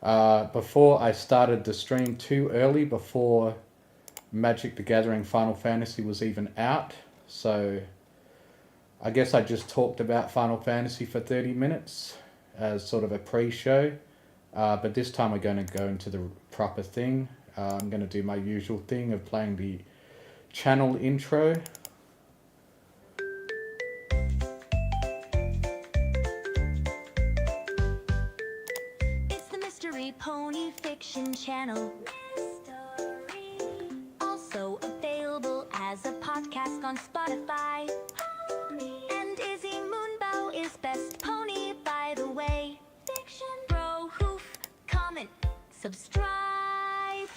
Before I started the stream too early, before Magic the Gathering Final Fantasy was even out. So I guess I just talked about Final Fantasy for 30 minutes as sort of a pre-show. But this time we're going to go into the proper thing. I'm going to do my usual thing of playing the channel intro. It's the Mystery Pony Fiction Channel. Mystery. Also available as a podcast on Spotify. And Izzy Moonbow is best pony, by the way. Fiction. Bro, hoof, comment, subscribe.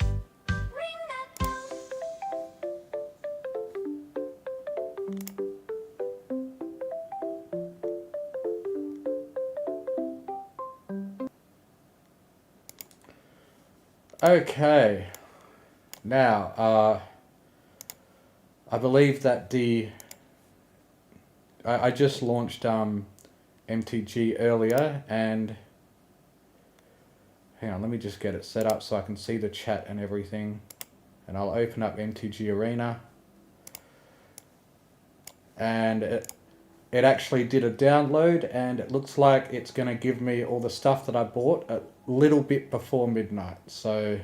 Ring that bell. Okay. Now, I believe that I just launched MTG earlier, and hang on, let me just get it set up so I can see the chat and everything. And I'll open up MTG Arena, and it actually did a download, and it looks like it's going to give me all the stuff that I bought a little bit before midnight. So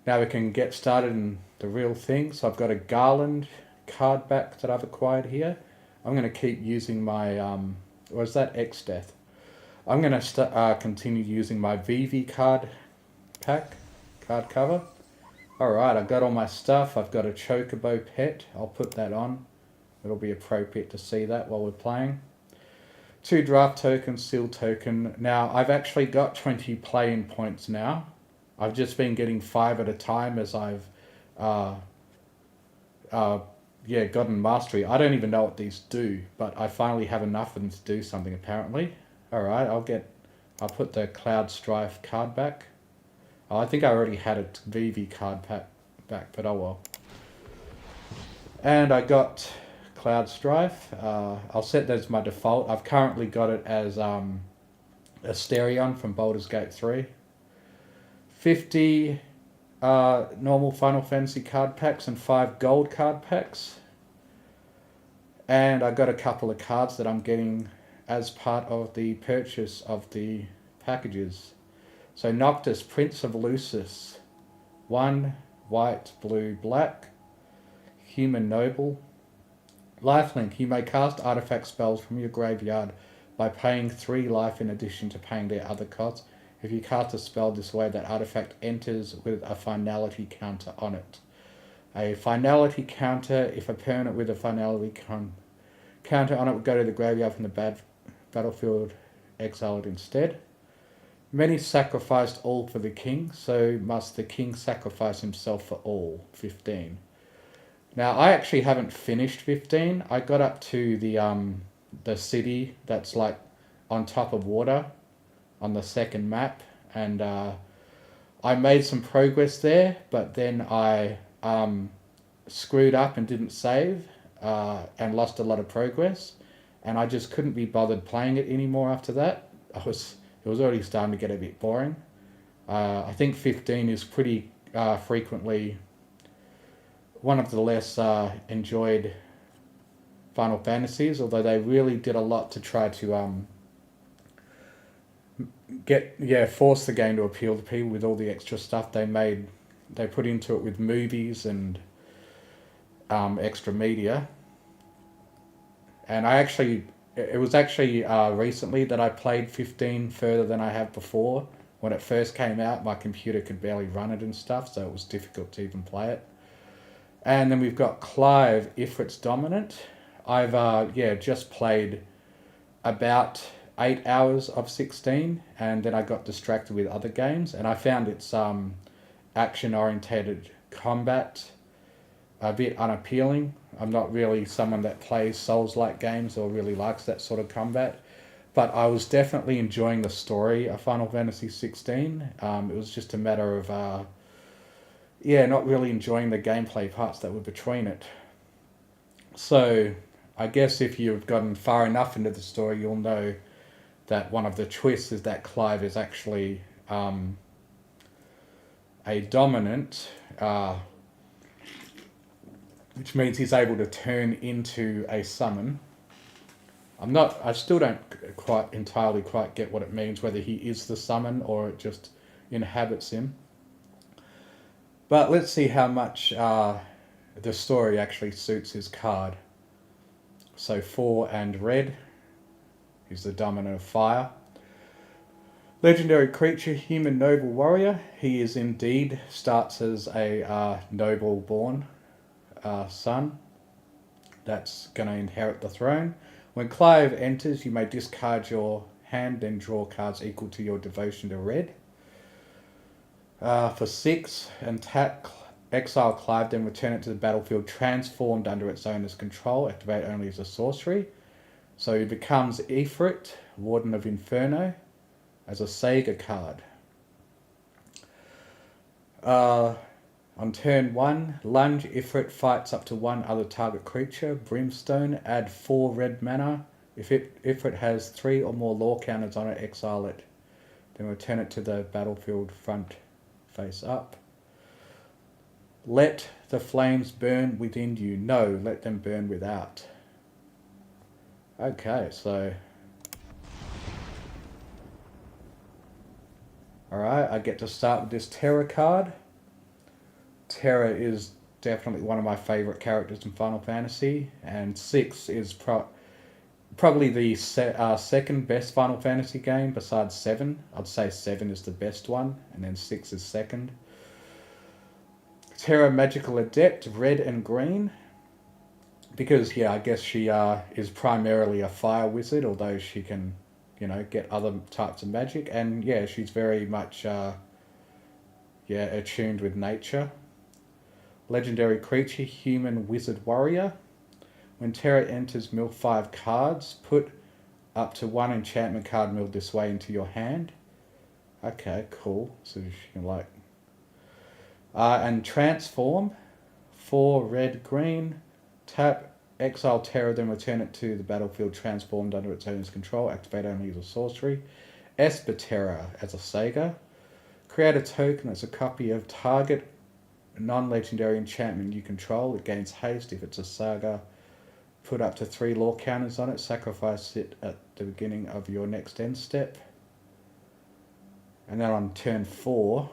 now we can get started in the real thing. So I've got a Garland card back that I've acquired here. I'm going to keep using my, was that X-Death? I'm going to continue using my VV card pack, card cover. Alright, I've got all my stuff. I've got a Chocobo pet. I'll put that on. It'll be appropriate to see that while we're playing. 2 draft tokens, seal token. Now, I've actually got 20 play-in points now. I've just been getting 5 at a time as I've gotten mastery. I don't even know what these do, but I finally have enough of them to do something apparently. Alright, I'll put the Cloud Strife card back. Oh, I think I already had a VV card pack back, but oh well. And I got Cloud Strife. I'll set that as my default. I've currently got it as Asterion from Baldur's Gate 3. 50 normal Final Fantasy card packs and 5 gold card packs. And I got a couple of cards that I'm getting as part of the purchase of the packages. So Noctis, Prince of Lucis. 1 white, blue, black. Human Noble. Lifelink. You may cast artifact spells from your graveyard by paying 3 life in addition to paying their other costs. If you cast a spell this way, that artifact enters with a finality counter on it. A finality counter, if a permanent with a finality counter on it would go to the graveyard from the battlefield, exiled instead. Many sacrificed all for the king, so must the king sacrifice himself for all. 15. Now, I actually haven't finished 15. I got up to the city that's like on top of water on the second map, and I made some progress there, but then I screwed up and didn't save and lost a lot of progress, and I just couldn't be bothered playing it anymore after that. It was already starting to get a bit boring. I think 15 is pretty frequently one of the less enjoyed Final Fantasies, although they really did a lot to try to force the game to appeal to people with all the extra stuff they put into it with movies and extra media. And it was actually recently that I played 15 further than I have before. When it first came out, my computer could barely run it and stuff, so it was difficult to even play it. And then we've got Clive, Ifrit's Dominant. I've just played about 8 hours of 16, and then I got distracted with other games, and I found its action-orientated combat a bit unappealing. I'm not really someone that plays Souls-like games or really likes that sort of combat, but I was definitely enjoying the story of Final Fantasy 16. It was just a matter of not really enjoying the gameplay parts that were between it. So I guess if you've gotten far enough into the story, you'll know that one of the twists is that Clive is actually a dominant, which means he's able to turn into a summon. I still don't entirely get what it means, whether he is the summon or it just inhabits him. But let's see how much the story actually suits his card. So 4 and red, he's the dominant of fire. Legendary creature, human noble warrior. He is indeed, starts as a noble born son that's going to inherit the throne. When Clive enters, you may discard your hand, then draw cards equal to your devotion to red. For 6, exile Clive, then return it to the battlefield transformed under its owner's control. Activate only as a sorcery. So he becomes Ifrit, Warden of Inferno, as a Saga card. On turn 1, lunge, Ifrit fights up to one other target creature. Brimstone, add 4 red mana. If Ifrit has 3 or more law counters on it, exile it. Then return it to the battlefield front face up. Let the flames burn within you. No, let them burn without. Okay, so... Alright, I get to start with this Terra card. Terra is definitely one of my favourite characters in Final Fantasy, and 6 is probably the second best Final Fantasy game besides 7. I'd say 7 is the best one, and then 6 is second. Terra Magical Adept, red and green, because yeah, I guess she is primarily a fire wizard, although she can, get other types of magic, and yeah, she's very much attuned with nature. Legendary creature, human wizard warrior. When Terra enters, mill 5 cards. Put up to 1 enchantment card milled this way into your hand. Okay, cool. So she can and transform. 4 red, green. Tap, exile Terra, then return it to the battlefield transformed under its owner's control. Activate only as a sorcery. Esper Terra as a Saga. Create a token as a copy of target non-legendary enchantment you control. It gains haste if it's a Saga. Put up to 3 law counters on it. Sacrifice it at the beginning of your next end step. And then on turn 4...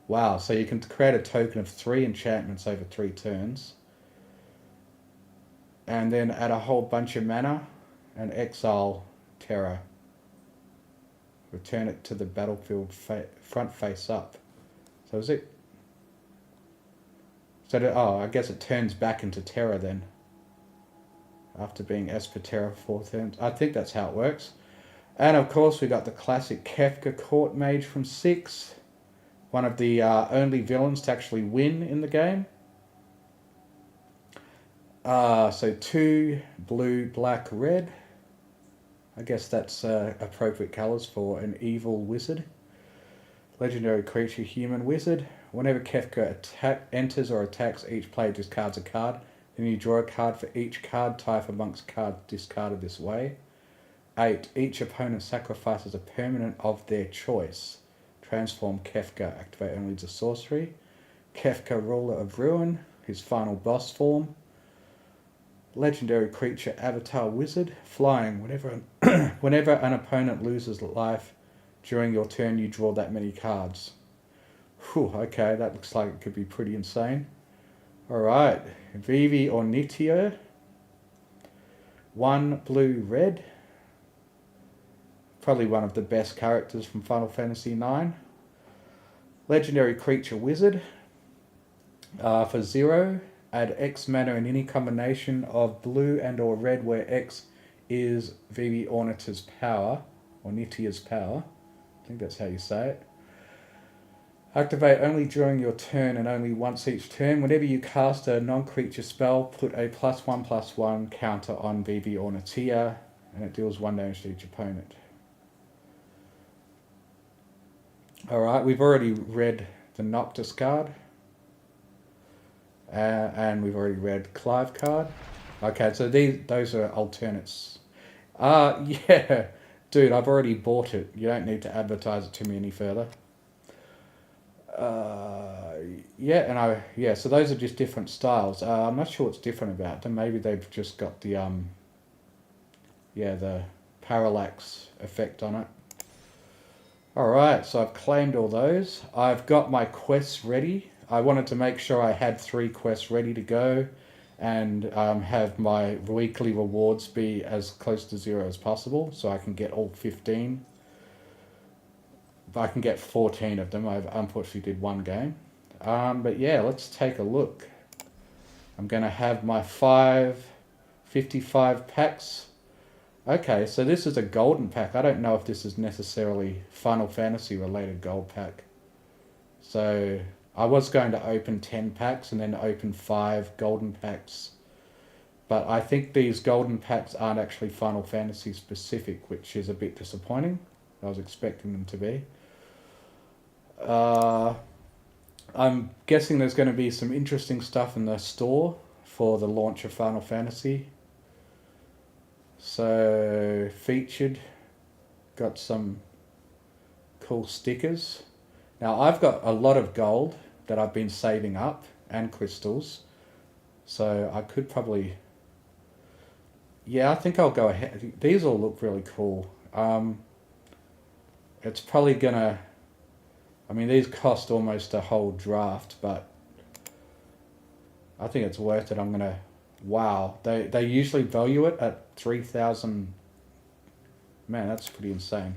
Wow, so you can create a token of 3 enchantments over 3 turns. And then add a whole bunch of mana and exile Terra. Return it to the battlefield front face up. So is it... So I guess it turns back into Terra then. After being Esper Terra 4 turns. I think that's how it works. And of course we got the classic Kefka Court Mage from 6. One of the only villains to actually win in the game. So 2 blue, black, red. I guess that's appropriate colours for an evil wizard. Legendary creature, human wizard. Whenever Kefka enters or attacks, each player discards a card. Then you draw a card for each card type amongst cards discarded this way. 8. Each opponent sacrifices a permanent of their choice. Transform Kefka. Activate only as a sorcery. Kefka, Ruler of Ruin. His final boss form. Legendary creature, Avatar Wizard. Flying. Whenever an opponent loses life during your turn, you draw that many cards. Whew, okay, that looks like it could be pretty insane. Alright, Vivi or Nitya. 1 blue, red. Probably one of the best characters from Final Fantasy IX. Legendary creature, wizard. For 0, add X mana in any combination of blue and or red where X is Vivi Ornita's power, or Nitya's power. I think that's how you say it. Activate only during your turn and only once each turn. Whenever you cast a non-creature spell, put a +1/+1 counter on Vivi Ornita, and it deals 1 damage to each opponent. Alright, we've already read the Noctis card. And we've already read Clive card. Okay, so those are alternates. Yeah, Dude, I've already bought it. You don't need to advertise it to me any further. So those are just different styles. I'm not sure what's different about them. Maybe they've just got the parallax effect on it. Alright, so I've claimed all those. I've got my quests ready. I wanted to make sure I had 3 quests ready to go and have my weekly rewards be as close to 0 as possible so I can get all 15. I can get 14 of them. I unfortunately did one game. But yeah, let's take a look. I'm going to have my 55 packs. Okay, so this is a golden pack. I don't know if this is necessarily Final Fantasy related gold pack. So I was going to open 10 packs and then open 5 golden packs. But I think these golden packs aren't actually Final Fantasy specific, which is a bit disappointing. I was expecting them to be. I'm guessing there's going to be some interesting stuff in the store for the launch of Final Fantasy. So, featured, got some cool stickers. Now, I've got a lot of gold that I've been saving up and crystals. So, I could probably... Yeah, I think I'll go ahead. These all look really cool. It's probably going to... I mean, these cost almost a whole draft, but I think it's worth it. I'm going to... Wow. They usually value it at 3,000... Man, that's pretty insane.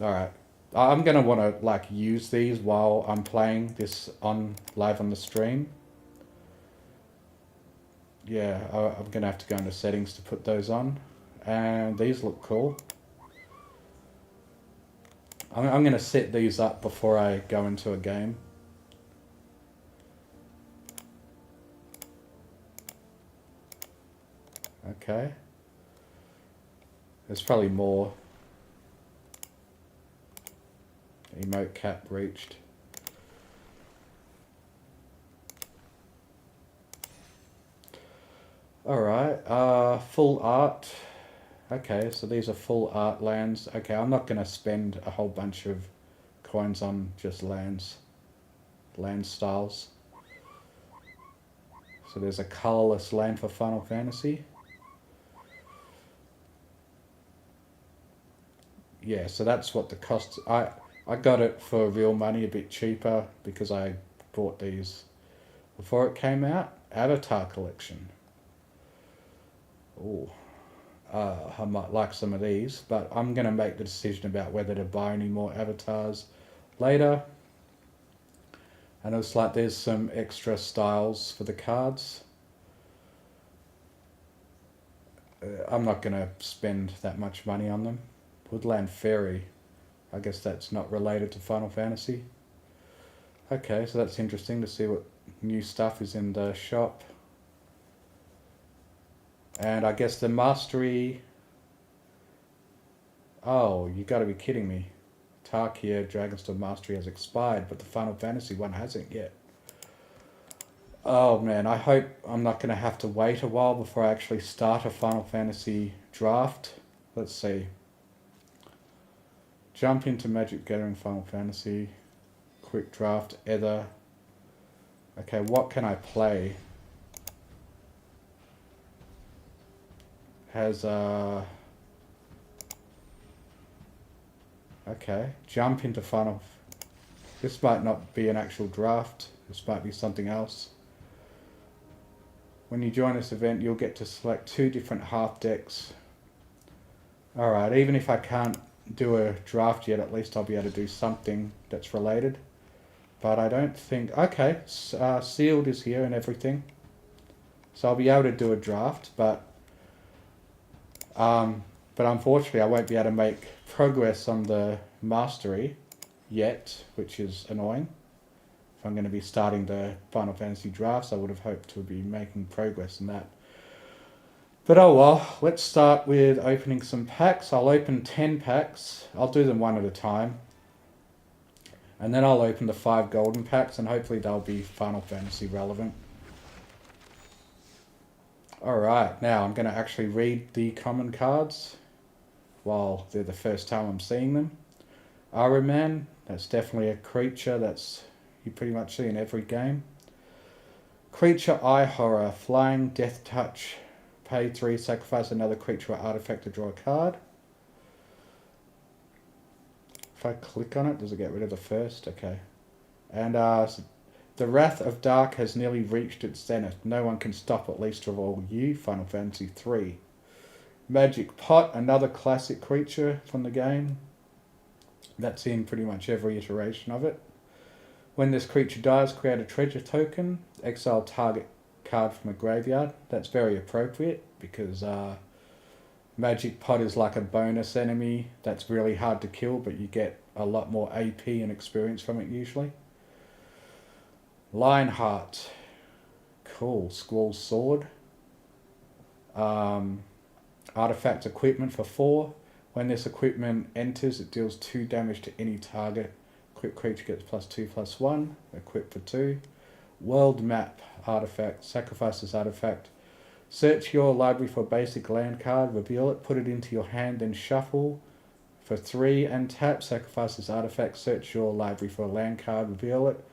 Alright. I'm going to want to, use these while I'm playing this live on the stream. Yeah, I'm going to have to go into settings to put those on. And these look cool. I'm going to set these up before I go into a game. Okay. There's probably more. Emote cap reached. Alright, full art. Okay, so these are full art lands. Okay, I'm not going to spend a whole bunch of coins on just land styles. So there's a colorless land for Final Fantasy. Yeah, so that's what the cost... I got it for real money, a bit cheaper, because I bought these before it came out. Avatar collection. Ooh. I might like some of these, but I'm going to make the decision about whether to buy any more avatars later. And it's like there's some extra styles for the cards. I'm not going to spend that much money on them. Woodland Fairy. I guess that's not related to Final Fantasy. Okay, so that's interesting to see what new stuff is in the shop. And I guess the Mastery... Oh, you gotta be kidding me. Tarkia Dragonstorm Mastery has expired, but the Final Fantasy one hasn't yet. Oh man, I hope I'm not going to have to wait a while before I actually start a Final Fantasy draft. Let's see. Jump into Magic Gathering Final Fantasy. Quick draft, Ether. Okay, what can I play? Has okay, jump into Final... This might not be an actual draft. This might be something else. When you join this event, you'll get to select 2 different half decks. Alright, even if I can't do a draft yet, at least I'll be able to do something that's related. But I don't think... Okay, Sealed is here and everything. So I'll be able to do a draft, but unfortunately I won't be able to make progress on the Mastery yet, which is annoying. If I'm going to be starting the Final Fantasy drafts, I would have hoped to be making progress in that. But oh well, let's start with opening some packs. I'll open 10 packs. I'll do them one at a time. And then I'll open the 5 golden packs, and hopefully they'll be Final Fantasy relevant. Alright, now I'm going to actually read the common cards. while they're the first time I'm seeing them. Iron Man, that's definitely a creature that's you pretty much see in every game. Creature Eye Horror, Flying, Death Touch, pay 3, sacrifice another creature or artifact to draw a card. If I click on it, does it get rid of the first? Okay. And the Wrath of Dark has nearly reached its zenith. No one can stop it, least of all you. Final Fantasy 3. Magic Pot, another classic creature from the game. That's in pretty much every iteration of it. When this creature dies, create a treasure token. Exile target card from a graveyard. That's very appropriate because Magic Pot is like a bonus enemy that's really hard to kill, but you get a lot more AP and experience from it usually. Lionheart. Cool. Squall's Sword. Artifact equipment for 4. When this equipment enters, it deals 2 damage to any target. Equipped creature gets +2/+1. Equipped for 2. World Map artifact. Sacrifice this artifact. Search your library for a basic land card. Reveal it. Put it into your hand. Then shuffle. For 3 and tap. Sacrifice this artifact. Search your library for a land card. Reveal it.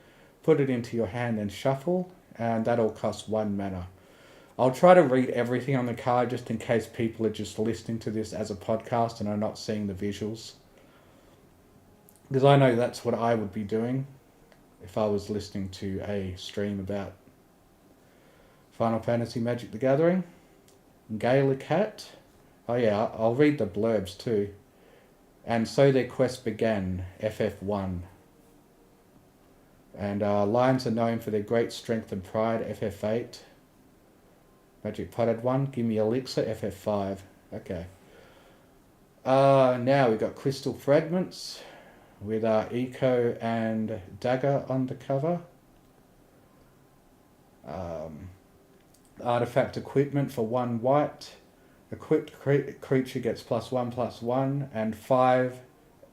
Put it into your hand. Then shuffle. And that all costs 1 mana. I'll try to read everything on the card just in case people are just listening to this as a podcast and are not seeing the visuals. Because I know that's what I would be doing if I was listening to a stream about Final Fantasy Magic the Gathering. Galacat. Oh yeah, I'll read the blurbs too. And so their quest began, FF1. And lions are known for their great strength and pride, FF8. Magic Pot had 1. Give me Elixir, FF5. Okay. Now we've got Crystal Fragments with Eco and Dagger on the cover. Artifact equipment for 1 white. Equipped creature gets +1/+1 and 5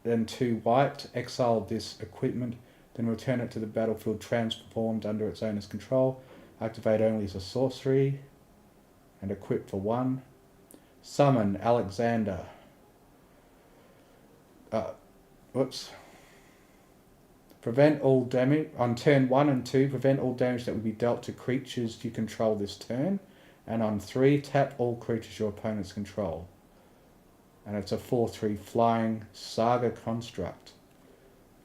and 2 white. Exile this equipment, then return it to the battlefield transformed under its owner's control. Activate only as a sorcery. And equip for 1. Summon Alexander. Prevent all damage. On turn 1 and 2, prevent all damage that would be dealt to creatures you control this turn. And on 3, tap all creatures your opponents control. And it's a 4/3 flying Saga Construct.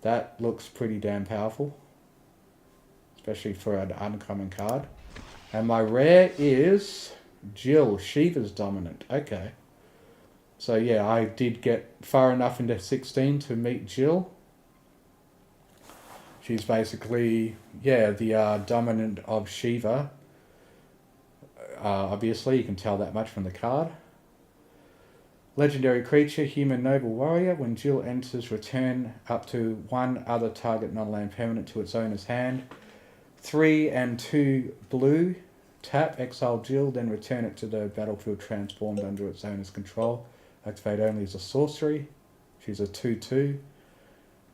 That looks pretty damn powerful. Especially for an uncommon card. And my rare is Jill, Shiva's dominant. Okay. So yeah, I did get far enough into 16 to meet Jill. She's basically, yeah, the dominant of Shiva. Obviously, you can tell that much from the card. Legendary creature, human noble warrior. When Jill enters, return up to 1 other target non-land permanent to its owner's hand. 3 and 2 blue. Tap, exile Jill, then return it to the battlefield transformed under its owner's control. Activate only as a sorcery. She's a 2/2.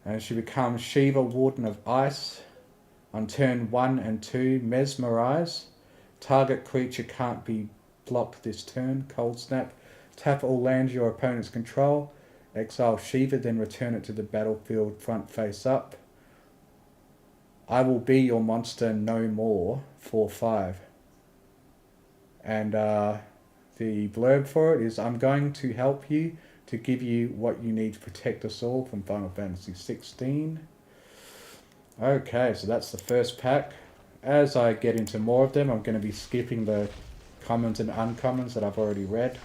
And she becomes Shiva, Warden of Ice. On turn 1 and 2, Mesmerize. Target creature can't be blocked this turn. Cold Snap. Tap all lands your opponent's control. Exile Shiva, then return it to the battlefield front face up. I will be your monster no more. 4/5. And the blurb for it is, I'm going to help you to give you what you need to protect us all, from Final Fantasy 16. Okay, so that's the first pack. As I get into more of them, I'm going to be skipping the commons and uncommons that I've already read.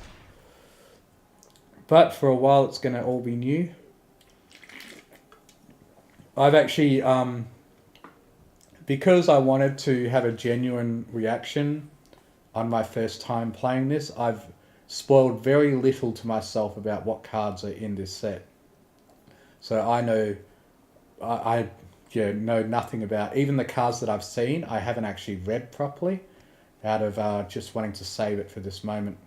But for a while, it's going to all be new. I've actually, because I wanted to have a genuine reaction on my first time playing this, I've spoiled very little to myself about what cards are in this set. So I know, I know nothing about, even the cards that I've seen, I haven't actually read properly, out of just wanting to save it for this moment.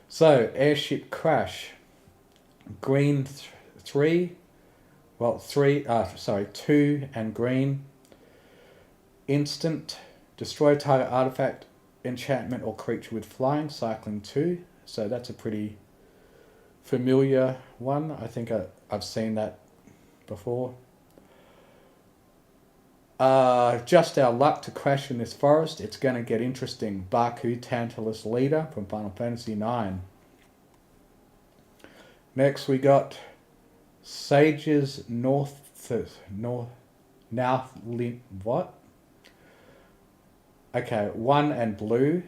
So, Airship Crash, green 2 and green. Instant, destroy target artifact, enchantment or creature with flying, cycling 2. So that's a pretty familiar one. I think I've seen that before. Just our luck to crash in this forest. It's going to get interesting. Baku, Tantalus Leader from Final Fantasy IX. Next we got Sage's North what? Okay, 1 and blue.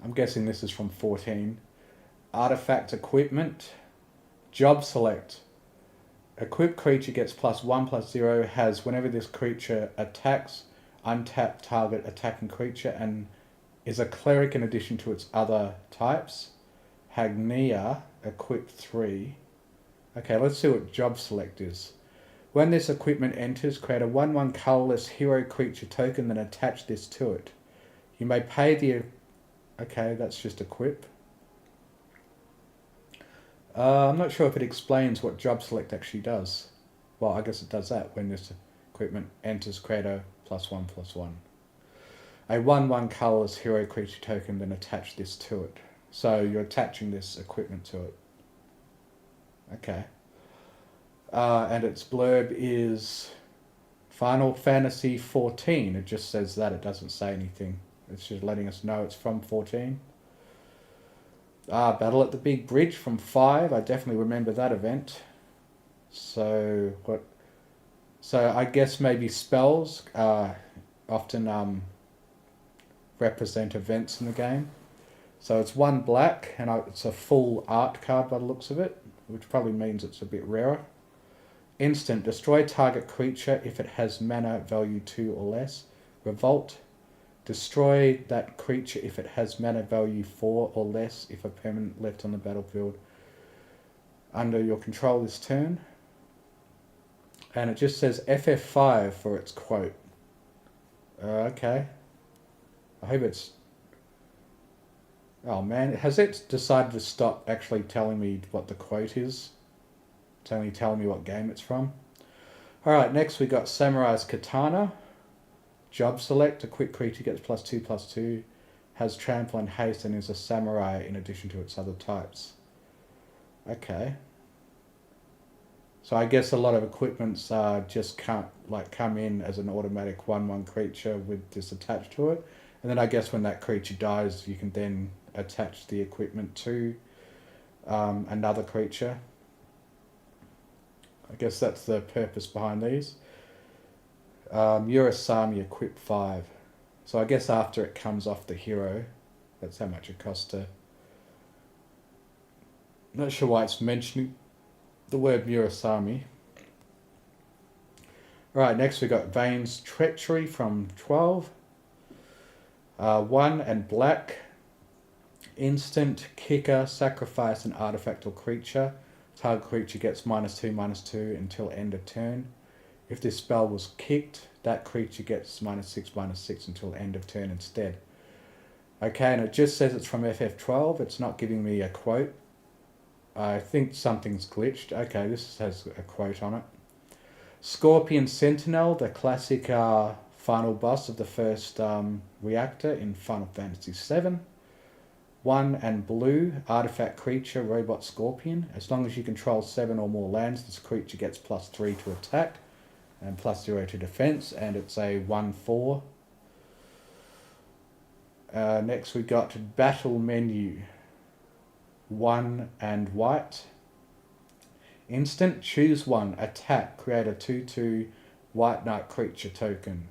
I'm guessing this is from 14. Artifact equipment. Job select. Equipped creature gets +1/+0, has whenever this creature attacks, untap target attacking creature, and is a cleric in addition to its other types. Hagnia, equipped 3. Okay, let's see what job select is. When this equipment enters, create a 1/1 colorless hero creature token, then attach this to it. You may pay the... Okay, that's just equip. I'm not sure if it explains what job select actually does. Well, I guess it does that. When this equipment enters, create a +1/+1. A 1/1 colorless hero creature token, then attach this to it. So you're attaching this equipment to it. Okay. And its blurb is Final Fantasy 14. It just says that. It doesn't say anything. It's just letting us know it's from 14. Battle at the Big Bridge from 5. I definitely remember that event. So what? So I guess maybe spells often represent events in the game. So it's 1 black, and it's a full art card by the looks of it, which probably means it's a bit rarer. Instant, destroy target creature if it has mana value 2 or less. Revolt, destroy that creature if it has mana value 4 or less if a permanent left on the battlefield under your control this turn. And it just says FF5 for its quote. Okay. I hope it's... Oh man, has it decided to stop actually telling me what the quote is? It's only telling me what game it's from. Alright, next we got Samurai's Katana. Job select, a quick creature gets +2/+2, has trample and haste, and is a samurai in addition to its other types. Okay. So I guess a lot of equipments just can't come in as an automatic 1/1 creature with this attached to it. And then I guess when that creature dies, you can then attach the equipment to another creature. I guess that's the purpose behind these. Urasami equip 5. So I guess after it comes off the hero, that's how much it costs to... Not sure why it's mentioning the word Murasami. Alright, next we got Vane's Treachery from 12. 1 and black. Instant, kicker, sacrifice an artifact or creature. Target creature gets -2/-2 until end of turn. If this spell was kicked, that creature gets -6/-6 until end of turn instead. Okay, and it just says it's from FF12. It's not giving me a quote. I think something's glitched. Okay, this has a quote on it. Scorpion Sentinel, the classic final boss of the first reactor in Final Fantasy VII. 1 and blue, artifact creature, robot scorpion. As long as you control 7 or more lands, this creature gets +3 to attack and +0 to defense, and it's a 1/4. Next we got Battle Menu. 1 and white. Instant, choose 1, attack, create a 2/2 white knight creature token.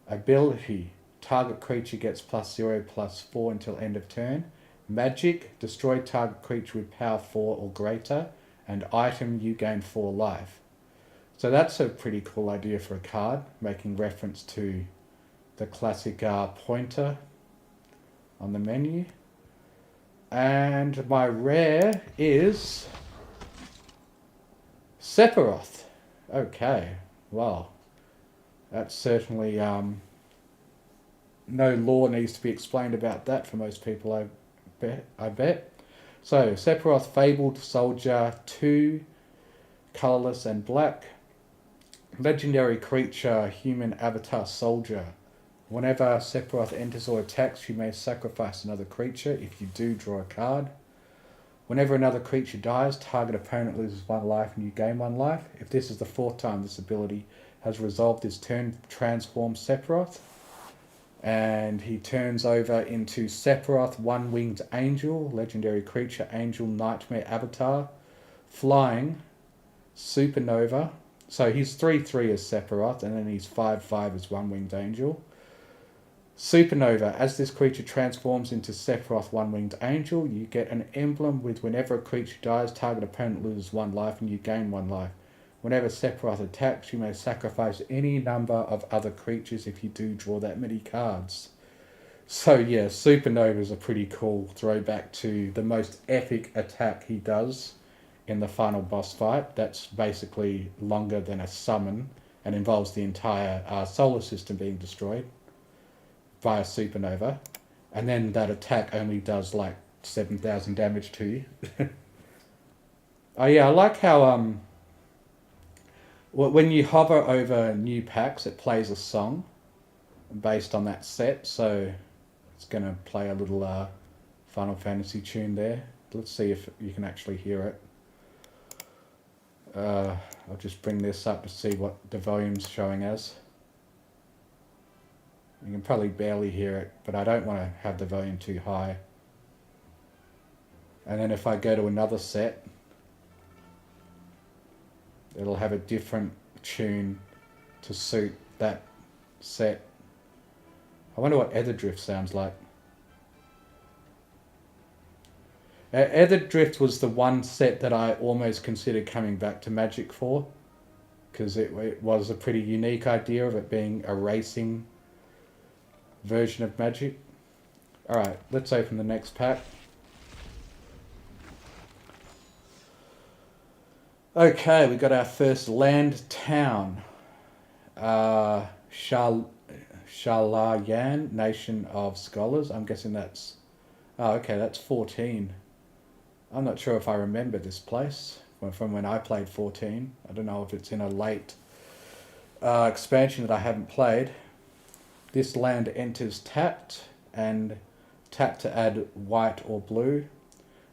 Ability, target creature gets +0/+4 until end of turn. Magic, destroy target creature with power 4 or greater, and item, you gain 4 life. So that's a pretty cool idea for a card, making reference to the classic pointer on the menu. And my rare is Sephiroth. Okay, well, that's certainly no lore needs to be explained about that for most people, I bet. So Sephiroth, Fabled Soldier, 2, colorless and black. Legendary creature, human avatar soldier. Whenever Sephiroth enters or attacks, you may sacrifice another creature. If you do, draw a card. Whenever another creature dies, target opponent loses 1 life and you gain 1 life. If this is the 4th time this ability has resolved this turn, transform Sephiroth. And he turns over into Sephiroth, One-Winged Angel, legendary creature, Angel Nightmare Avatar, flying, Supernova. So he's 3/3 as Sephiroth, and then he's 5/5 as One-Winged Angel. Supernova. As this creature transforms into Sephiroth, One-Winged Angel, you get an emblem with whenever a creature dies, target opponent loses 1 life and you gain 1 life. Whenever Sephiroth attacks, you may sacrifice any number of other creatures if you do draw that many cards. So yeah, Supernova is a pretty cool throwback to the most epic attack he does in the final boss fight. That's basically longer than a summon and involves the entire solar system being destroyed via Supernova. And then that attack only does like 7,000 damage to you. Oh yeah, I like how when you hover over new packs, it plays a song based on that set. So it's going to play a little Final Fantasy tune there. Let's see if you can actually hear it. I'll just bring this up to see what the volume's showing as. You can probably barely hear it, but I don't want to have the volume too high. And then if I go to another set, it'll have a different tune to suit that set. I wonder what Ether Drift sounds like. Ether Drift was the one set that I almost considered coming back to Magic for, because it was a pretty unique idea of it being a racing version of Magic. Alright, let's open the next pack. Okay, we got our first land town. Shalayan, Nation of Scholars. I'm guessing that's... Oh, okay, that's 14. I'm not sure if I remember this place from when I played 14. I don't know if it's in a late expansion that I haven't played. This land enters tapped, and tap to add white or blue.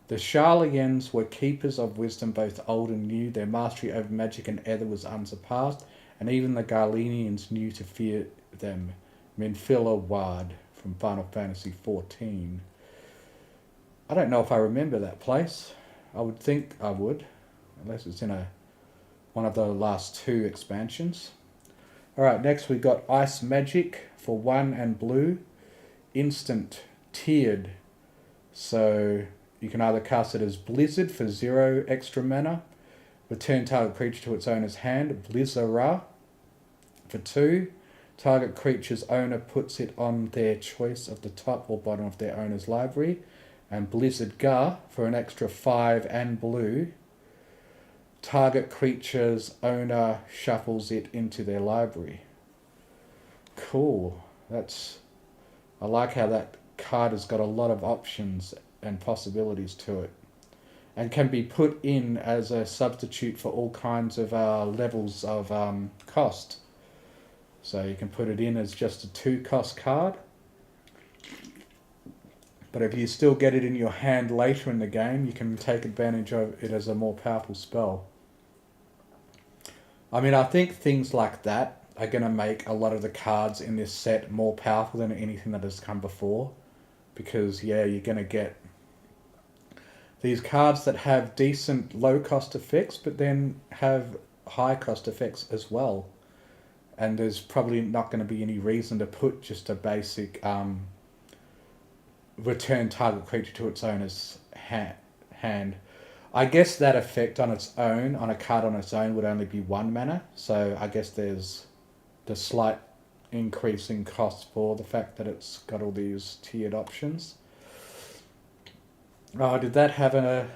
The Sharlayans were keepers of wisdom, both old and new. Their mastery over magic and ether was unsurpassed, and even the Garlenians knew to fear them. Minfilla Ward from Final Fantasy XIV. I don't know if I remember that place. I would think I would, unless it's in one of the last 2 expansions. Alright, next we got Ice Magic for 1 and blue. Instant tiered. So you can either cast it as Blizzard for 0 extra mana, return target creature to its owner's hand, Blizzara for 2. Target creature's owner puts it on their choice of the top or bottom of their owner's library. And Blizzard Gar for an extra 5 and blue. Target creature's owner shuffles it into their library. Cool. I like how that card has got a lot of options and possibilities to it, and can be put in as a substitute for all kinds of levels of cost. So you can put it in as just a 2-cost card, but if you still get it in your hand later in the game, you can take advantage of it as a more powerful spell. I mean, I think things like that are going to make a lot of the cards in this set more powerful than anything that has come before, because yeah, you're going to get these cards that have decent low cost effects, but then have high cost effects as well. And there's probably not going to be any reason to put just a basic return target creature to its owner's hand. I guess that effect on its own, on a card on its own, would only be 1 mana. So I guess there's the slight increase in cost for the fact that it's got all these tiered options. Oh, did that have a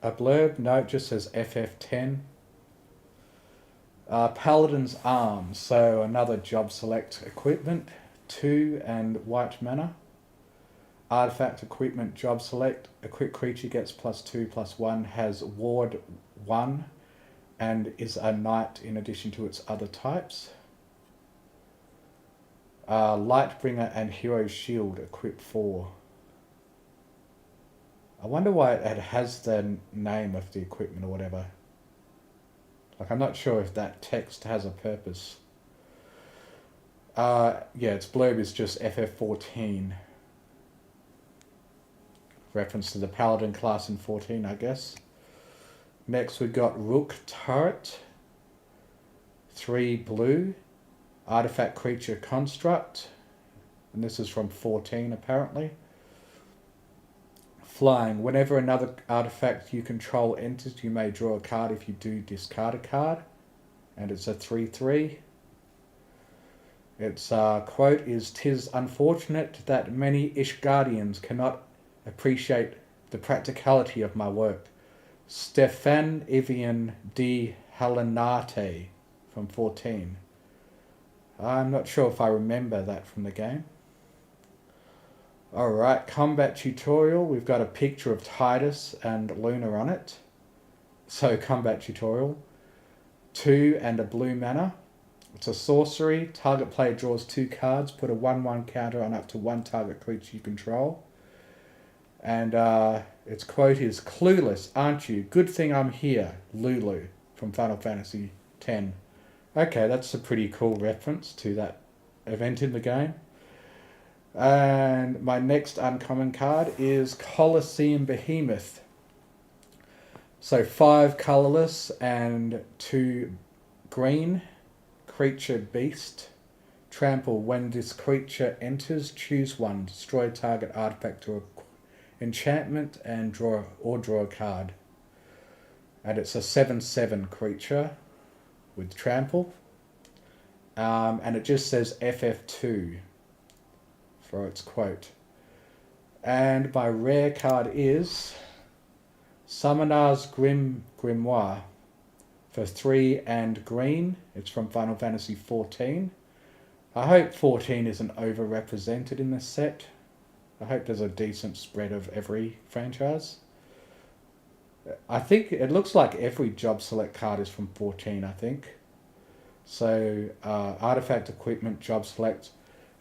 blurb? No, it just says FF10. Paladin's Arms, so another job select equipment, 2 and white mana. Artifact equipment job select, equipped creature gets +2/+1, has ward 1, and is a knight in addition to its other types. Lightbringer and Hero Shield, equip 4. I wonder why it has the name of the equipment or whatever. Like, I'm not sure if that text has a purpose. Yeah, its blurb is just FF14. Reference to the Paladin class in 14, I guess. Next we got Rook Turret. 3 blue. Artifact Creature Construct. And this is from 14 apparently. Flying. Whenever another artifact you control enters, you may draw a card. If you do, discard a card. And it's a 3/3. Its quote is, "'Tis unfortunate that many Ishgardians cannot appreciate the practicality of my work." Stefan Evian de Helenate from 14. I'm not sure if I remember that from the game. Alright, combat tutorial. We've got a picture of Titus and Luna on it. So, combat tutorial. 2 and a blue mana. It's a sorcery. Target player draws 2 cards. Put a 1/1 counter on up to 1 target creature you control. And its quote is, "Clueless, aren't you? Good thing I'm here, Lulu," from Final Fantasy X. Okay, that's a pretty cool reference to that event in the game. And my next uncommon card is Colosseum Behemoth. So 5 colourless and 2 green. Creature beast. Trample. When this creature enters, choose 1. Destroy target artifact or enchantment and draw a card. And it's a 7/7 creature with trample. And it just says FF2 for its quote. And my rare card is Summonar's Grimoire for 3 and green. It's from Final Fantasy 14. I hope 14 isn't overrepresented in this set. I hope there's a decent spread of every franchise. I think it looks like every job select card is from 14, I think. So, artifact equipment, job select.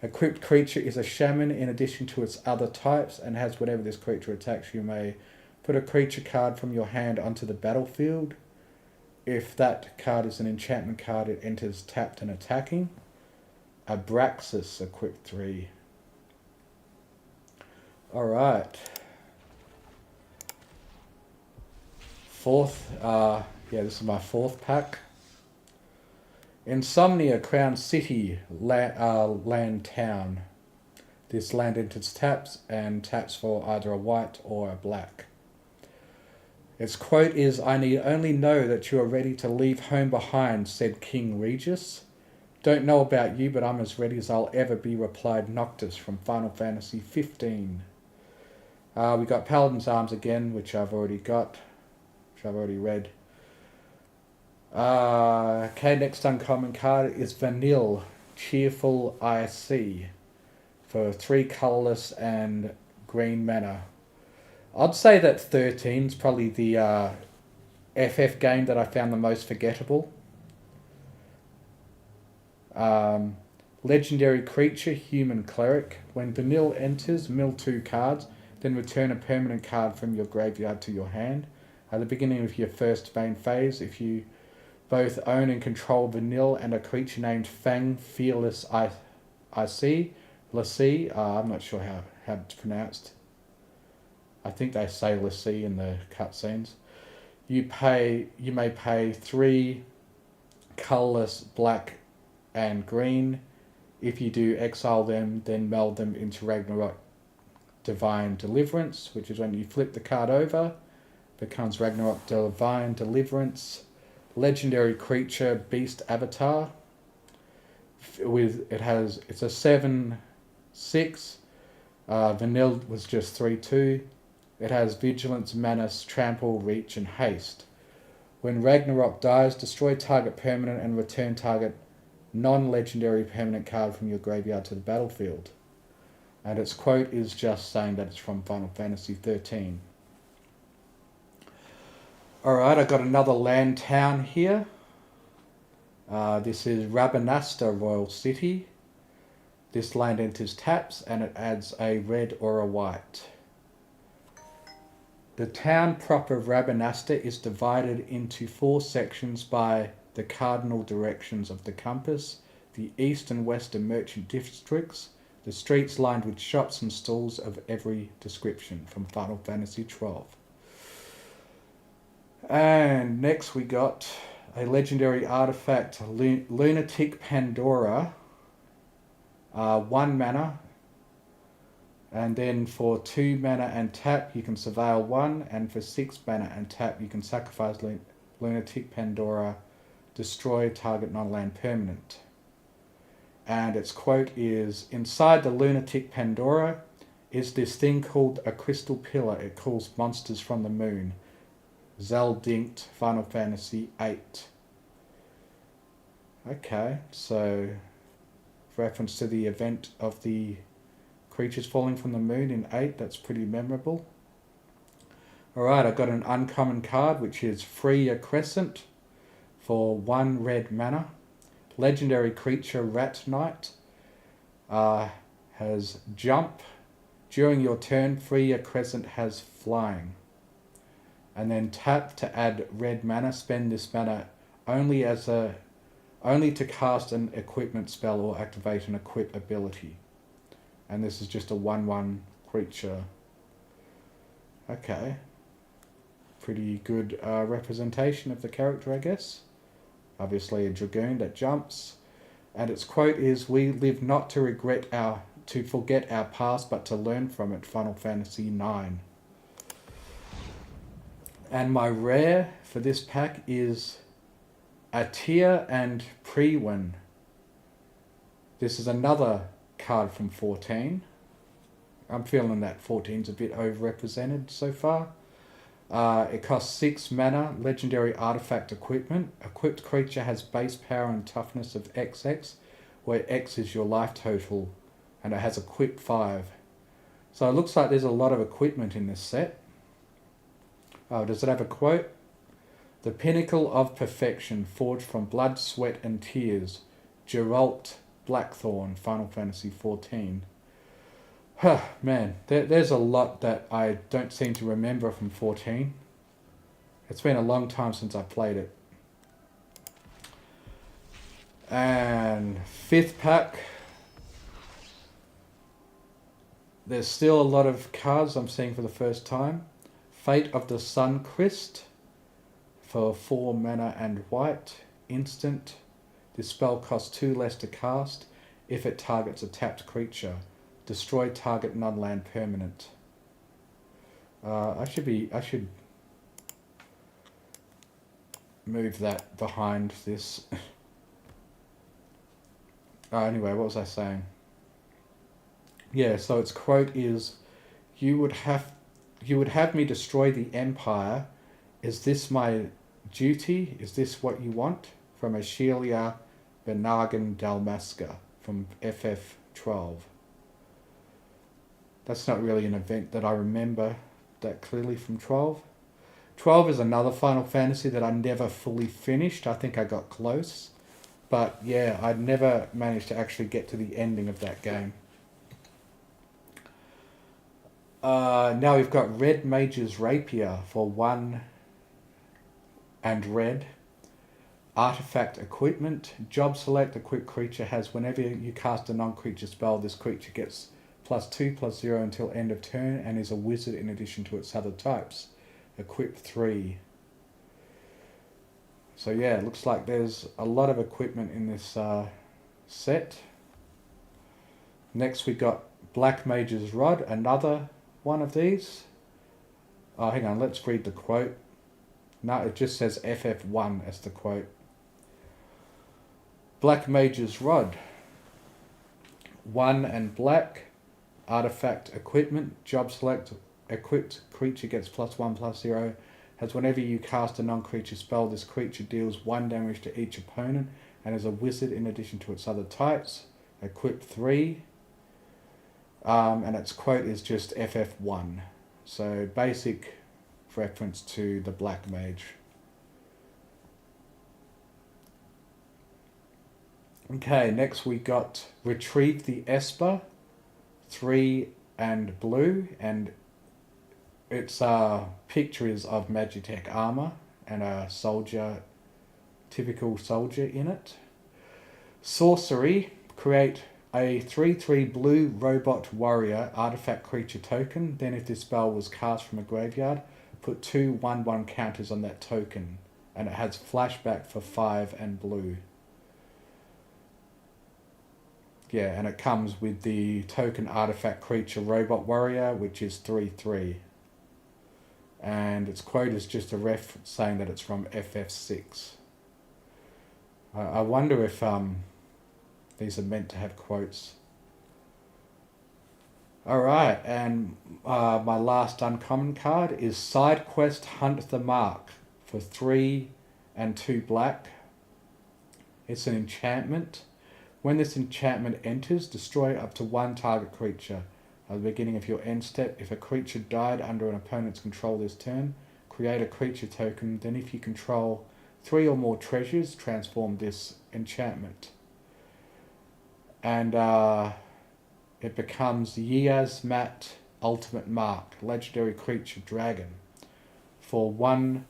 Equipped creature is a shaman in addition to its other types and has whenever this creature attacks, you may put a creature card from your hand onto the battlefield. If that card is an enchantment card, it enters tapped and attacking. Abraxas, equipped 3. Alright. Fourth, this is my 4th pack. Insomnia Crown City, land town. This land enters taps and taps for either a white or a black. Its quote is, "I need only know that you are ready to leave home behind," said King Regis. "Don't know about you, but I'm as ready as I'll ever be," replied Noctis from Final Fantasy 15. We got Paladin's Arms again, which I've already read. Okay, next uncommon card is Vanille, Cheerful IC, for 3 colourless and green mana. I'd say that 13's probably the FF game that I found the most forgettable. Legendary creature, Human Cleric. When Vanille enters, mill 2 cards, then return a permanent card from your graveyard to your hand. At the beginning of your first main phase, if you both own and control Vanille and a creature named Fang Fearless IC, Lassie, I'm not sure how it's pronounced. I think they say Lassie in the cutscenes. You may pay 3 colourless, black and green. If you do, exile them, then meld them into Ragnarok Divine Deliverance, which is when you flip the card over, becomes Ragnarok Divine Deliverance. Legendary creature, Beast Avatar. It's a 7/6. Vanille was just 3/2. It has Vigilance, Menace, Trample, Reach, and Haste. When Ragnarok dies, destroy target permanent and return target non-legendary permanent card from your graveyard to the battlefield. And its quote is just saying that it's from Final Fantasy 13. Alright, I got another land town here. This is Rabanasta Royal City. This land enters taps and it adds a red or a white. The town proper of Rabanasta is divided into 4 sections by the cardinal directions of the compass, the east and western merchant districts, the streets lined with shops and stalls of every description, from Final Fantasy XII. And next we got a legendary artifact, Lunatic Pandora, 1 mana, and then for 2 mana and tap you can surveil 1, and for 6 mana and tap you can sacrifice Lunatic Pandora, destroy target non-land permanent. And its quote is, inside the Lunatic Pandora is this thing called a crystal pillar. It calls monsters from the moon. Zeldinkt, Final Fantasy VIII. Okay, so reference to the event of the creatures falling from the moon in 8, that's pretty memorable. Alright, I've got an uncommon card which is Freya Crescent for 1 red mana. Legendary creature Rat Knight has jump. During your turn, Freya Crescent has flying. And then tap to add red mana. Spend this mana only to cast an equipment spell or activate an equip ability. And this is just a 1/1 creature. Okay. Pretty good representation of the character, I guess. Obviously a dragoon that jumps. And its quote is, we live not to forget our past, but to learn from it. Final Fantasy IX. And my rare for this pack is Atia and Priwen. This is another card from 14. I'm feeling that 14's a bit overrepresented so far. It costs 6 mana, legendary artifact equipment. Equipped creature has base power and toughness of XX, where X is your life total, and it has equip 5. So it looks like there's a lot of equipment in this set. Does it have a quote? The pinnacle of perfection, forged from blood, sweat and tears. Geralt Blackthorn, Final Fantasy XIV. Man, there's a lot that I don't seem to remember from 14. It's been a long time since I played it. And 5th pack. There's still a lot of cards I'm seeing for the first time. Fate of the Suncrist for 4 mana and white. Instant. This spell costs 2 less to cast if it targets a tapped creature. Destroy target non-land permanent. I should move that behind this. Anyway, what was I saying? Yeah, so its quote is, you would have me destroy the Empire. Is this my duty? Is this what you want? From Ashelia Benagan Dalmasca from FF12. That's not really an event that I remember that clearly from 12. 12 is another Final Fantasy that I never fully finished. I think I got close. But yeah, I never managed to actually get to the ending of that game. Now we've got Red Mage's Rapier for 1 and red. Artifact equipment. Job select. Equipped creature has, whenever you cast a non-creature spell, this creature gets +2/+0 until end of turn and is a wizard in addition to its other types. Equip 3. So yeah, it looks like there's a lot of equipment in this set. Next we got Black Mage's Rod, another one of these. Oh, hang on, let's read the quote. No, it just says FF1 as the quote. Black Mage's Rod. 1 and black. Artifact equipment. Job select. Equipped creature gets +1/+0. Has, whenever you cast a non-creature spell, this creature deals 1 damage to each opponent and is a wizard in addition to its other types. Equip 3. And its quote is just FF1. So basic reference to the Black Mage. Okay, next we got Retrieve the Esper. 3 and blue, and its picture is of Magitech armor and a soldier, typical soldier in it. Sorcery, create a 3/3 blue robot warrior artifact creature token. Then if this spell was cast from a graveyard, put 2 1/1 counters on that token. And it has flashback for 5 and blue. Yeah, and it comes with the token artifact creature robot warrior, which is 3/3. And its quote is just a ref saying that it's from FF6. I wonder if these are meant to have quotes. Alright, and my last uncommon card is Side Quest Hunt the Mark for 3 and 2 black. It's an enchantment. When this enchantment enters, destroy up to 1 target creature. At the beginning of your end step, if a creature died under an opponent's control this turn, create a creature token. Then if you control 3 or more treasures, transform this enchantment. And it becomes Yasmat Ultimate Mark, legendary creature dragon. For 1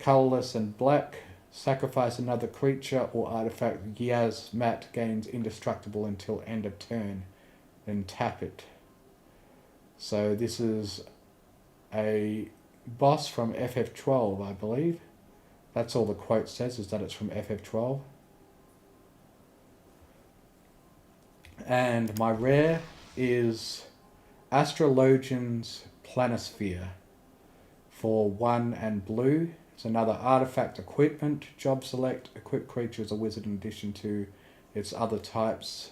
colorless and black, sacrifice another creature or artifact. Yasmat gains indestructible until end of turn. Then tap it. So this is a boss from FF12, I believe. That's all the quote says, is that it's from FF12. And my rare is Astrologian's Planisphere for 1 and blue. It's another artifact equipment. Job select, equip creature as a wizard in addition to its other types.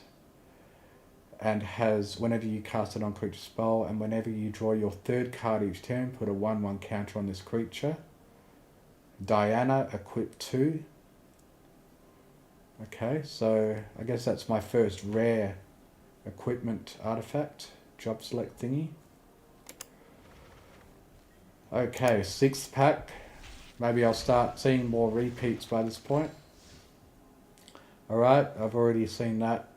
And has, whenever you cast a non-creature spell, and whenever you draw your 3rd card each turn, put a 1/1 counter on this creature. Diana, equip 2. Okay, so I guess that's my first rare equipment artifact, job select thingy. Okay, 6th pack. Maybe I'll start seeing more repeats by this point. Alright, I've already seen that.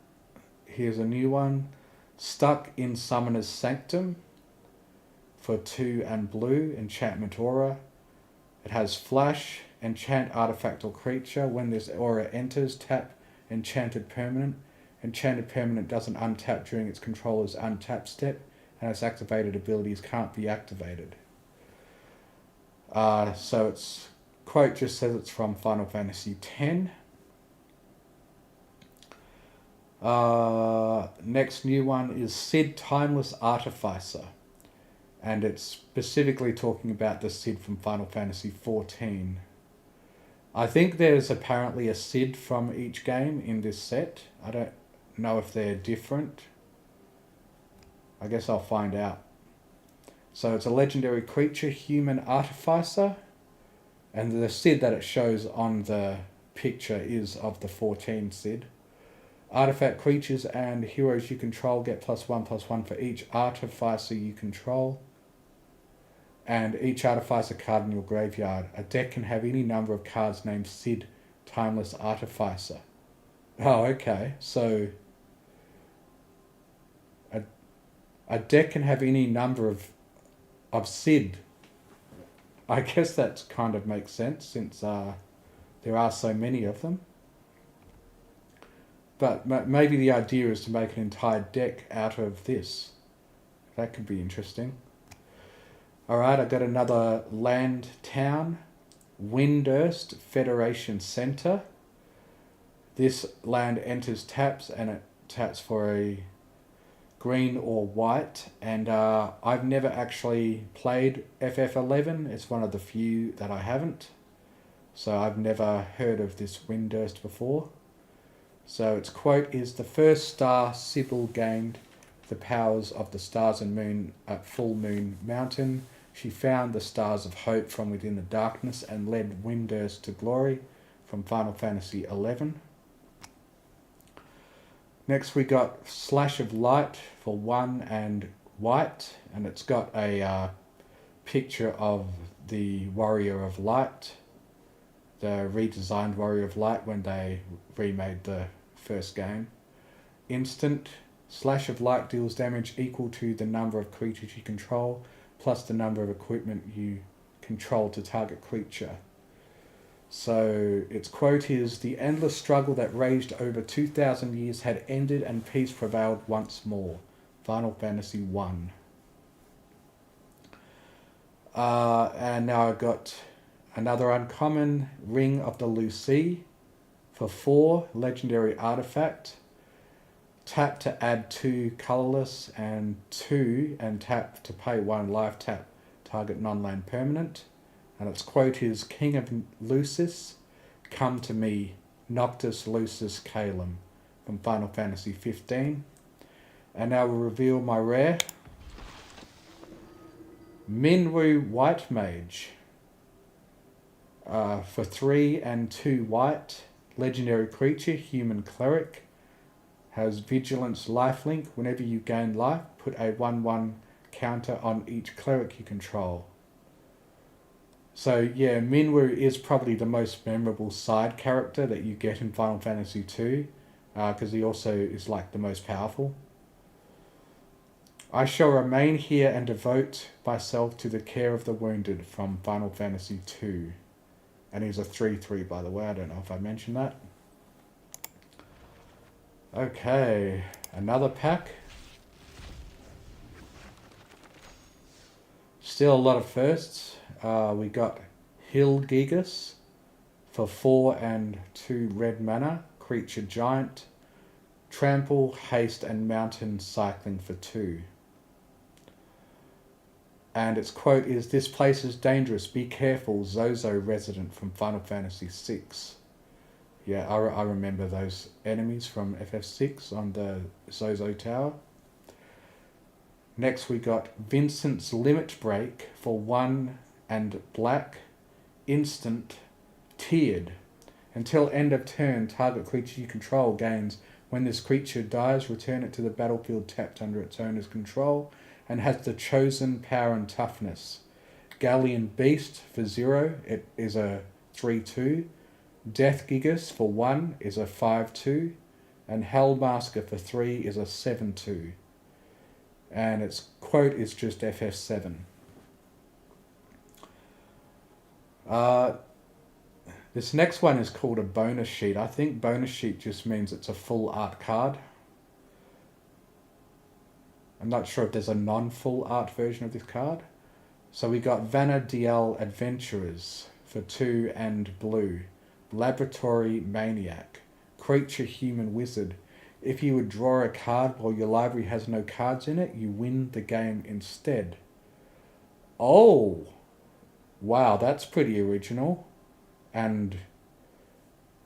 Here's a new one. Stuck in Summoner's Sanctum for 2 and blue, enchantment aura. It has flash, enchant artifact or creature. When this aura enters, tap enchanted permanent. Enchanted permanent doesn't untap during its controller's untap step, and its activated abilities can't be activated. So its quote just says it's from Final Fantasy X. Next new one is Sid Timeless Artificer. And it's specifically talking about the Sid from Final Fantasy XIV. I think there's apparently a Sid from each game in this set. I don't know if they're different. I guess I'll find out. So it's a legendary creature, human artificer. And the Sid that it shows on the picture is of the 14 Sid. Artifact creatures and heroes you control get +1/+1 for each artificer you control. And each artificer card in your graveyard. A deck can have any number of cards named Sid Timeless Artificer. Oh, okay. So a deck can have any number of Sid. I guess that kind of makes sense since there are so many of them. But maybe the idea is to make an entire deck out of this. That could be interesting. Alright, I got another land town. Windurst Federation Center. This land enters taps and it taps for a green or white. And I've never actually played FF11. It's one of the few that I haven't. So I've never heard of this Windurst before. So its quote is, the first star Sybil gained the powers of the stars and moon at Full Moon Mountain. She found the stars of hope from within the darkness and led Windurst to glory, from Final Fantasy XI. Next we got Slash of Light for 1 and white, and it's got a picture of the Warrior of Light, the redesigned Warrior of Light when they remade the first game. Instant, Slash of Light deals damage equal to the number of creatures you control, plus the number of equipment you control to target creature. So its quote is, "The endless struggle that raged over 2,000 years had ended and peace prevailed once more." Final Fantasy 1. And now I've got another uncommon, Ring of the Lucy for 4, legendary artifact. Tap to add 2 colorless and 2, and tap to pay 1 life, tap target non-land permanent. And its quote is, "King of Lucis, come to me, Noctis Lucis Calum," from Final Fantasy 15. And now we'll reveal my rare. Minwu White Mage. For 3 and 2 white, legendary creature, human cleric. Has vigilance lifelink. Whenever you gain life, put a 1/1 counter on each cleric you control. So yeah, Minwu is probably the most memorable side character that you get in Final Fantasy 2, because he also is like the most powerful. I shall remain here and devote myself to the care of the wounded, from Final Fantasy 2. And he's a 3/3, by the way. I don't know if I mentioned that. Okay, another pack. Still a lot of firsts. We got Hilgigas for 4 and 2 red mana. Creature giant. Trample, haste, and mountain cycling for 2. And its quote is, "This place is dangerous. Be careful, Zozo resident," from Final Fantasy 6. Yeah, I remember those enemies from FF6 on the Zozo Tower. Next we got Vincent's Limit Break for 1 and black. Instant. Tiered. Until end of turn, target creature you control gains. When this creature dies, return it to the battlefield tapped under its owner's control, and has the chosen power and toughness. Galleon Beast for 0, it is a 3/2. Death Gigas for 1 is a 5/2. And Hellmasker for 3 is a 7/2. And its quote is just FF7. This next one is called a bonus sheet. I think bonus sheet just means it's a full art card. I'm not sure if there's a non-full art version of this card. So we got Vanadiel Adventurers for 2 and blue. Laboratory Maniac. Creature Human Wizard. If you would draw a card while your library has no cards in it, you win the game instead. Oh! Wow, that's pretty original. And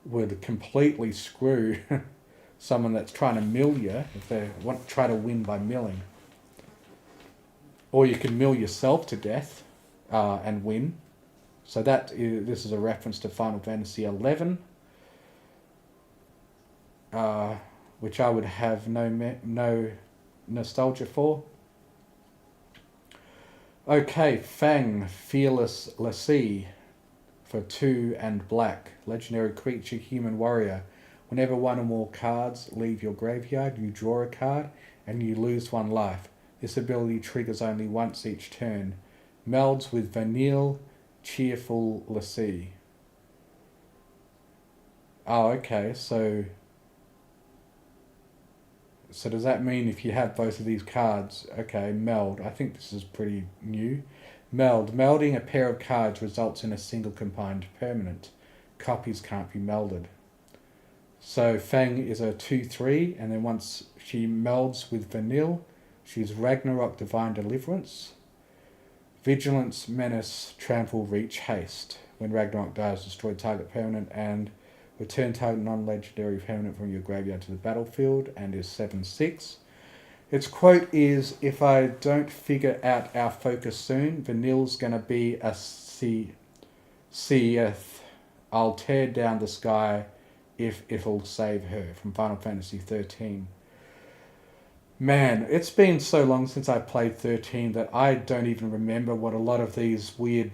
would completely screw someone that's trying to mill you if they want to try to win by milling. Or you can mill yourself to death and win. So this is a reference to Final Fantasy 11, which I would have no nostalgia for. Okay, Fang, Fearless Lassie for 2 and black. Legendary creature, human warrior. Whenever 1 or more cards leave your graveyard, you draw a card and you lose 1 life. This ability triggers only once each turn. Melds with Vanille, Cheerful Lassie. Oh, okay, so does that mean if you have both of these cards, okay, meld. I think this is pretty new. Melding a pair of cards results in a single combined permanent. Copies can't be melded. So Fang is a 2/3, and then once she melds with Vanille, she's Ragnarok Divine Deliverance. Vigilance, Menace, Trample, Reach, Haste. When Ragnarok dies, destroy target permanent and return target non-legendary permanent from your graveyard to the battlefield, and is 7/6. Its quote is, "If I don't figure out our focus soon, Vanille's gonna be a Seeth. I'll tear down the sky if it'll save her," from Final Fantasy 13. Man, it's been so long since I played 13 that I don't even remember what a lot of these weird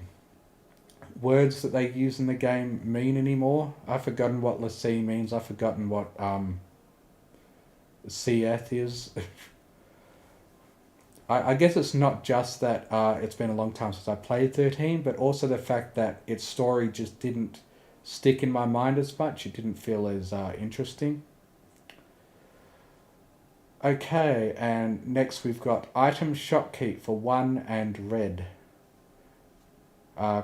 words that they use in the game mean anymore. I've forgotten what Lassie means. I've forgotten what Seeth is. I guess it's not just that it's been a long time since I played 13, but also the fact that its story just didn't stick in my mind as much. It didn't feel as interesting. Okay, and next we've got item shopkeep for 1 and red.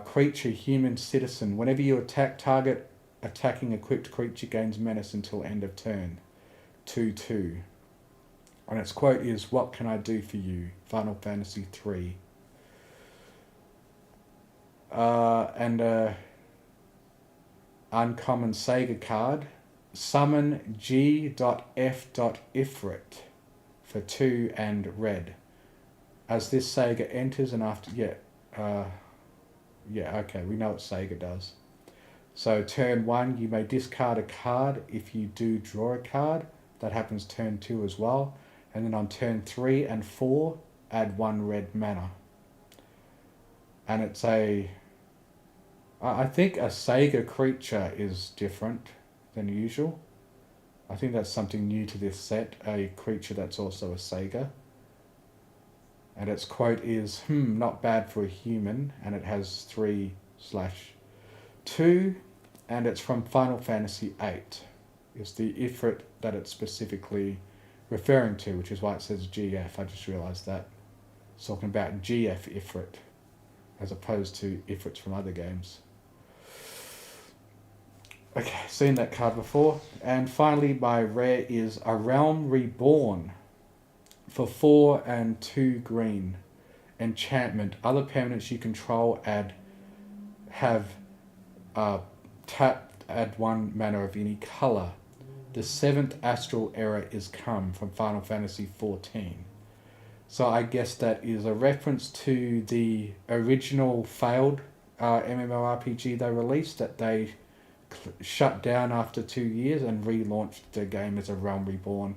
Creature, human, citizen. Whenever you attack target, attacking equipped creature gains menace until end of turn. 2/2. And its quote is, "What can I do for you?" Final Fantasy 3. And uncommon Sega card. Summon G.F. Ifrit for 2 and red. As this Sega enters and after... okay, we know what Sega does. So turn 1, you may discard a card. If you do, draw a card. That happens turn 2 as well. And then on turn 3 and 4, add 1 red mana. And it's I think a Sega creature is different than usual. I think that's something new to this set, a creature that's also a Sega. And its quote is, not bad for a human, and it has 3/2, and it's from Final Fantasy VIII. It's the Ifrit that it's specifically referring to, which is why it says GF. I just realised that. It's talking about GF Ifrit, as opposed to Ifrits from other games. Okay, seen that card before. And finally, my rare is A Realm Reborn for 4 and 2 green. Enchantment. Other permanents you control have tapped, add 1 mana of any colour. The 7th Astral Era is come from Final Fantasy 14. So I guess that is a reference to the original failed MMORPG they released that they shut down after 2 years and relaunched the game as A Realm Reborn.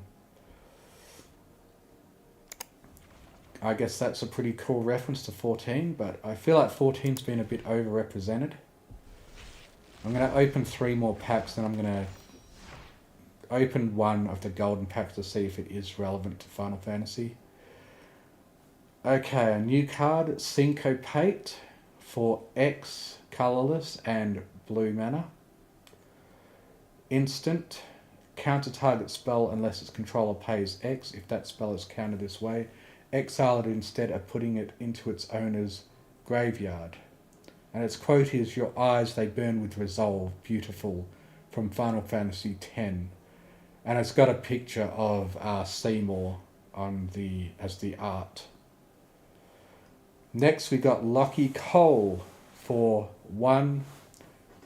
I guess that's a pretty cool reference to 14, but I feel like 14's been a bit overrepresented. I'm going to open 3 more packs, then I'm going to open 1 of the golden packs to see if it is relevant to Final Fantasy. Okay, a new card, Syncopate for X, colourless, and blue mana. Instant, counter target spell unless its controller pays X. If that spell is countered this way, exile it instead of putting it into its owner's graveyard. And its quote is, "Your eyes, they burn with resolve, beautiful," from Final Fantasy X. And it's got a picture of Seymour as the art. Next we got Lucky Cole for 1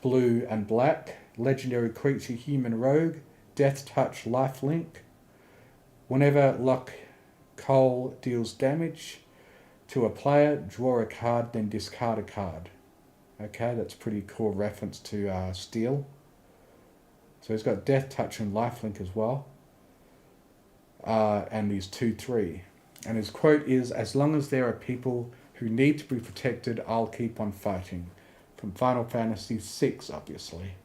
blue and black. Legendary creature, human rogue, death touch, lifelink. Whenever Luck Cole deals damage to a player, draw a card, then discard a card. Okay, that's a pretty cool reference to Steel. So he's got death touch and lifelink as well. And he's 2/3. And his quote is, "As long as there are people who need to be protected, I'll keep on fighting." From Final Fantasy VI, obviously.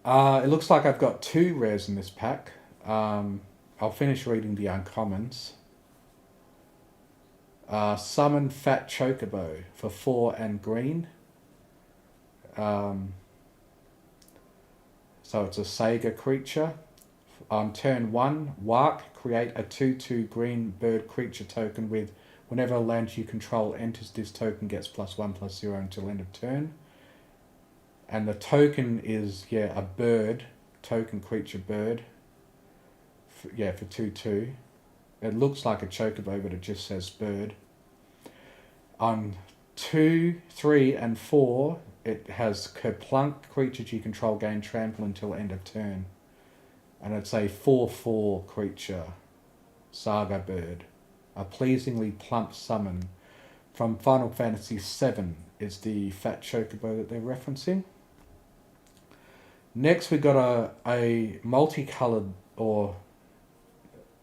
It looks like I've got 2 rares in this pack. I'll finish reading the uncommons. Summon Fat Chocobo for 4 and green. So it's a Sega creature. On turn 1, Wark, create a 2/2 green bird creature token with whenever a land you control enters, this token gets +1/+0 until end of turn. And the token is, a bird, token creature bird. For 2/2. It looks like a chocobo, but it just says bird. On 2, 3, and 4, it has Kerplunk, creatures you control gain trample until end of turn. And it's a 4/4 creature, Saga Bird. A pleasingly plump summon from Final Fantasy VII is the Fat Chocobo that they're referencing. Next we got a multicoloured or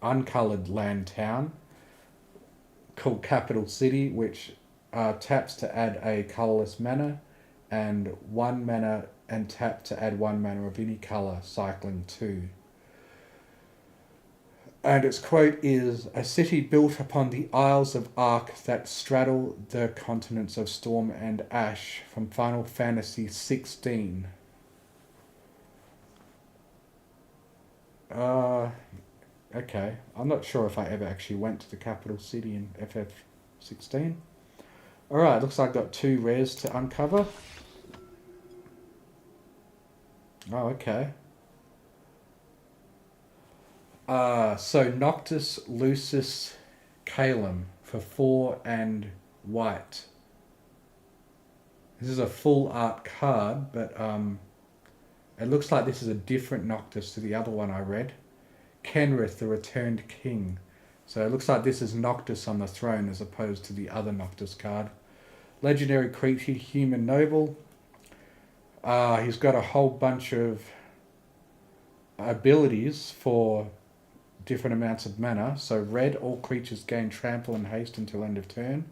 uncoloured land town called Capital City, which taps to add a colourless mana and 1 mana, and tap to add 1 mana of any colour, cycling 2. And its quote is, "A city built upon the Isles of Ark that straddle the continents of Storm and Ash," from Final Fantasy 16. Okay. I'm not sure if I ever actually went to the capital city in FF16. Alright, looks like I've got 2 rares to uncover. Oh, okay. So Noctis Lucis Calum for 4 and white. This is a full art card, but it looks like this is a different Noctis to the other one I read. Kenrith, the Returned King. So it looks like this is Noctis on the throne as opposed to the other Noctis card. Legendary creature, human noble. He's got a whole bunch of abilities for different amounts of mana. So red, all creatures gain trample and haste until end of turn.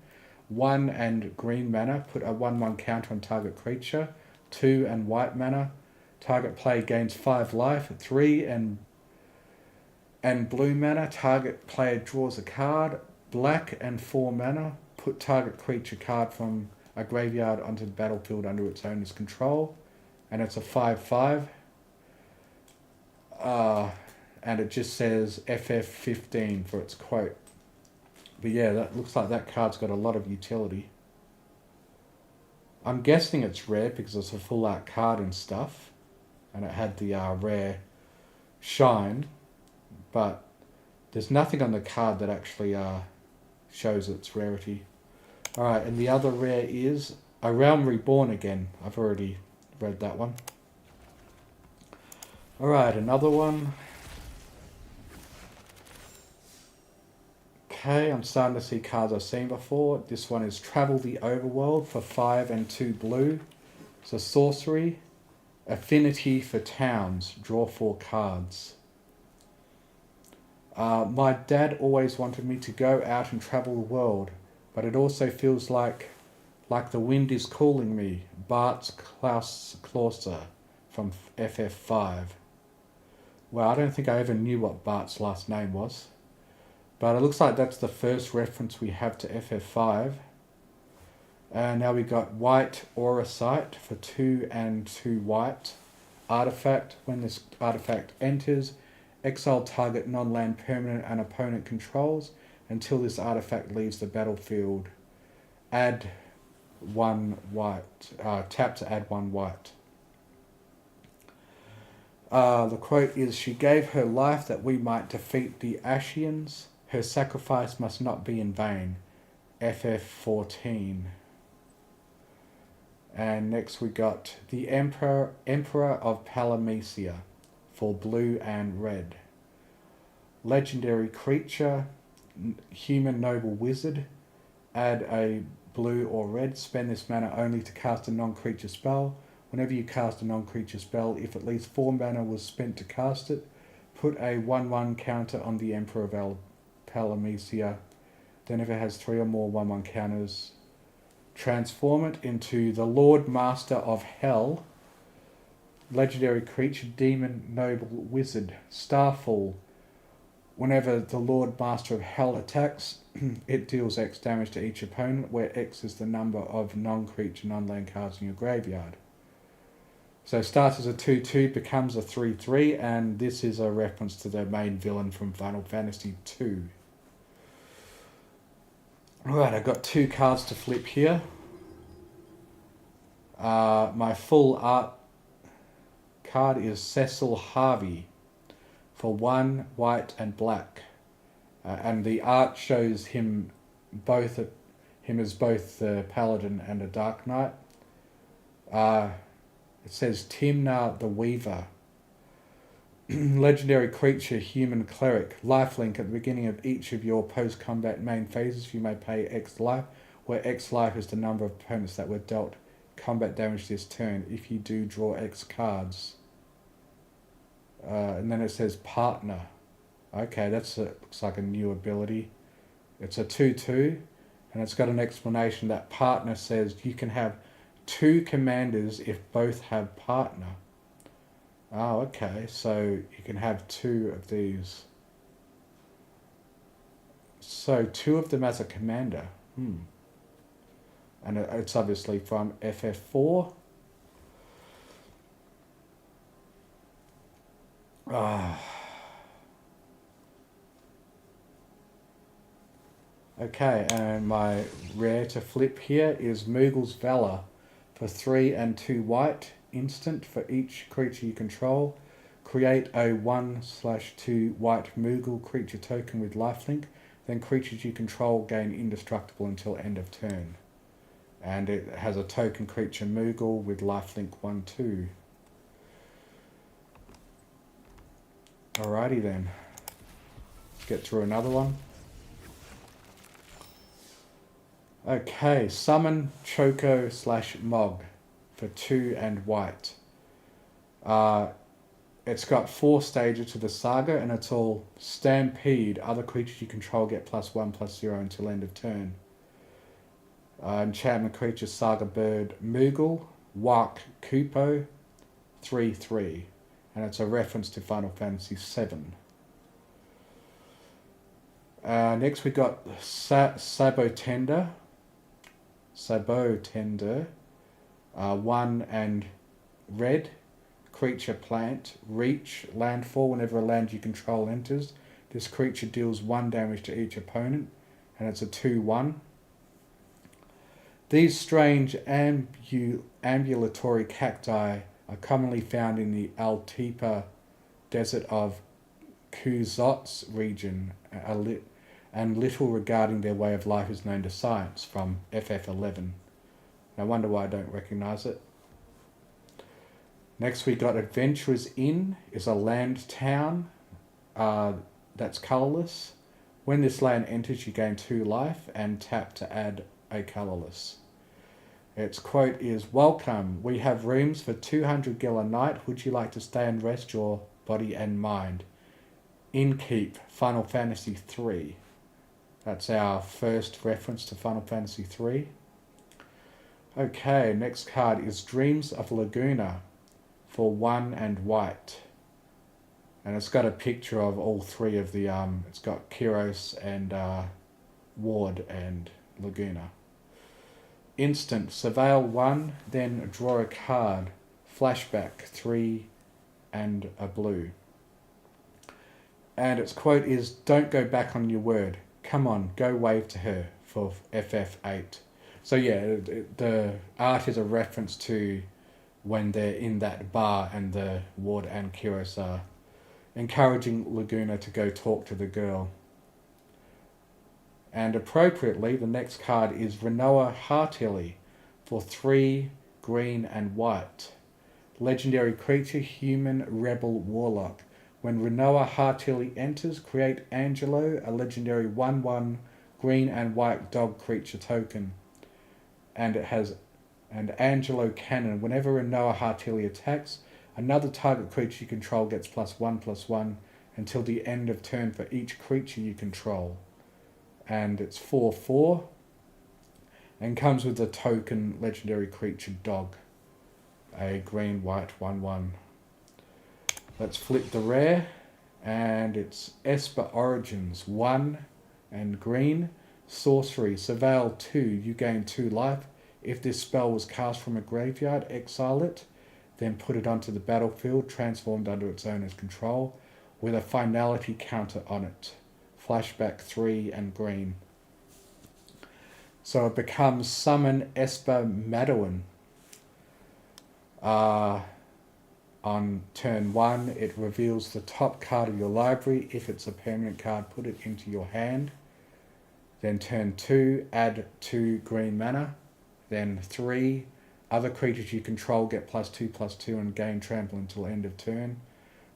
1 and green mana, put a 1/1 counter on target creature. 2 and white mana, target player gains 5 life. 3 and blue mana, target player draws a card. Black and 4 mana, put target creature card from a graveyard onto the battlefield under its owner's control. And it's a 5/5. And it just says FF15 for its quote. But yeah, that looks like that card's got a lot of utility. I'm guessing it's rare because it's a full art card and stuff. And it had the rare shine. But there's nothing on the card that actually shows its rarity. Alright, and the other rare is A Realm Reborn again. I've already read that one. Alright, another one. Okay, I'm starting to see cards I've seen before. This one is Travel the Overworld for 5 and 2 blue. It's a sorcery. Affinity for towns. Draw 4 cards. My dad always wanted me to go out and travel the world, but it also feels like the wind is calling me. Bart's Clauser from FF5. Well, I don't think I ever knew what Bart's last name was. But it looks like that's the first reference we have to FF5. And now we got White Aura Sight for 2 and 2 white. Artifact. When this artifact enters, exile target non-land permanent an opponent controls until this artifact leaves the battlefield. Add 1 white. Tap to add 1 white. The quote is, "She gave her life that we might defeat the Ashians. Her sacrifice must not be in vain." FF14. And next we got the Emperor of Palamecia for blue and red. Legendary creature, human noble wizard. Add a blue or red. Spend this mana only to cast a non-creature spell. Whenever you cast a non-creature spell, if at least 4 mana was spent to cast it, put a 1/1 counter on the Emperor of Palamecia. Then if it has 3 or more 1/1 counters, transform it into the Lord Master of Hell. Legendary creature, demon noble wizard. Starfall. Whenever the Lord Master of Hell attacks, it deals X damage to each opponent, where X is the number of non-creature, non-land cards in your graveyard. So it starts as a 2/2, becomes a 3/3, and this is a reference to the main villain from Final Fantasy 2. Alright, I've got 2 cards to flip here. My full art card is Cecil Harvey for 1 white and black. And the art shows him as both the Paladin and a Dark Knight. It says Timna the Weaver. Legendary creature, human cleric. Lifelink. At the beginning of each of your post-combat main phases, you may pay X life, where X life is the number of opponents that were dealt combat damage this turn. If you do, draw X cards. And then it says partner. Okay, looks like a new ability. It's a 2/2, and it's got an explanation that partner says you can have 2 commanders if both have partner. Oh, okay, so you can have 2 of these. So 2 of them as a commander. And it's obviously from FF4. Okay, and my rare to flip here is Moogle's Valor for 3 and 2 white, instant for each creature you control. Create a 1/2 white Moogle creature token with lifelink. Then creatures you control gain indestructible until end of turn. And it has a token creature Moogle with lifelink 1/2. Alrighty then. Let's get through another one. Okay, summon Choco/Mog for 2 and white. It's got 4 stages to the saga, and it's all Stampede. Other creatures you control get +1/+0 until end of turn. Enchantment creature Saga Bird Moogle, Walk Kupo, 3/3. And it's a reference to Final Fantasy VII. Next we got Sabotender. 1 and red. Creature plant. Reach. Landfall. Whenever a land you control enters, this creature deals 1 damage to each opponent. And it's a 2/1. These strange ambulatory cacti are commonly found in the Altipa desert of Kuzot's region, and little regarding their way of life is known to science, from FF11. I wonder why I don't recognise it. Next we got Adventurers Inn, is a land town that's colourless. When this land enters you gain 2 life and tap to add a colourless. Its quote is, "Welcome, we have rooms for 200 gil a night. Would you like to stay and rest your body and mind? Innkeep, Final Fantasy III." That's our first reference to Final Fantasy III. Okay, next card is Dreams of Laguna for 1 and white. And it's got a picture of all 3 of the, it's got Kyros and Ward and Laguna. Instant, surveil 1, then draw a card. Flashback 3 and a blue. And its quote is, "Don't go back on your word. Come on, go wave to her," for FF8. So yeah, the art is a reference to when they're in that bar and the Ward and Kyros are encouraging Laguna to go talk to the girl. And appropriately, the next card is Renoa Heartilly for 3 green and white. Legendary creature, human rebel warlock. When Renoa Heartilly enters, create Angelo, a legendary 1/1 green and white dog creature token. And it has an Angelo cannon. Whenever Renoa Heartilly attacks, another target creature you control gets +1/+1 until the end of turn for each creature you control. And it's 4/4 and comes with a token legendary creature dog, a green white 1/1. Let's flip the rare, and it's Esper Origins 1 and green. Sorcery, surveil 2, you gain 2 life. If this spell was cast from a graveyard, exile it, then put it onto the battlefield, transformed under its owner's control, with a finality counter on it. Flashback 3 and green. So it becomes Summon Esper Madeline. On turn 1, it reveals the top card of your library. If it's a permanent card, put it into your hand. Then turn 2, add 2 green mana. Then 3, other creatures you control get +2/+2 and gain trample until end of turn.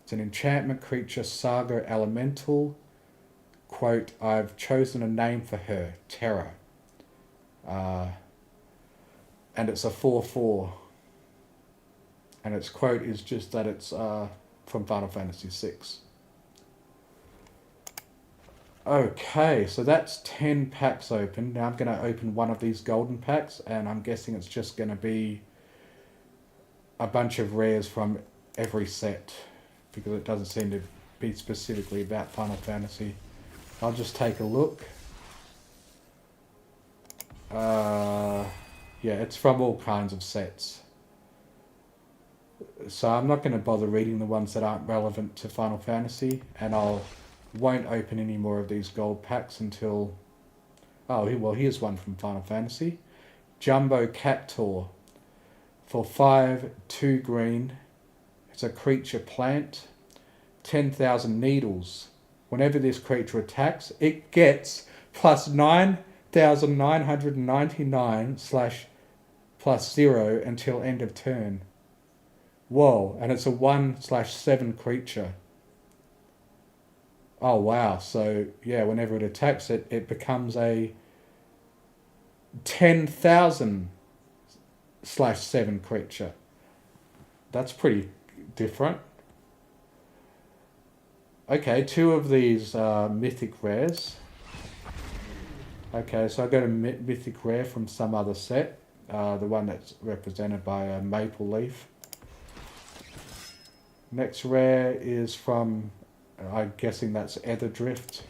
It's an enchantment creature, Saga Elemental. Quote, "I've chosen a name for her, Terra." And it's a 4/4. And its quote is just that it's from Final Fantasy VI. Okay, so that's 10 packs open. Now I'm going to open one of these golden packs, and I'm guessing it's just going to be a bunch of rares from every set, because it doesn't seem to be specifically about Final Fantasy. I'll just take a look. Yeah, it's from all kinds of sets. So I'm not going to bother reading the ones that aren't relevant to Final Fantasy, and won't open any more of these gold packs until... Oh, well, here's one from Final Fantasy. Jumbo Cactor. For 5, 2 green. It's a creature plant. 10,000 needles. Whenever this creature attacks, it gets plus 9,999 / plus 0 until end of turn. Whoa, and it's a 1/7 creature. Oh wow, so yeah, whenever it attacks it, it becomes a 10,000 /7 creature. That's pretty different. Okay, 2 of these mythic rares. Okay, so I got a mythic rare from some other set. The one that's represented by a maple leaf. Next rare is from, I'm guessing that's Ether-Drift.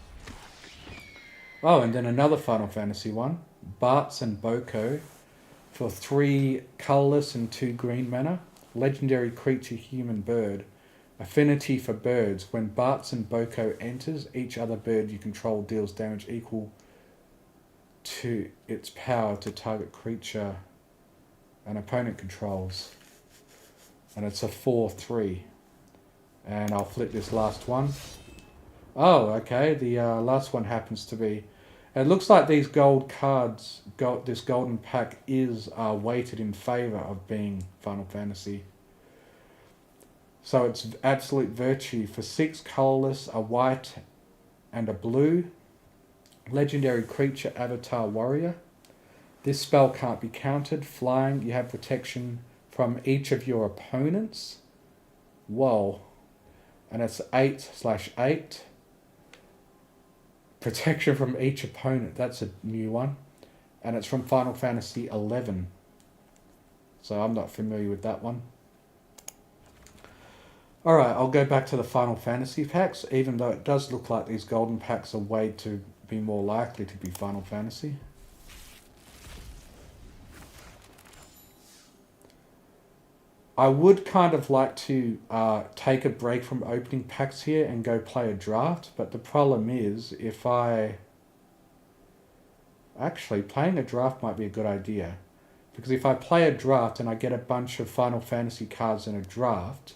Oh, and then another Final Fantasy one. Bartz and Boko. For 3 colourless and 2 green mana. Legendary creature, human bird. Affinity for birds. When Bartz and Boko enters, each other bird you control deals damage equal to its power to target creature an opponent controls. And it's a 4/3. And I'll flip this last one. Oh, okay. The last one happens to be... It looks like these gold cards, this golden pack is weighted in favour of being Final Fantasy. So it's Absolute Virtue for 6 colourless, a white and a blue. Legendary creature, Avatar Warrior. This spell can't be countered. Flying, you have protection from each of your opponents. Whoa. And it's 8/8. Protection from each opponent. That's a new one. And it's from Final Fantasy 11. So I'm not familiar with that one. Alright, I'll go back to the Final Fantasy packs, even though it does look like these golden packs are weighed to be more likely to be Final Fantasy. I would kind of like to take a break from opening packs here and go play a draft, but the problem is Actually, playing a draft might be a good idea. Because if I play a draft and I get a bunch of Final Fantasy cards in a draft,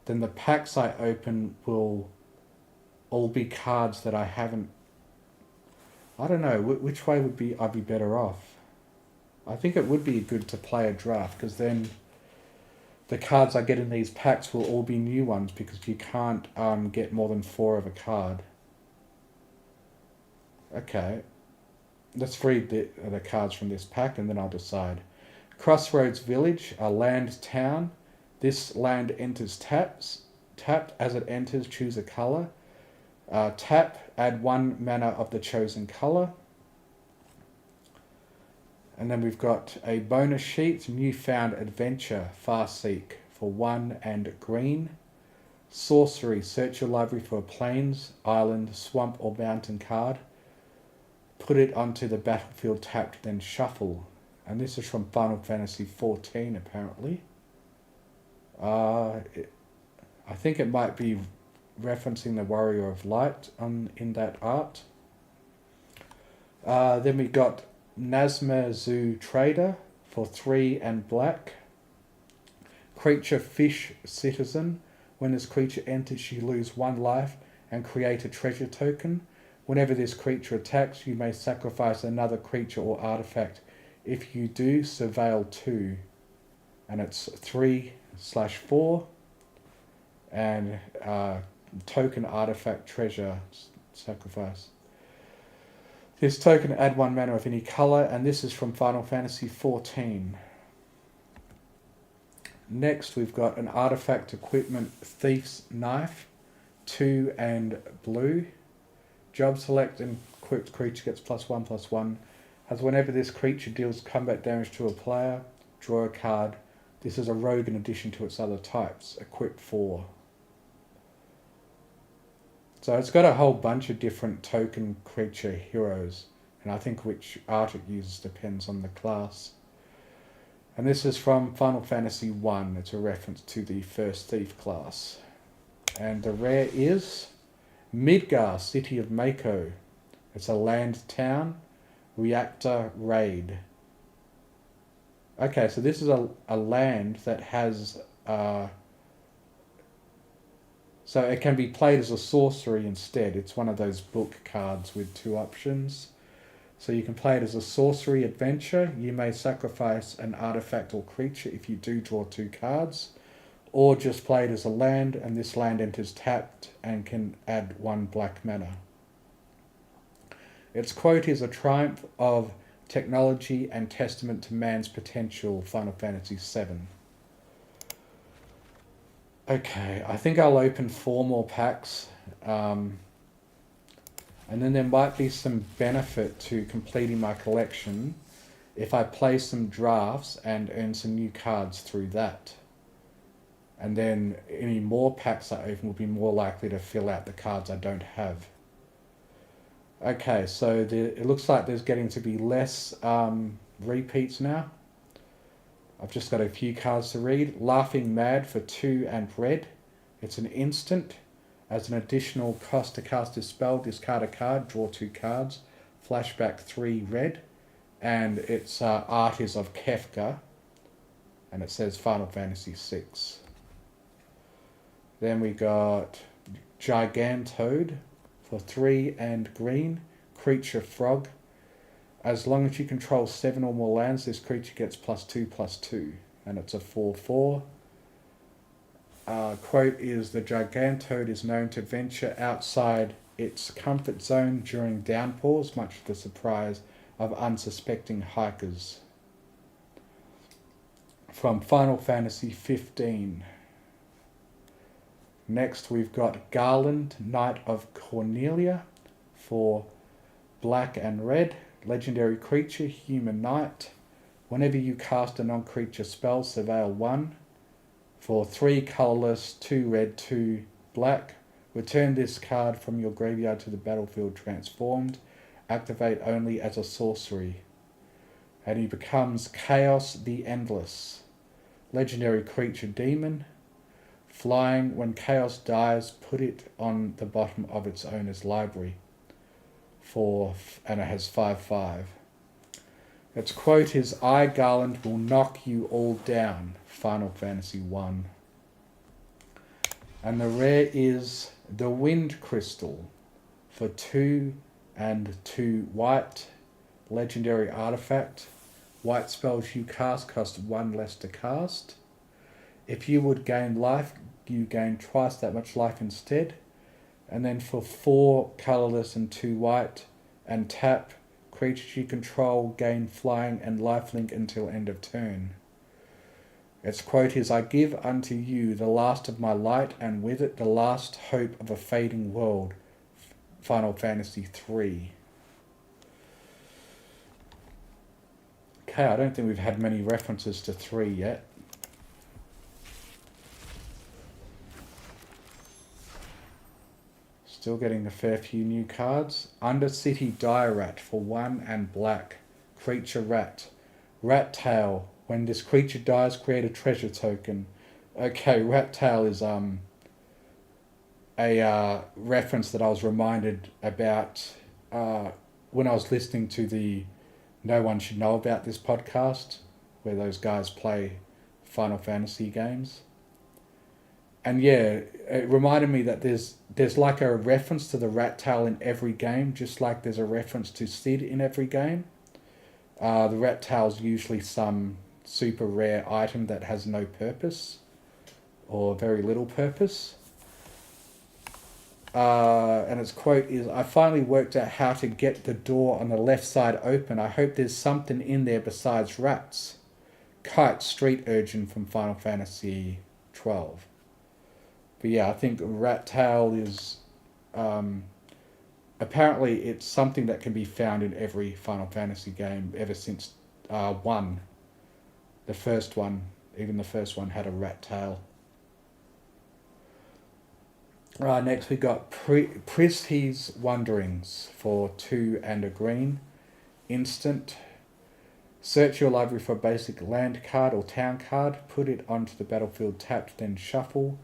then the packs I open will all be cards that I haven't... I don't know, which way would I'd be better off? I think it would be good to play a draft, because then the cards I get in these packs will all be new ones, because you can't get more than 4 of a card. Okay. Let's read the cards from this pack and then I'll decide. Crossroads Village, a land town. This land enters tapped. As it enters, choose a colour. Tap, add 1 mana of the chosen colour. And then we've got a bonus sheet, Newfound Adventure, Farseek, for 1 and green. Sorcery, search your library for a plains, island, swamp or mountain card. Put it onto the battlefield tapped, then shuffle. And this is from Final Fantasy 14, apparently. I think it might be referencing the Warrior of Light in that art. Then we got Nazma Zoo Trader for 3 and black. Creature Fish Citizen. When this creature enters, you lose 1 life and create a treasure token. Whenever this creature attacks, you may sacrifice another creature or artifact. If you do, surveil 2. And it's 3/4. And token artifact treasure sacrifice. This token add 1 mana of any colour, and this is from Final Fantasy 14. Next we've got an artifact equipment Thief's Knife, 2 and blue. Job select and equipped creature gets +1/+1. As whenever this creature deals combat damage to a player, draw a card. This is a rogue in addition to its other types. Equipped 4. So it's got a whole bunch of different token creature heroes. And I think which art it uses depends on the class. And this is from Final Fantasy 1. It's a reference to the First Thief class. And the rare is Midgar, City of Mako. It's a land town, reactor raid. Okay, so this is a land that has... so it can be played as a sorcery instead. It's one of those book cards with 2 options. So you can play it as a sorcery adventure. You may sacrifice an artifact or creature if you do draw 2 cards. Or just play it as a land, and this land enters tapped and can add 1 black mana. Its quote is a triumph of technology and testament to man's potential, Final Fantasy VII. Okay, I think I'll open 4 more packs. And then there might be some benefit to completing my collection if I play some drafts and earn some new cards through that. And then any more packs I open will be more likely to fill out the cards I don't have. Okay, so it looks like there's getting to be less repeats now. I've just got a few cards to read. Laughing Mad for 2 and red. It's an instant. As an additional cost to cast this spell, discard a card, draw 2 cards. Flashback 3 red. And its art is of Kefka. And it says Final Fantasy 6. Then we got Gigantoad for 3 and green. Creature Frog. As long as you control 7 or more lands, this creature gets +2/+2. And it's a 4/4. Quote is, the Gigantoad is known to venture outside its comfort zone during downpours, much to the surprise of unsuspecting hikers. From Final Fantasy 15. Next we've got Garland, Knight of Cornelia for black and red. Legendary creature, human knight. Whenever you cast a non-creature spell, surveil 1. For 3 colourless, 2 red, 2 black. Return this card from your graveyard to the battlefield transformed. Activate only as a sorcery. And he becomes Chaos the Endless. Legendary creature demon. Flying, when Chaos dies, put it on the bottom of its owner's library. And it has 5/5. Its quote is, I, Garland, will knock you all down. Final Fantasy 1. And the rare is the Wind Crystal for 2 and 2 white. Legendary artifact. White spells you cast cost 1 less to cast. If you would gain life, you gain twice that much life instead. And then for 4 colourless and 2 white and tap, creatures you control gain flying and lifelink until end of turn. Its quote is, I give unto you the last of my light, and with it the last hope of a fading world. Final Fantasy 3. Okay, I don't think we've had many references to 3 yet. Still getting a fair few new cards. Undercity Dire Rat for 1 and black. Creature Rat. Rat Tail. When this creature dies, create a treasure token. Okay, Rat Tail is a reference that I was reminded about when I was listening to the No One Should Know About This podcast, where those guys play Final Fantasy games. And yeah, it reminded me that there's like a reference to the rat tail in every game, just like there's a reference to Sid in every game. The rat tail's usually some super rare item that has no purpose, or very little purpose. And its quote is, I finally worked out how to get the door on the left side open. I hope there's something in there besides rats. Kite, street urchin from Final Fantasy 12. But yeah, I think rat tail is... apparently it's something that can be found in every Final Fantasy game ever since 1. The first one, even the first one had a rat tail. Next we got Pristy's Wanderings for 2 and a green. instant. Search your library for a basic land card or town card, put it onto the battlefield tapped, then shuffle.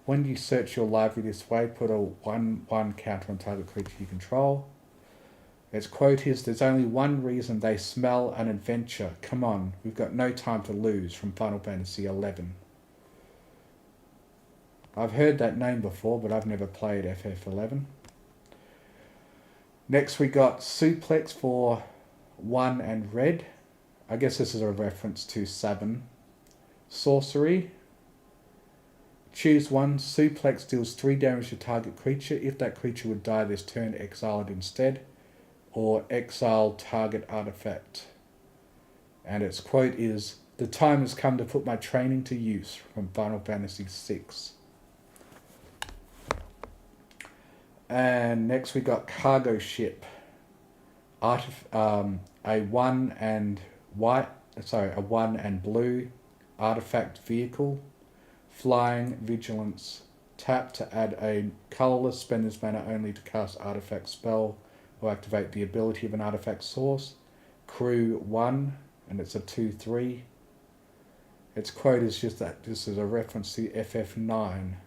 When you search your library this way, put a 1/1 counter on target creature you control. Its quote is, "There's only one reason they smell an adventure. Come on, we've got no time to lose," from Final Fantasy XI. I've heard that name before, but I've never played FF11. Next we got Suplex for 1 and red. I guess this is a reference to Sabin. Sorcery. Choose one. Suplex deals 3 damage to target creature. If that creature would die this turn, exile it instead. Or exile target artifact. And its quote is, "The time has come to put my training to use," from Final Fantasy VI. And next we got Cargo Ship. A 1 and blue artifact vehicle. Flying, vigilance. Tap to add a colorless, spend this mana only to cast artifact spell or activate the ability of an artifact source. Crew 1, and it's a 2/3. Its quote is just that this is a reference to FF9.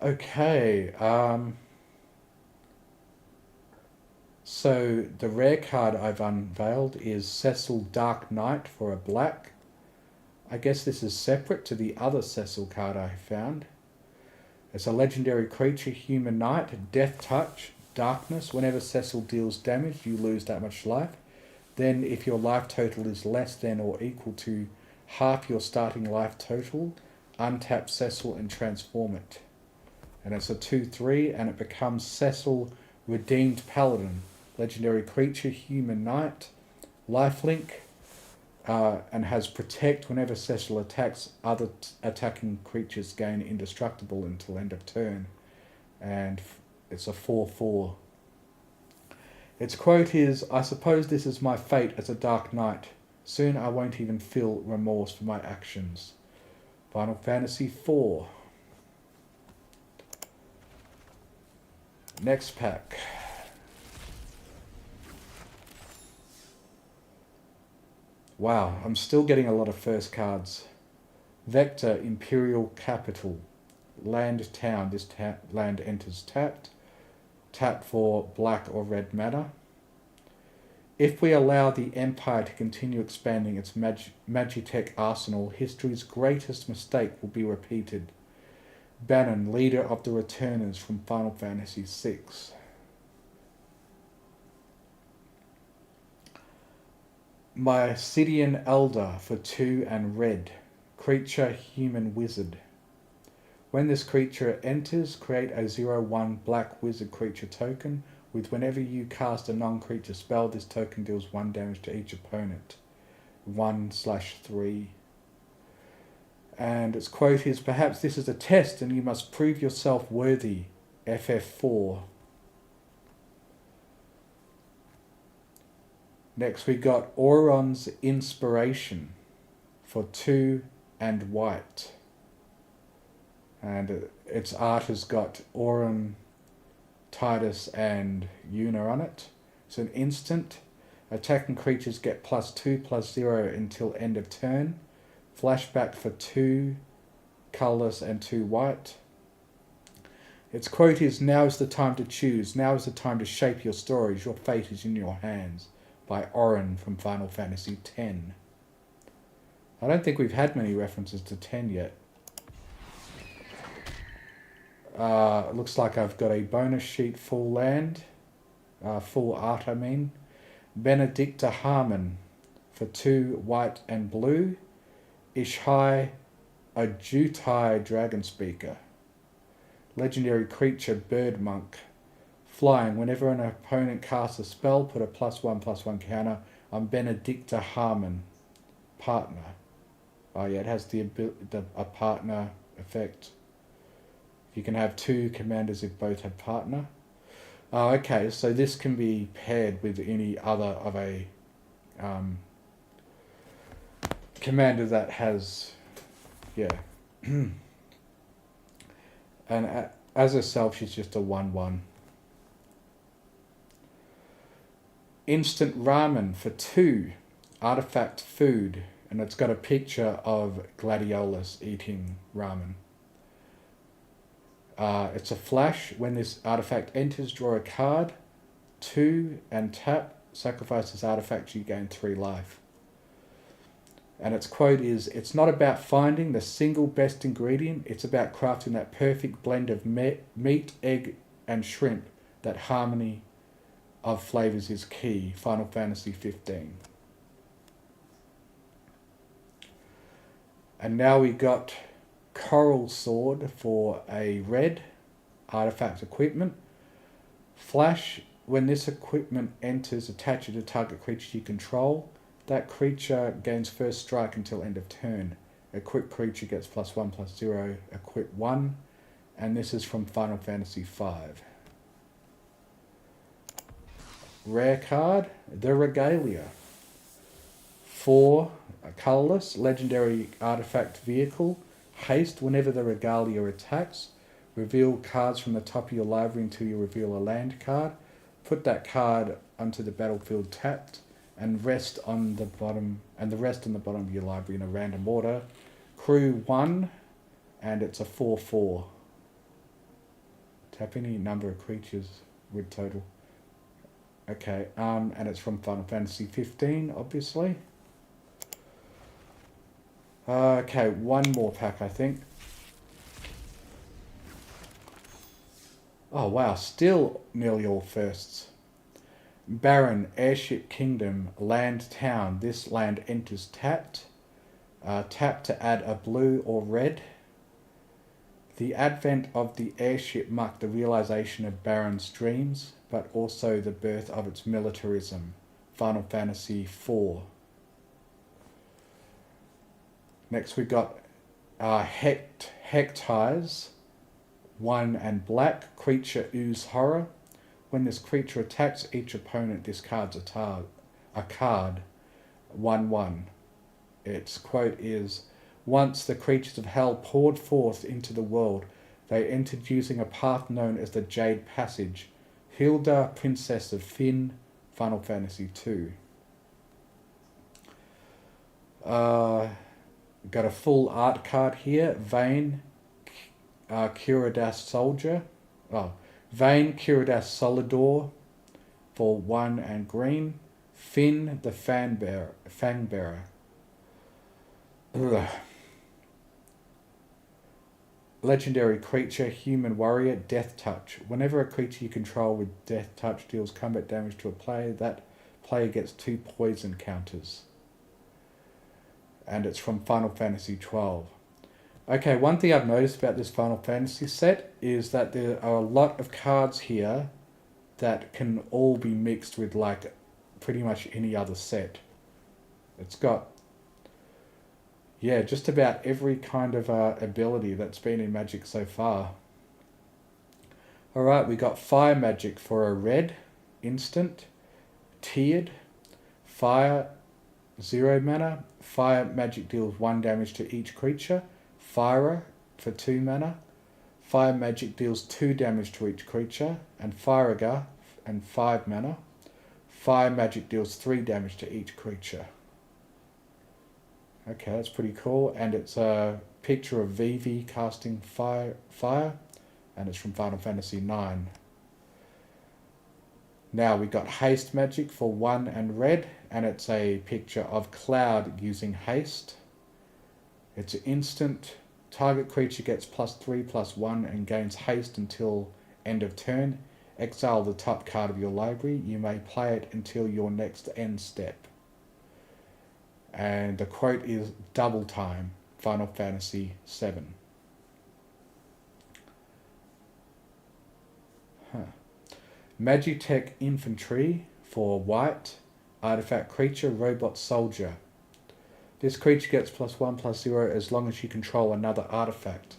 Okay, so the rare card I've unveiled is Cecil Dark Knight for a black. I guess this is separate to the other Cecil card I found. It's a legendary creature, human knight, death touch, darkness. Whenever Cecil deals damage, you lose that much life. Then if your life total is less than or equal to half your starting life total, untap Cecil and transform it. And it's a 2/3, and it becomes Cecil Redeemed Paladin. Legendary creature, human knight, lifelink, and has protect. Whenever Cecil attacks, other attacking creatures gain indestructible until end of turn. And it's a 4/4. Its quote is, "I suppose this is my fate as a dark knight. Soon I won't even feel remorse for my actions." Final Fantasy IV. Next pack. Wow, I'm still getting a lot of first cards. Vector, Imperial Capital. Land town. This land enters tapped. Tap for black or red mana. If we allow the Empire to continue expanding its Magitech arsenal, history's greatest mistake will be repeated. Bannon, leader of the Returners, from Final Fantasy VI. Mycedian Elder for 2 and red. Creature, human wizard. When this creature enters, create a 0/1 black wizard creature token. With whenever you cast a non-creature spell, this token deals 1 damage to each opponent. 1/3. And its quote is, "Perhaps this is a test and you must prove yourself worthy." FF4. Next we got Auron's Inspiration for 2 and white. And its art has got Auron, Titus and Yuna on it. It's an instant. Attacking creatures get +2/+0 until end of turn. Flashback for 2 colourless and 2 white. Its quote is, "Now is the time to choose. Now is the time to shape your stories. Your fate is in your hands." By Auron from Final Fantasy X. I don't think we've had many references to 10 yet. It looks like I've got a bonus sheet full land. Full art, I mean. Benedicta Harmon for 2 white and blue. Ishai, a Jutai Dragon Speaker. Legendary creature, Bird Monk. Flying, whenever an opponent casts a spell, put a +1/+1 counter on Benedicta Harmon. Partner. Oh yeah, it has a partner effect. You can have 2 commanders if both have partner. Oh, okay, so this can be paired with any other of a commander that has, yeah. And as herself, she's just a 1/1. instant ramen for 2, artifact food, and it's got a picture of Gladiolus eating ramen. It's a flash. When this artifact enters, draw a card, 2, and tap. Sacrifice this artifact, you gain 3 life. And its quote is, "It's not about finding the single best ingredient, it's about crafting that perfect blend of meat, egg, and shrimp. That harmony of flavors is key." Final Fantasy 15. And now we got Coral Sword for a red artifact equipment. Flash, when this equipment enters, attach it to target creature you control. That creature gains first strike until end of turn. Equipped creature gets +1/+0, equip 1, and this is from Final Fantasy 5. Rare card, the Regalia. 4, colorless, legendary artifact vehicle. Haste, whenever the Regalia attacks. Reveal cards from the top of your library until you reveal a land card. Put that card onto the battlefield tapped, and rest on the bottom, and the rest on the bottom of your library in a random order. Crew 1, and it's a 4/4. Tap any number of creatures with total. Okay, and it's from Final Fantasy 15, obviously. Okay, one more pack, I think. Oh wow, still nearly all firsts. Baron, Airship Kingdom, Land Town. This land enters tapped. Tap to add a blue or red. The advent of the airship marked the realization of Baron's dreams, but also the birth of its militarism. Final Fantasy 4. Next we got Hectize, 1 and black, creature ooze horror. When this creature attacks, each opponent discards a card, 1/1. Its quote is, "Once the creatures of hell poured forth into the world, they entered using a path known as the Jade Passage. Hilda, Princess of Finn." Final Fantasy 2. Got a full art card here. Vayne, Curadas Soldier. Vayne, Curadas Solidor for 1 and green. Finn, the Fangbearer. Ugh. Legendary creature, human warrior, Death Touch. Whenever a creature you control with Death Touch deals combat damage to a player, that player gets 2 poison counters. And it's from Final Fantasy 12. Okay, one thing I've noticed about this Final Fantasy set is that there are a lot of cards here that can all be mixed with like pretty much any other set. It's got, yeah, just about every kind of ability that's been in Magic so far. Alright, we got Fire Magic for a red instant, tiered, fire, 0 mana. Fire Magic deals 1 damage to each creature. Firer for 2 mana. Fire Magic deals 2 damage to each creature. And Firegar and 5 mana. Fire Magic deals 3 damage to each creature. Okay, that's pretty cool. And it's a picture of Vivi casting fire, and it's from Final Fantasy 9. Now we got Haste Magic for 1 and red, and it's a picture of Cloud using Haste. It's an instant. Target creature gets +3/+1 and gains haste until end of turn. Exile the top card of your library. You may play it until your next end step. And the quote is double time. Final Fantasy 7. Magitech Infantry for white. Artifact creature, robot soldier. This creature gets +1/+0 as long as you control another artifact.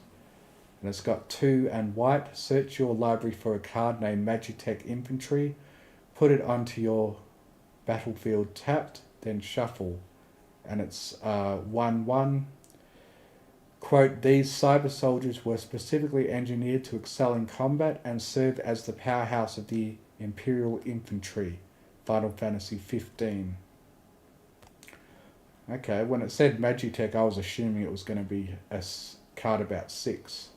And it's got 2 and white. Search your library for a card named Magitech Infantry. Put it onto your battlefield tapped, then shuffle. And it's 1/1. Quote, "These cyber soldiers were specifically engineered to excel in combat and serve as the powerhouse of the Imperial Infantry." Final Fantasy 15. Okay, when it said Magitech, I was assuming it was going to be a card about 6.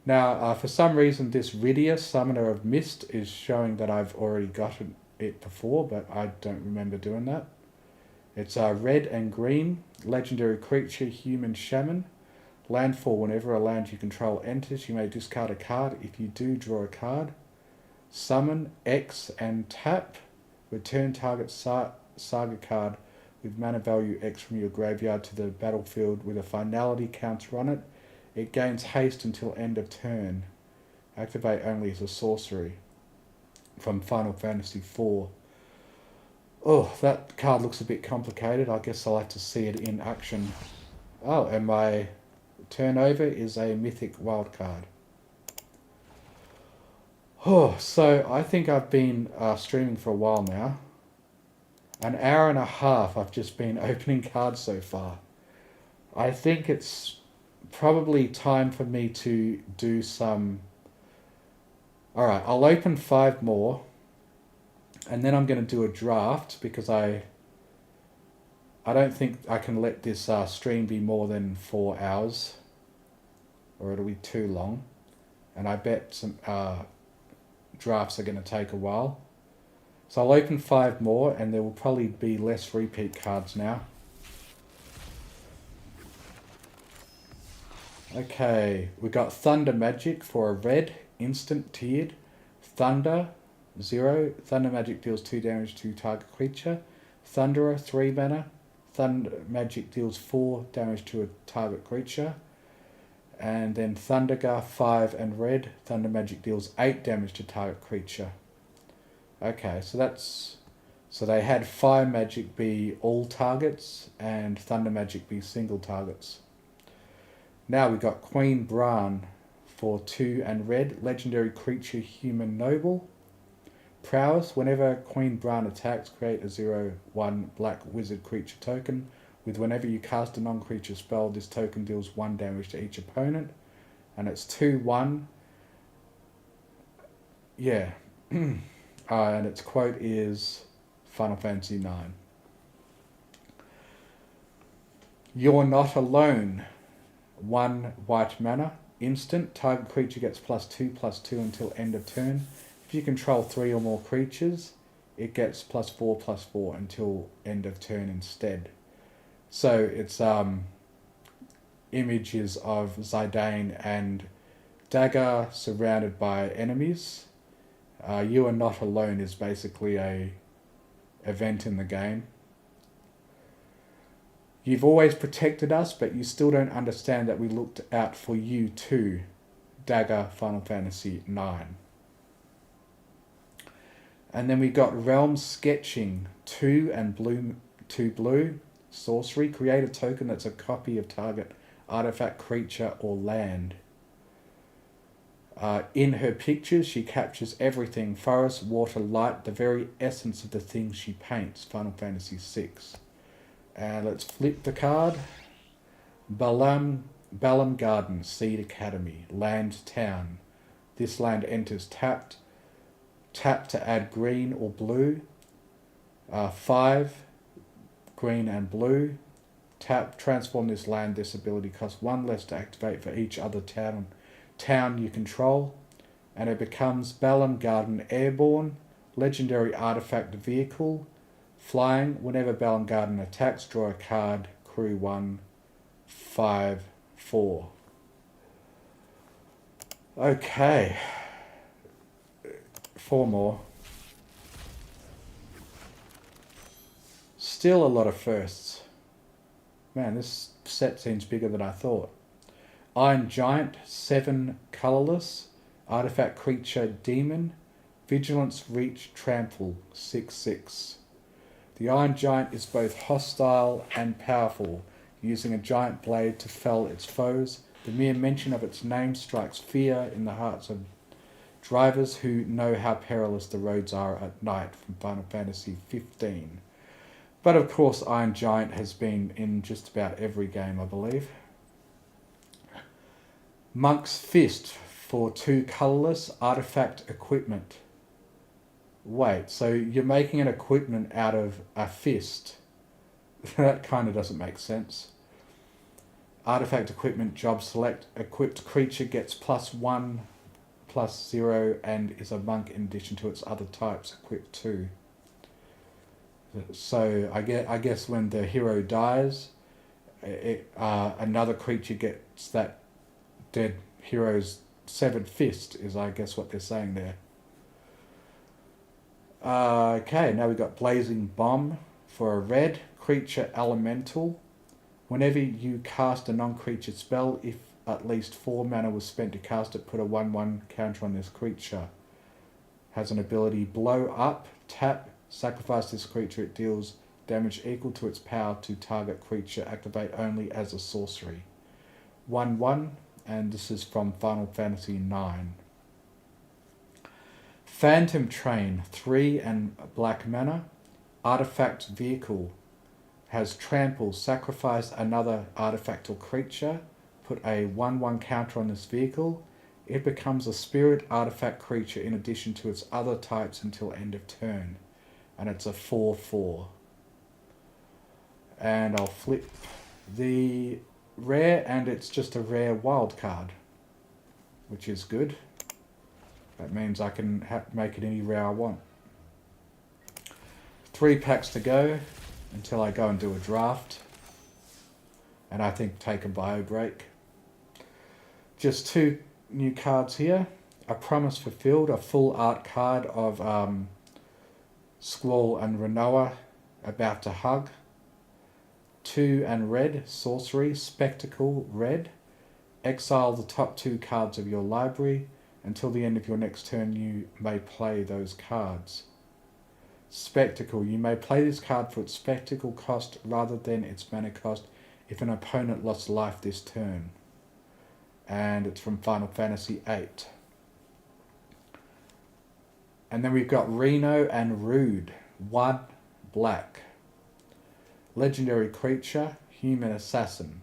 Now, for some reason, this Rydia, Summoner of Mist, is showing that I've already gotten it before, but I don't remember doing that. It's red and green, legendary creature, human shaman. Landfall, whenever a land you control enters, you may discard a card. If you do, draw a card. Summon, X, and tap. Return target saga card with mana value X from your graveyard to the battlefield with a finality counter on it. It gains haste until end of turn. Activate only as a sorcery. From Final Fantasy 4. Oh, that card looks a bit complicated. I guess I'll have to see it in action. Oh, and my turnover is a mythic wild card. Oh, so I think I've been streaming for a while now. An hour and a half I've just been opening cards so far. I think it's probably time for me to do some... Alright, I'll open 5 more. And then I'm going to do a draft because I don't think I can let this stream be more than 4 hours. Or it'll be too long. And I bet some drafts are going to take a while. So I'll open 5 more and there will probably be less repeat cards now. Okay, we got Thunder Magic for a red, instant tiered. Thunder, 0. Thunder Magic deals 2 damage to target creature. Thunderer, 3 mana. Thunder Magic deals 4 damage to a target creature. And then Thundergar, 5 and red. Thunder Magic deals 8 damage to target creature. Okay, so they had Fire Magic be all targets and Thunder Magic be single targets. Now we got Queen Bran for 2 and red. Legendary creature, human noble. Prowess, whenever Queen Bran attacks, create a 0/1 black wizard creature token. With whenever you cast a non-creature spell, this token deals 1 damage to each opponent. And it's 2/1. Yeah. And its quote is Final Fantasy 9. You're not alone. 1 white mana. Instant. Target creature gets +2/+2 until end of turn. If you control 3 or more creatures, it gets +4/+4 until end of turn instead. So it's images of Zidane and Dagger surrounded by enemies. You are not alone is basically a event in the game. You've always protected us, but you still don't understand that we looked out for you too. Dagger, Final Fantasy 9. And then we got Realm Sketching, 2 and blue, 2 blue. Sorcery, create a token that's a copy of target artifact, creature, or land. In her pictures, she captures everything: forest, water, light, the very essence of the things she paints. Final Fantasy 6. And let's flip the card. Balam Garden, Seed Academy, land, town. This land enters tapped. Tap to add green or blue. 5, green and blue. Tap, transform this land. This ability costs 1 less to activate for each other town you control. And it becomes Balam Garden Airborne, legendary artifact vehicle. Flying, whenever Balam Garden attacks, draw a card, crew 1, 5, 4. Okay. 4 more. Still a lot of firsts. Man, this set seems bigger than I thought. Iron Giant, 7 colorless, artifact creature demon, vigilance, reach, trample, 6/6. The Iron Giant is both hostile and powerful, using a giant blade to fell its foes. The mere mention of its name strikes fear in the hearts of drivers who know how perilous the roads are at night. From Final Fantasy 15. But of course, Iron Giant has been in just about every game, I believe. Monk's Fist for 2 colorless, artifact equipment. Wait, so you're making an equipment out of a fist? That kind of doesn't make sense. Artifact equipment job select. Equipped creature gets +1/+0 and is a monk in addition to its other types. Equipped 2. So I guess when the hero dies, another creature gets that dead hero's severed fist, is I guess what they're saying there. Okay, now we've got Blazing Bomb for a red creature elemental. Whenever you cast a non-creature spell, if at least 4 mana was spent to cast it, put a 1/1 counter on this creature. Has an ability blow up, tap, sacrifice this creature, it deals damage equal to its power to target creature, activate only as a sorcery. 1/1, and this is from Final Fantasy IX. Phantom Train, 3 and black mana. Artifact vehicle. Has trample, sacrifice another artifact or creature, put a 1/1 counter on this vehicle. It becomes a spirit artifact creature in addition to its other types until end of turn. And it's a 4/4. And I'll flip the rare, and it's just a rare wild card, which is good. That means I can make it any rare I want. 3 packs to go until I go and do a draft. And I think take a bio break. Just 2 new cards here. A Promise Fulfilled, a full art card of Squall and Renoa about to hug. 2 and red, sorcery, Spectacle, red. Exile the top 2 cards of your library. Until the end of your next turn, you may play those cards. Spectacle. You may play this card for its spectacle cost rather than its mana cost if an opponent lost life this turn. And it's from Final Fantasy VIII. And then we've got Reno and Rude. 1 black. Legendary creature, human assassin.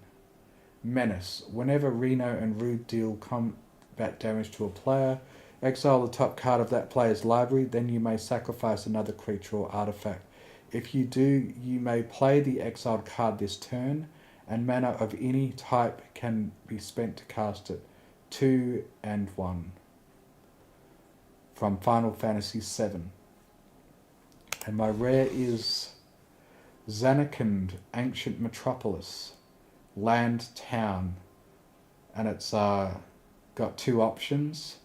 Menace. Whenever Reno and Rude deal combat damage to a player, exile the top card of that player's library, then you may sacrifice another creature or artifact. If you do, you may play the exiled card this turn, and mana of any type can be spent to cast it. 2 and 1. From Final Fantasy VII. And my rare is Zanarkand, Ancient Metropolis. Land Town. And it's got 2 options.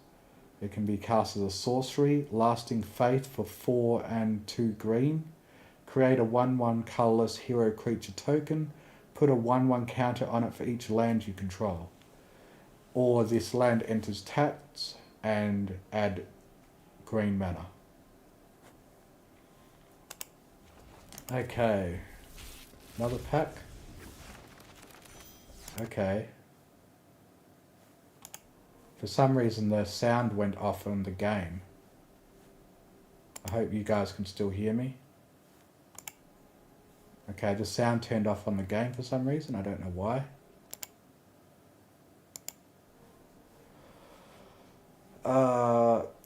It can be cast as a sorcery, Lasting Faith for 4 and 2 green. Create a 1/1 colourless hero creature token. Put a 1/1 counter on it for each land you control. Or this land enters tapped and add green mana. Okay. Another pack. Okay. For some reason the sound went off on the game. I hope you guys can still hear me. Okay, the sound turned off on the game for some reason. I don't know why.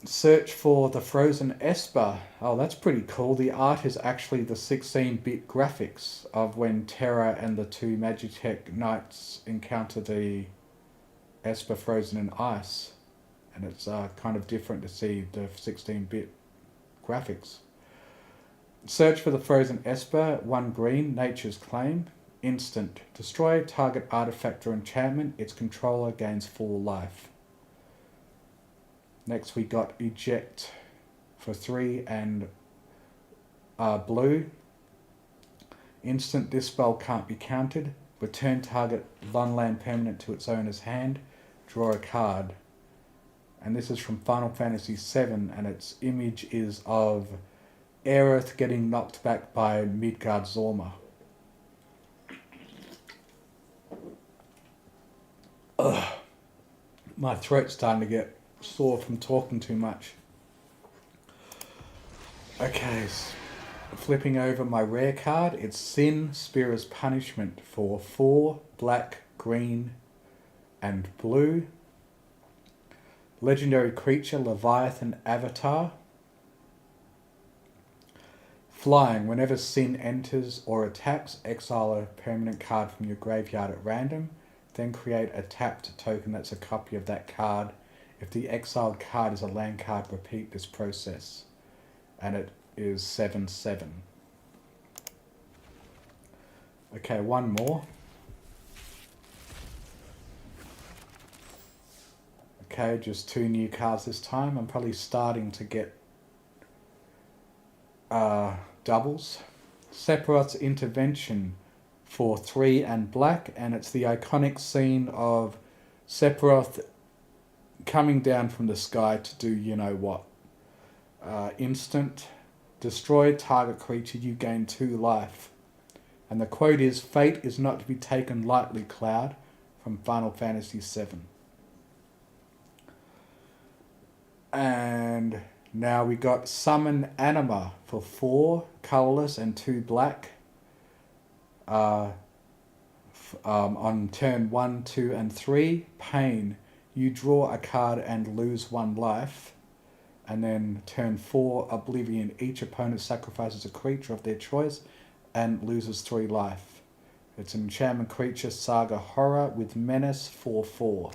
Search for the Frozen Esper. Oh, that's pretty cool. The art is actually the 16-bit graphics of when Terra and the 2 Magitech knights encounter the Esper frozen in ice. And it's kind of different to see the 16-bit graphics. Search for the Frozen Esper, 1 green, Nature's Claim. Instant. Destroy target artifact or enchantment. Its controller gains 4 life. Next we got Eject for 3 and blue. Instant. This spell can't be countered. Return target land permanent to its owner's hand. Draw a card. And this is from Final Fantasy VII, and its image is of Aerith getting knocked back by Midgard Zorma. Ugh. My throat's starting to get sore from talking too much. Okay, flipping over my rare card, it's Sin, Spearer's Punishment for 4, black, green, and blue. Legendary creature, Leviathan Avatar. Flying. Whenever Sin enters or attacks, exile a permanent card from your graveyard at random. Then create a tapped token that's a copy of that card. If the exiled card is a land card, repeat this process. And it is 7/7. Okay, one more. Okay, just 2 new cards this time. I'm probably starting to get doubles. Sephiroth's Intervention for 3 and black, and it's the iconic scene of Sephiroth coming down from the sky to do you know what. Instant. Destroy target creature, you gain 2 life. And the quote is, "Fate is not to be taken lightly, Cloud," from Final Fantasy VII. And now we got Summon Anima for 4 colourless and 2 black. On turn 1, 2, and 3, Pain. You draw a card and lose 1 life. And then turn 4, Oblivion. Each opponent sacrifices a creature of their choice and loses 3 life. It's an enchantment creature, Saga Horror, with Menace 4/4.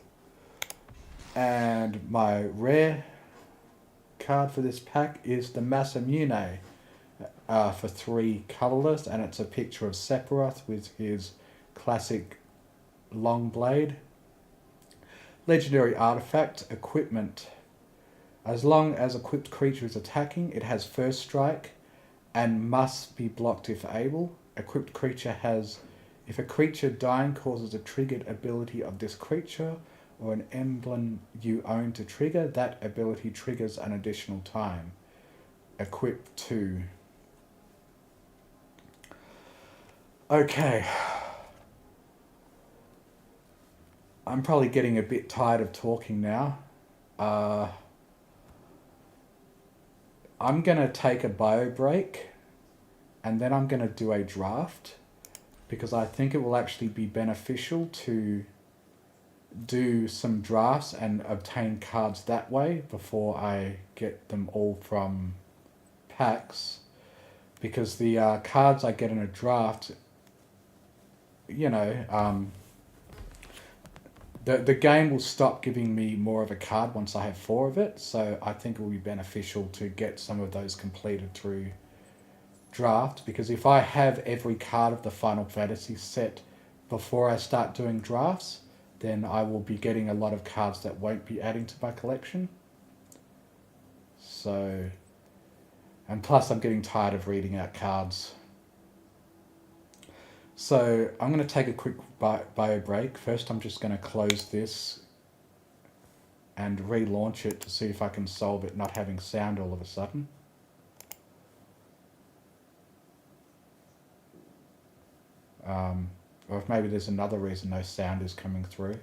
And my rare card for this pack is the Masamune for 3 colourless, and it's a picture of Sephiroth with his classic long blade. Legendary artifact, Equipment. As long as equipped creature is attacking, it has first strike and must be blocked if able. Equipped creature has, if a creature dying causes a triggered ability of this creature or an emblem you own to trigger, that ability triggers an additional time. Equip 2. Okay. I'm probably getting a bit tired of talking now. I'm going to take a bio break and then I'm going to do a draft because I think it will actually be beneficial to do some drafts and obtain cards that way before I get them all from packs, because the cards I get in a draft, the game will stop giving me more of a card once I have 4 of it, so I think it will be beneficial to get some of those completed through draft, because if I have every card of the Final Fantasy set before I start doing drafts, then I will be getting a lot of cards that won't be adding to my collection. So, and plus I'm getting tired of reading out cards. So I'm going to take a quick bio break. First I'm just going to close this and relaunch it to see if I can solve it not having sound all of a sudden. Or if maybe there's another reason no sound is coming through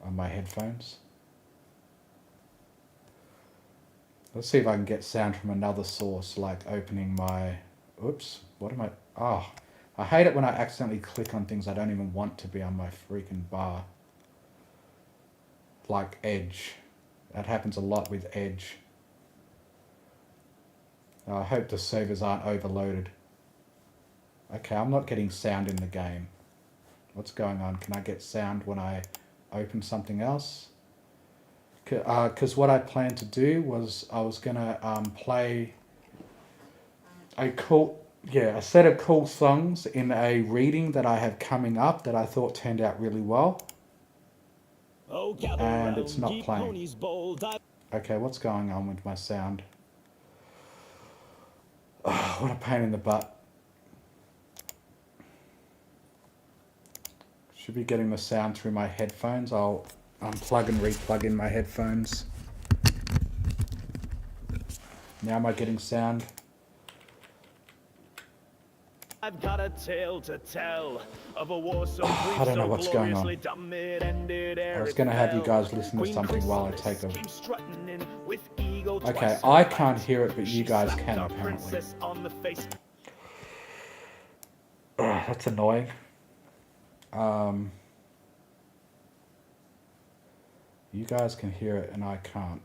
on my headphones. Let's see if I can get sound from another source, like opening my... Oops, what am I... Oh, I hate it when I accidentally click on things I don't even want to be on my freaking bar. Like Edge. That happens a lot with Edge. I hope the servers aren't overloaded. Okay, I'm not getting sound in the game. What's going on? Can I get sound when I open something else? Because what I planned to do was I was going to play a set of cool songs in a reading that I have coming up that I thought turned out really well. And it's not playing. Okay, what's going on with my sound? Oh, what a pain in the butt. Should be getting the sound through my headphones. I'll unplug and replug in my headphones. Now am I getting sound? I've got a tale to tell of a war so I don't know what's going on. I was going to have you guys listen to something while I take a... Okay, I can't hear it, but you guys can apparently. That's annoying. You guys can hear it and I can't.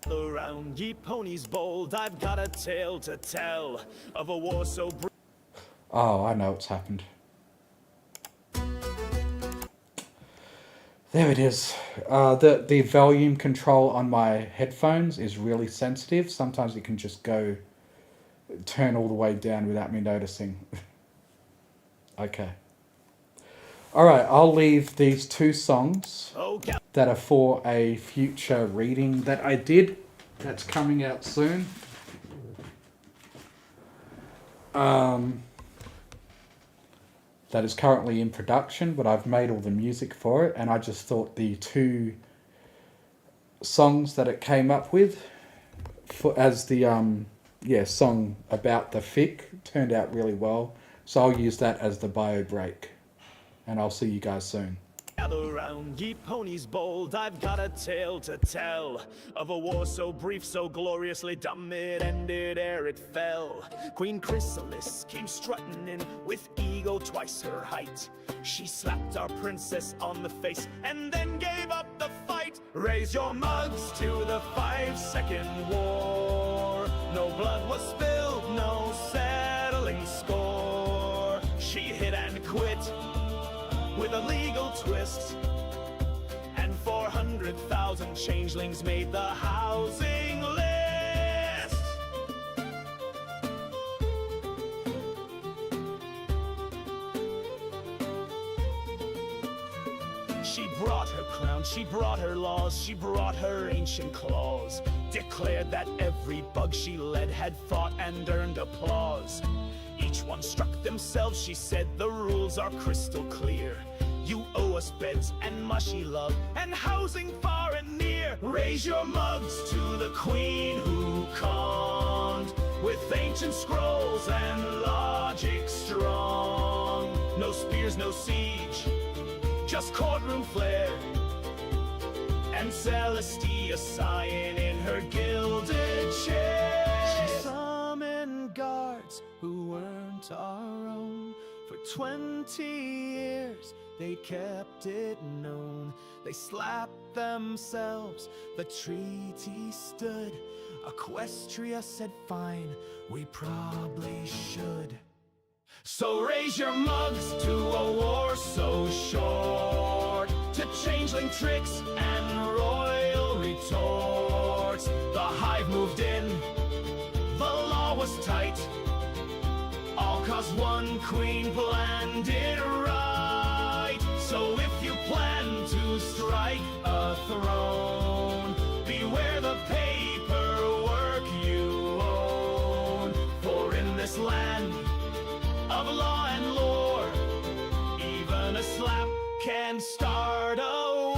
Around ye ponies bold, I've got a tale to tell of a war so brief. Oh, I know what's happened. There it is. The volume control on my headphones is really sensitive. Sometimes it can just turn all the way down without me noticing. Okay. Alright, I'll leave these two songs that are for a future reading that I did. That's coming out soon. That is currently in production, but I've made all the music for it, and I just thought the two songs that it came up with as the song about the fic turned out really well. So I'll use that as the bio break, and I'll see you guys soon. Gather round, ye ponies bold, I've got a tale to tell of a war so brief, so gloriously dumb, it ended ere it fell. Queen Chrysalis came strutting in with ego twice her height. She slapped our princess on the face and then gave up the fight. Raise your mugs to the 5-second war. No blood was spilled, no settling score. She hit and quit with a legal twist, and 400,000 changelings made the housing list. She brought her crown, she brought her laws, she brought her ancient claws, declared that every bug she led had fought and earned applause. Each one struck themselves, she said, the rules are crystal clear. You owe us beds and mushy love and housing far and near. Raise your mugs to the queen who conned with ancient scrolls and logic strong. No spears, no siege, just courtroom flair, and Celestia sighing in her gilded chair. She summoned guards who weren't our own. For 20 years they kept it known. They slapped themselves, the treaty stood. Equestria said fine, we probably should. So raise your mugs to a war so short, to changeling tricks and royal retorts. The hive moved in, the law was tight, all 'cause one queen planned it right. So if you plan to strike a throne, beware the paperwork you own. For in this land of law and lore, even a slap can start a war.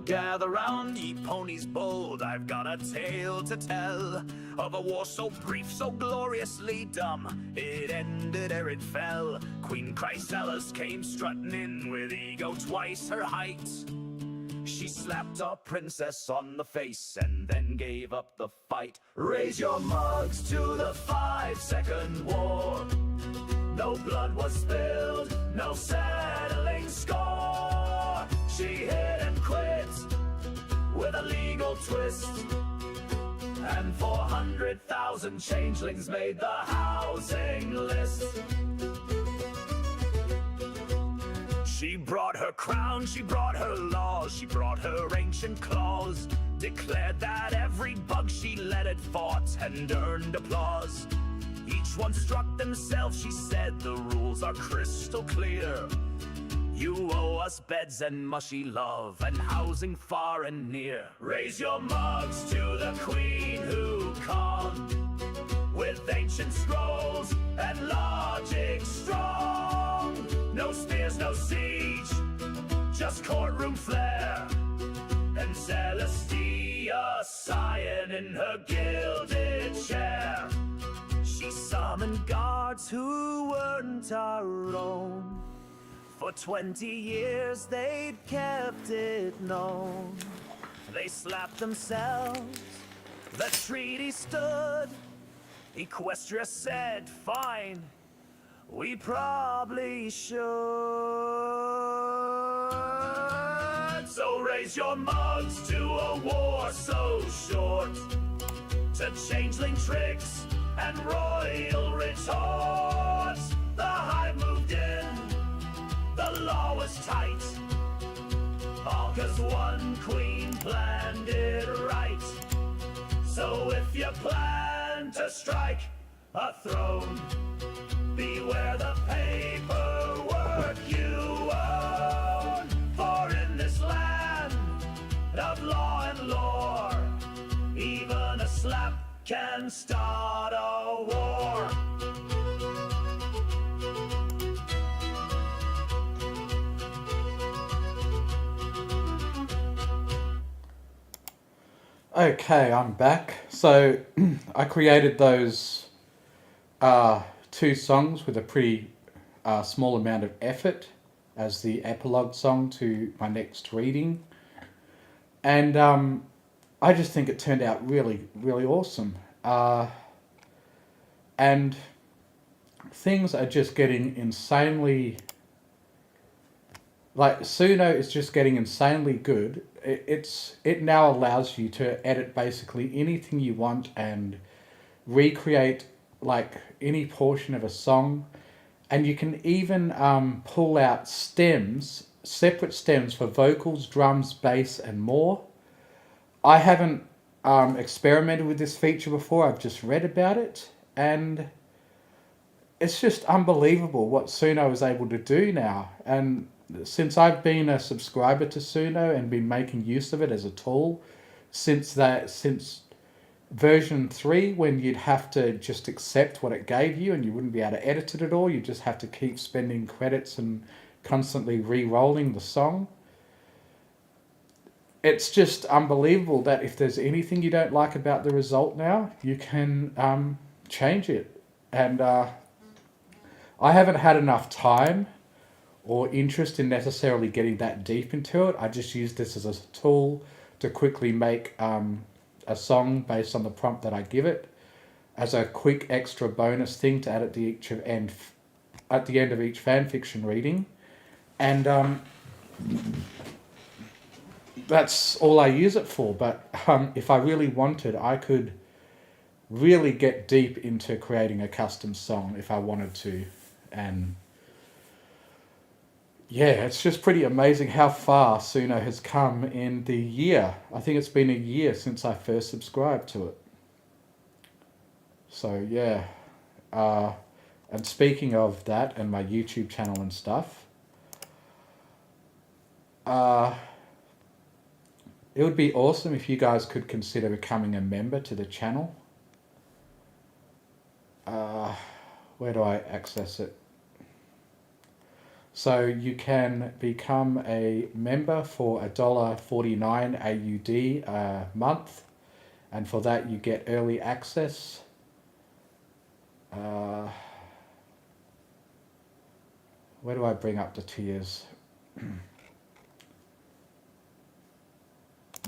Gather round, ye ponies bold, I've got a tale to tell of a war so brief, so gloriously dumb, it ended ere it fell. Queen Chrysalis came strutting in with ego twice her height. She slapped our princess on the face and then gave up the fight. Raise your mugs to the 5-second war. No blood was spilled, no settling score. She hit and quit with a legal twist, and 400,000 changelings made the housing list. She brought her crown, she brought her laws, she brought her ancient claws, declared that every bug she led had fought and earned applause. Each one struck themselves, she said, the rules are crystal clear. You owe us beds and mushy love and housing far and near. Raise your mugs to the queen who conned with ancient scrolls and logic strong. No spears, no siege, just courtroom flair, and Celestia sighing in her gilded chair. common guards who weren't our own. For 20 years they'd kept it known. They slapped themselves, the treaty stood. Equestria said, fine, we probably should. So raise your mugs to a war so short, to changeling tricks and royal retorts. The hive moved in, the law was tight, all 'cause one queen planned it right. So if you plan to strike a throne, beware the paperwork you own. For in this land of law and lore, even a slap can start a war. Okay, I'm back. So I created those two songs with a pretty small amount of effort as the epilogue song to my next reading. And I just think it turned out really, really awesome. And things are just getting insanely... Like, Suno is just getting insanely good. It now allows you to edit basically anything you want and recreate like any portion of a song, and you can even pull out stems, separate stems for vocals, drums, bass, and more. I haven't experimented with this feature before. I've just read about it, and it's just unbelievable what Suno is able to do now. And since I've been a subscriber to Suno and been making use of it as a tool since version 3, when you'd have to just accept what it gave you and you wouldn't be able to edit it at all, you just have to keep spending credits and constantly re-rolling the song. It's just unbelievable that if there's anything you don't like about the result now, you can change it. And I haven't had enough time or interest in necessarily getting that deep into it. I just use this as a tool to quickly make a song based on the prompt that I give it, as a quick extra bonus thing to add at the end of each fanfiction reading. And that's all I use it for. But if I really wanted, I could really get deep into creating a custom song if I wanted to. And yeah, it's just pretty amazing how far Suno has come in the year. I think it's been a year since I first subscribed to it. So yeah, and speaking of that and my YouTube channel and stuff, it would be awesome if you guys could consider becoming a member to the channel. Where do I access it? So you can become a member for $1.49 AUD a month, and for that you get early access. Where do I bring up the tiers?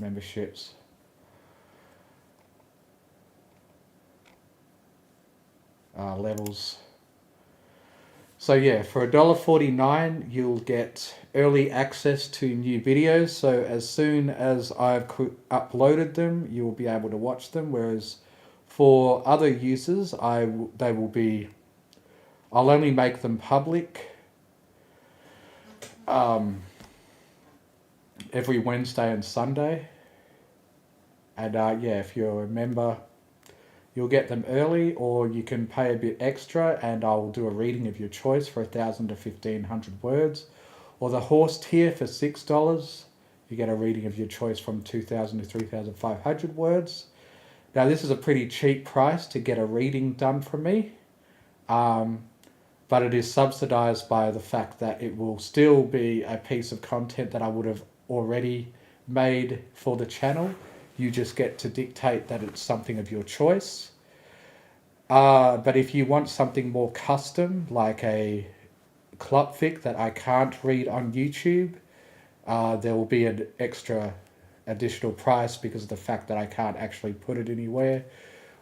Memberships. Levels. So yeah, for $1.49 you'll get early access to new videos. So as soon as I've uploaded them, you will be able to watch them. Whereas for other users, I'll only make them public every Wednesday and Sunday. And yeah, if you're a member, you'll get them early, or you can pay a bit extra and I'll do a reading of your choice for 1,000 to 1,500 words. Or the horse tier for $6, you get a reading of your choice from 2,000 to 3,500 words. Now this is a pretty cheap price to get a reading done from me, but it is subsidized by the fact that it will still be a piece of content that I would have already made for the channel. You just get to dictate that it's something of your choice. But if you want something more custom, like a clubfic that I can't read on YouTube, there will be an extra additional price because of the fact that I can't actually put it anywhere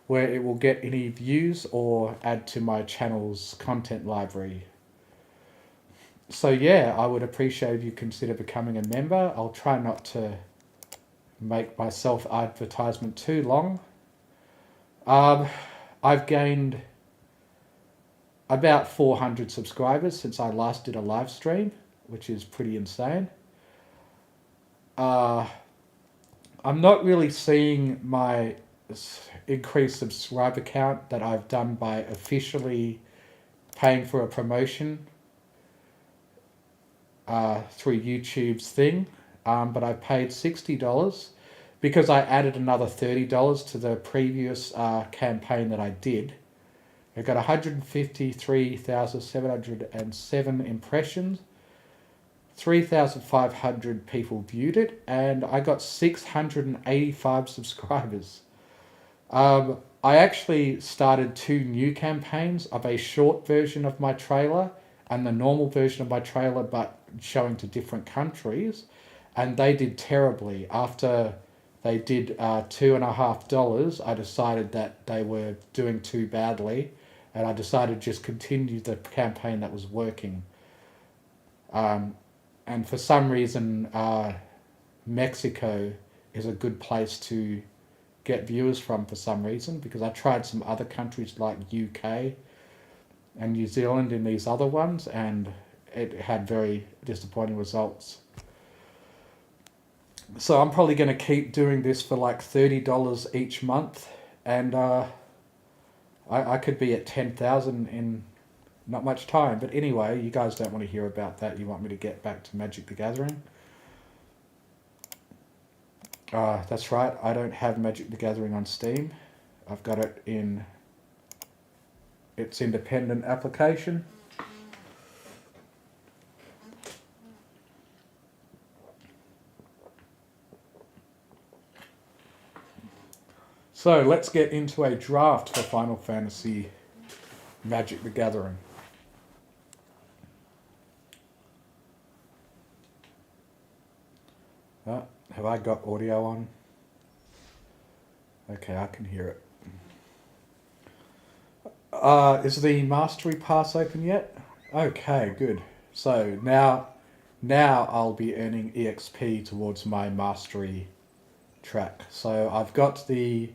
where it will get any views or add to my channel's content library. So yeah, I would appreciate if you consider becoming a member. I'll try not to make myself advertisement too long. I've gained about 400 subscribers since I last did a live stream, which is pretty insane. I'm not really seeing my increased subscriber count that I've done by officially paying for a promotion through YouTube's thing, but I paid $60 because I added another $30 to the previous campaign that I did. I got 153,707 impressions, 3,500 people viewed it, and I got 685 subscribers. I actually started 2 new campaigns of a short version of my trailer and the normal version of my trailer, but showing to different countries, and they did terribly. After they did $2.50, I decided that they were doing too badly, and I decided to just continue the campaign that was working. And for some reason, Mexico is a good place to get viewers from for some reason, because I tried some other countries like UK and New Zealand in these other ones, and it had very disappointing results. So I'm probably going to keep doing this for like $30 each month, and I could be at 10,000 in not much time. But anyway, you guys don't want to hear about that. You want me to get back to Magic the Gathering. That's right, I don't have Magic the Gathering on Steam. I've got it in its independent application. So let's get into a draft for Final Fantasy Magic the Gathering. Have I got audio on? Okay, I can hear it. Is the Mastery Pass open yet? Okay, good. So now I'll be earning EXP towards my Mastery track. So I've got the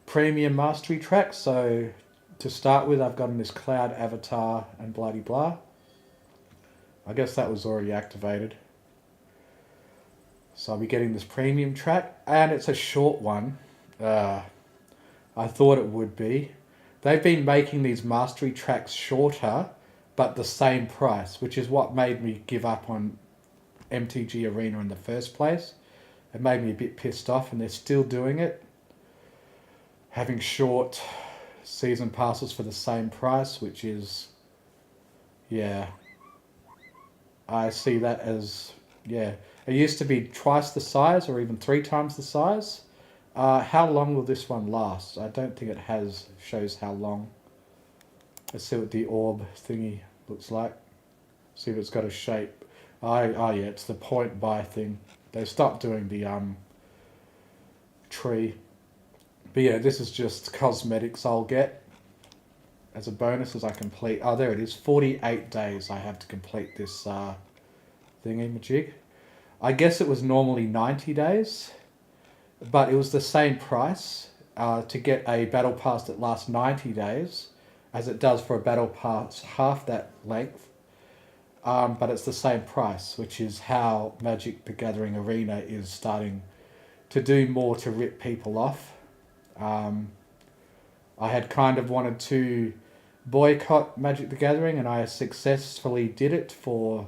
Premium Mastery track. So to start with, I've gotten this Cloud Avatar and bloody blah. I guess that was already activated. So I'll be getting this premium track, and it's a short one. I thought it would be. They've been making these mastery tracks shorter, but the same price, which is what made me give up on MTG Arena in the first place. It made me a bit pissed off, and they're still doing it. Having short season passes for the same price, which is, yeah, I see that as, yeah. It used to be twice the size or even 3 times the size. How long will this one last? I don't think it shows how long. Let's see what the orb thingy looks like. See if it's got a shape. Oh yeah, it's the point buy thing. They stopped doing the tree. But yeah, this is just cosmetics I'll get as a bonus as I complete. Oh, there it is. 48 days I have to complete this thingy-majig. I guess it was normally 90 days, but it was the same price to get a battle pass that lasts 90 days as it does for a battle pass half that length. But it's the same price, which is how Magic the Gathering Arena is starting to do more to rip people off. I had kind of wanted to boycott Magic the Gathering, and I successfully did it for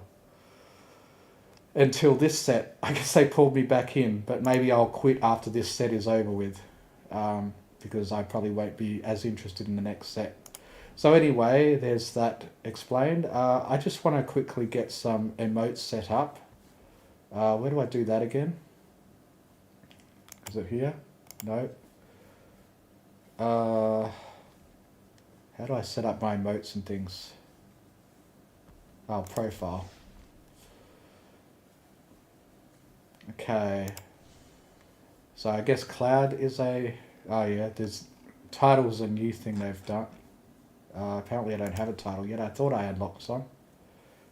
until this set. I guess they pulled me back in, but maybe I'll quit after this set is over with, because I probably won't be as interested in the next set. So anyway, there's that explained. I just want to quickly get some emotes set up. Where do I do that again? Is it here? No. How do I set up my emotes and things? Oh, profile. Okay. So I guess Cloud is a... Oh yeah, there's... Title's a new thing they've done. Apparently I don't have a title yet. I thought I unlocked some.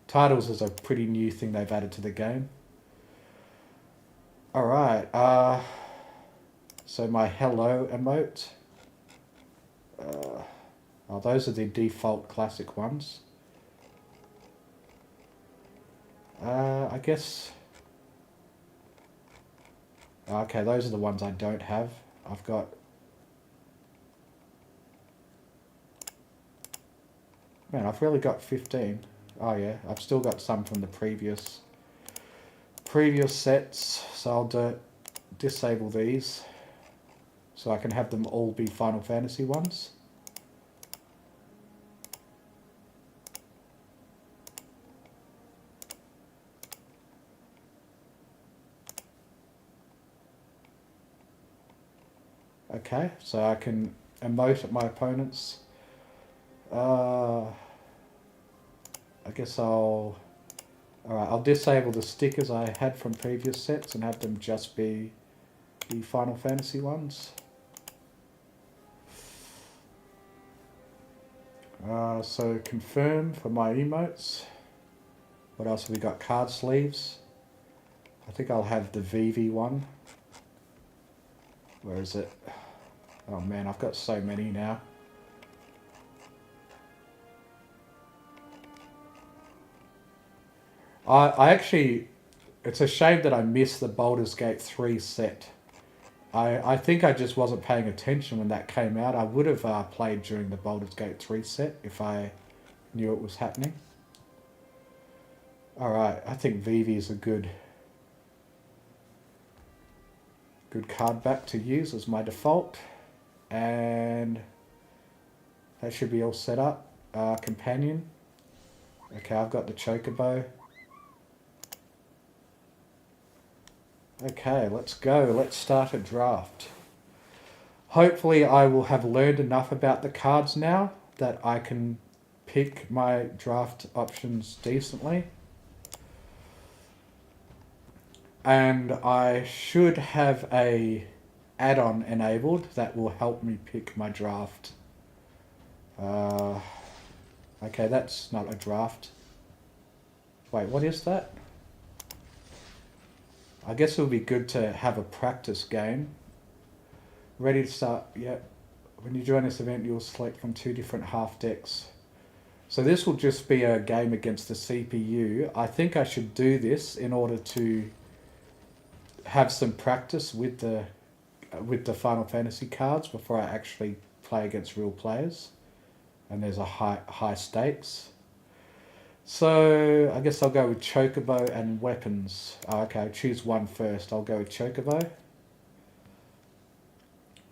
Titles is a pretty new thing they've added to the game. Alright, so my hello emote. Oh, those are the default classic ones. I guess... Okay, those are the ones I don't have. I've got... Man, I've really got 15. Oh yeah, I've still got some from the previous sets. So I'll disable these. So I can have them all be Final Fantasy ones. Okay, so I can emote at my opponents. I guess I'll disable the stickers I had from previous sets and have them just be the Final Fantasy ones. So confirm for my emotes. What else have we got? Card sleeves. I think I'll have the VV one. Where is it? Oh man, I've got so many now. I actually, it's a shame that I missed the Baldur's Gate 3 set. I think I just wasn't paying attention when that came out. I would have played during the Baldur's Gate 3 set if I knew it was happening. Alright, I think Vivi is a good card back to use as my default. And that should be all set up. Companion. Okay, I've got the Chocobo. Okay, let's go. Let's start a draft. Hopefully I will have learned enough about the cards now that I can pick my draft options decently. And I should have a add-on enabled that will help me pick my draft. Okay, that's not a draft. Wait, what is that? I guess it would be good to have a practice game. Ready to start, yep. When you join this event, you'll select from 2 different half decks. So this will just be a game against the CPU. I think I should do this in order to have some practice with the Final Fantasy cards before I actually play against real players. And there's a high stakes. So I guess I'll go with Chocobo and weapons. Oh, okay, I'll choose one first. I'll go with Chocobo.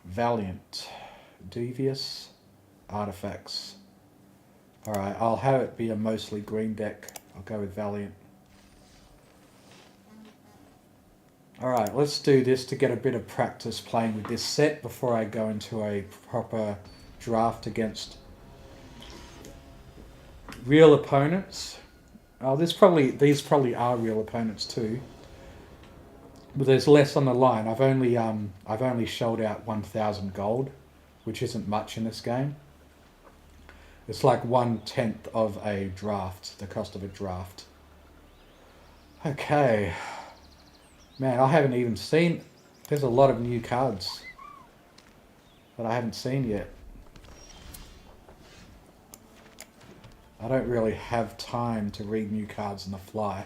Valiant. Devious. Artifacts. Alright, I'll have it be a mostly green deck. I'll go with Valiant. Alright, let's do this to get a bit of practice playing with this set before I go into a proper draft against real opponents. Oh, these probably are real opponents too. But there's less on the line. I've only shelled out 1,000 gold, which isn't much in this game. It's like 1/10 of a draft, the cost of a draft. Okay. Man, I haven't even seen... There's a lot of new cards that I haven't seen yet. I don't really have time to read new cards on the fly.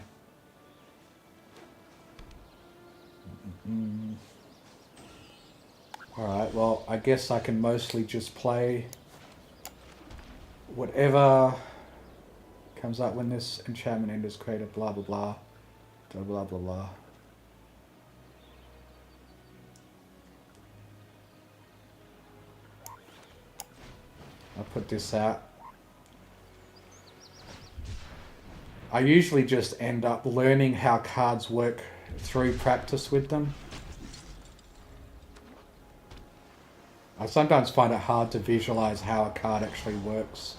Alright, well, I guess I can mostly just play whatever comes up when this enchantment end is created, blah blah blah, blah blah blah blah. I'll put this out. I usually just end up learning how cards work through practice with them. I sometimes find it hard to visualize how a card actually works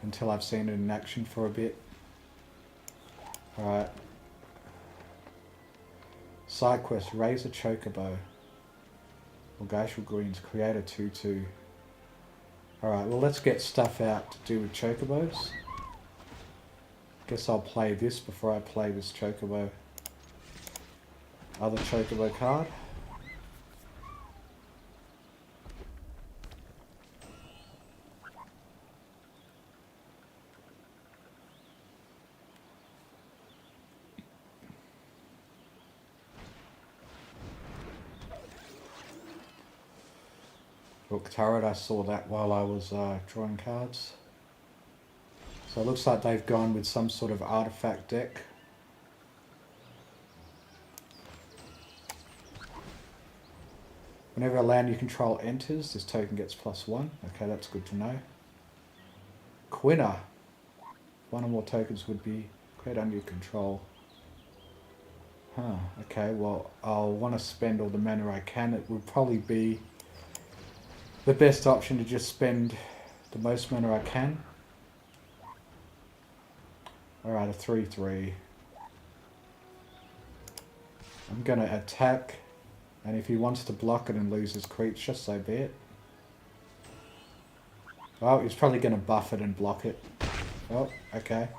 until I've seen it in action for a bit. Alright. Side quest, raise a chocobo. Or glacial greens, create a 2/2. Alright, well let's get stuff out to do with chocobos. Guess I'll play this before I play this chocobo. Other chocobo card. Look, turret, I saw that while I was drawing cards. So it looks like they've gone with some sort of artifact deck. Whenever a land you control enters, this token gets +1. Okay, that's good to know. Quinner. One or more tokens would be created under your control. Huh, okay, well, I'll want to spend all the mana I can. It would probably be the best option to just spend the most mana I can. Alright, a 3/3. I'm going to attack, and if he wants to block it and lose his creature, so be it. Oh, he's probably going to buff it and block it. Oh, okay.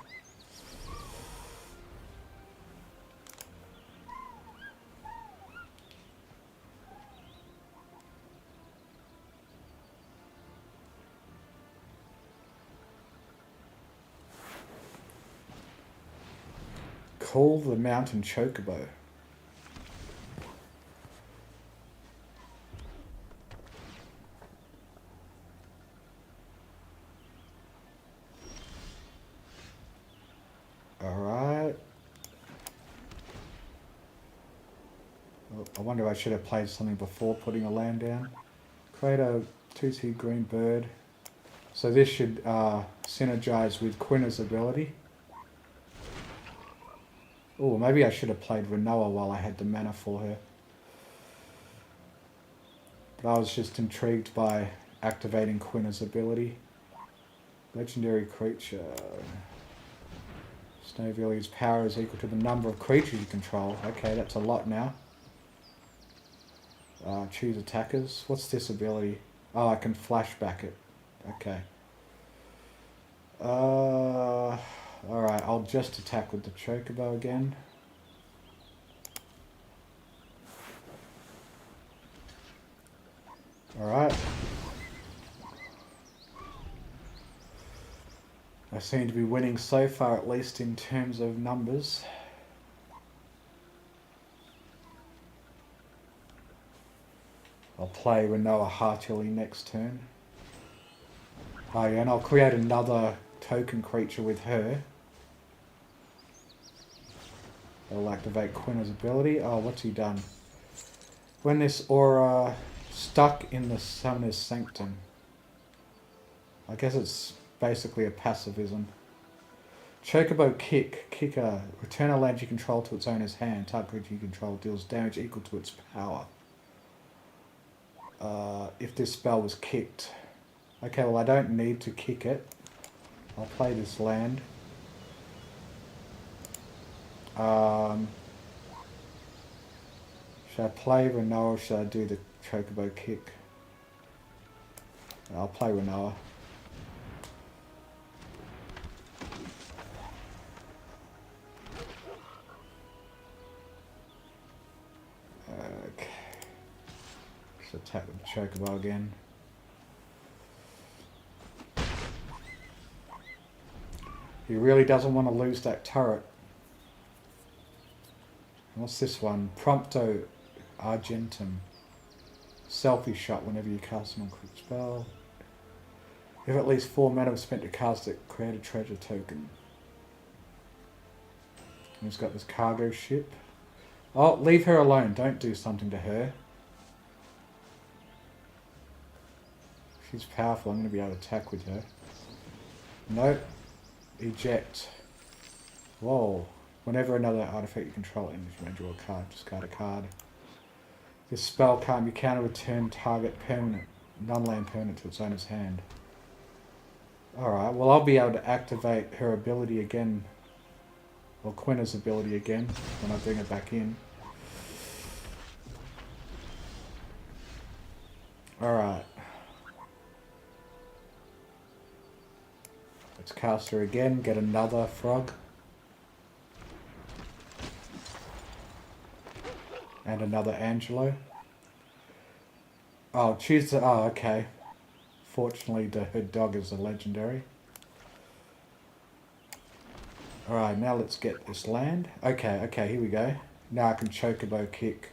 Call the mountain chocobo. Alright. Oh, I wonder if I should have played something before putting a land down. Create a 2/2 green bird. So this should synergize with Quinner's ability. Oh, maybe I should have played Renoa while I had the mana for her. But I was just intrigued by activating Quinner's ability. Legendary creature. Snowvilli's power is equal to the number of creatures you control. Okay, that's a lot now. Choose attackers. What's this ability? Oh, I can flashback it. Okay. Alright, I'll just attack with the chocobo again. Alright. I seem to be winning so far, at least in terms of numbers. I'll play Renoa heartily next turn. Oh yeah, and I'll create another token creature with her. I'll activate Quinner's ability. Oh, what's he done? When this aura stuck in the Summoner's Sanctum. I guess it's basically a pacifism. Chocobo kick. Kicker. Return a land you control to its owner's hand. Target creature you control deals damage equal to its power. If this spell was kicked. Okay, well I don't need to kick it. I'll play this land. Should I play Renoa or should I do the chocobo kick? I'll play Renoa. Okay. Let's attack with the chocobo again. He really doesn't want to lose that turret. What's this one? Prompto Argentum. Selfie shot whenever you cast an on-click spell. If at least 4 mana was spent to cast it, create a treasure token. And he's got this cargo ship. Oh, leave her alone. Don't do something to her. She's powerful. I'm going to be able to attack with her. Nope. Eject. Whoa. Whenever another artifact you control enters, you may draw a card. Discard a card. This spell can't be counter return target permanent non-land permanent to its owner's hand. Alright, well I'll be able to activate her ability again, or Quina's ability again, when I bring her back in. Alright. Let's cast her again, get another frog. And another Angelo. Oh, choose the... Oh, okay. Fortunately, her dog is a legendary. Alright, now let's get this land. Okay, here we go. Now I can Chocobo kick.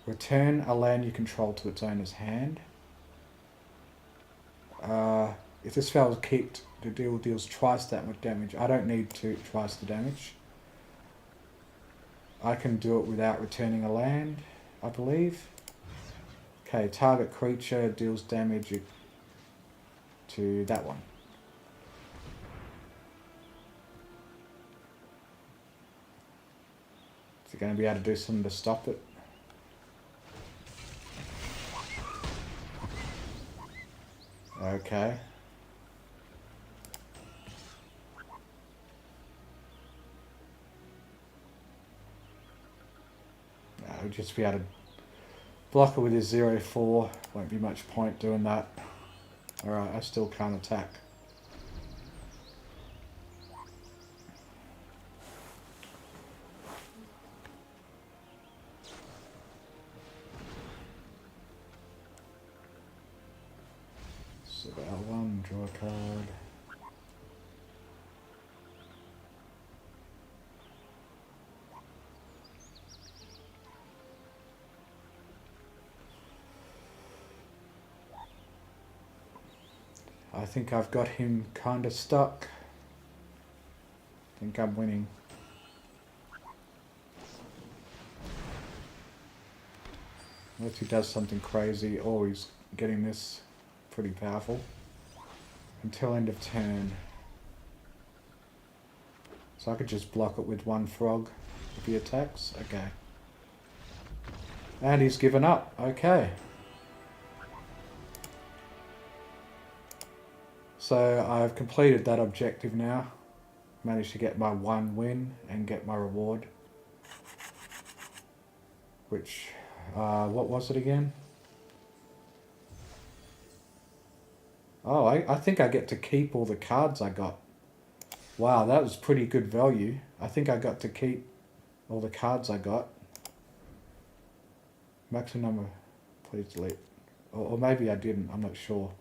Return a land you control to its owner's hand. If this spell is kicked, the deals twice that much damage. I don't need twice the damage. I can do it without returning a land, I believe. Okay, target creature deals damage to that one. Is it going to be able to do something to stop it? Okay. No, we'll just be able to block it with his 0-4. Won't be much point doing that. Alright, I still can't attack. So L1, draw a card. I think I've got him kind of stuck. I think I'm winning. Unless he does something crazy. Oh, he's getting this pretty powerful. Until end of turn. So I could just block it with one frog if he attacks. Okay. And he's given up. Okay. So I've completed that objective now. Managed to get my 1 win and get my reward. Which, what was it again? Oh, I think I get to keep all the cards I got. Wow, that was pretty good value. I think I got to keep all the cards I got. Maximum number, please delete. Or maybe I didn't, I'm not sure.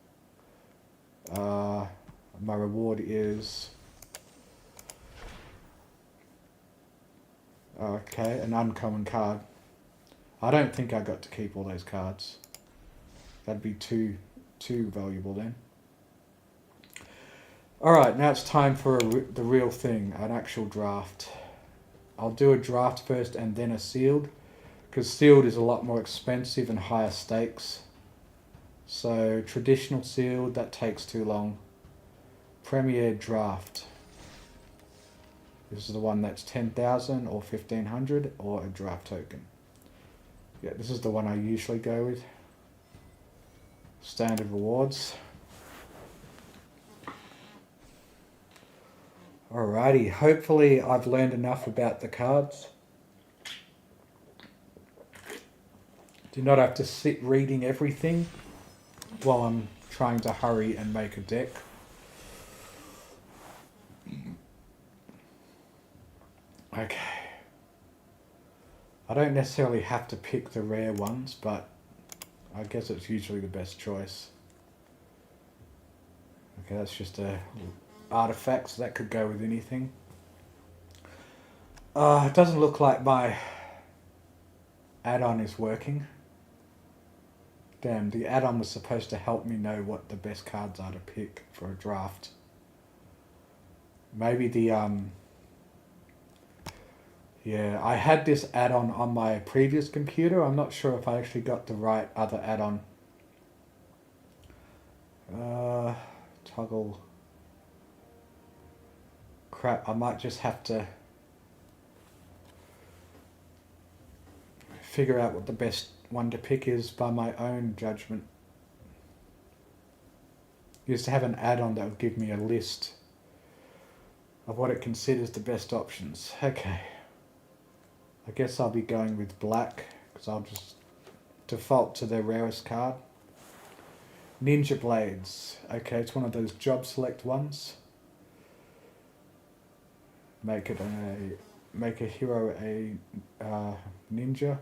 My reward is... Okay, an uncommon card. I don't think I got to keep all those cards. That'd be too valuable then. Alright, now it's time for the real thing, an actual draft. I'll do a draft first and then a sealed, because sealed is a lot more expensive and higher stakes. So traditional sealed, that takes too long. Premier draft. This is the one that's 10,000 or 1,500 or a draft token. Yeah, this is the one I usually go with. Standard rewards. Alrighty, hopefully I've learned enough about the cards. Do not have to sit reading everything while I'm trying to hurry and make a deck. Okay. I don't necessarily have to pick the rare ones, but I guess it's usually the best choice. Okay, that's just a artifact, so that could go with anything. It doesn't look like my add-on is working. Damn, the add-on was supposed to help me know what the best cards are to pick for a draft. Maybe the, yeah, I had this add-on on my previous computer. I'm not sure if I actually got the right other add-on. Toggle. Crap, I might just have to figure out what the best one to pick is by my own judgment. used to have an add-on that would give me a list of what it considers the best options. Okay. I guess I'll be going with black, because I'll just default to the rarest card. Ninja Blades. Okay, it's one of those job select ones. Make a hero a ninja.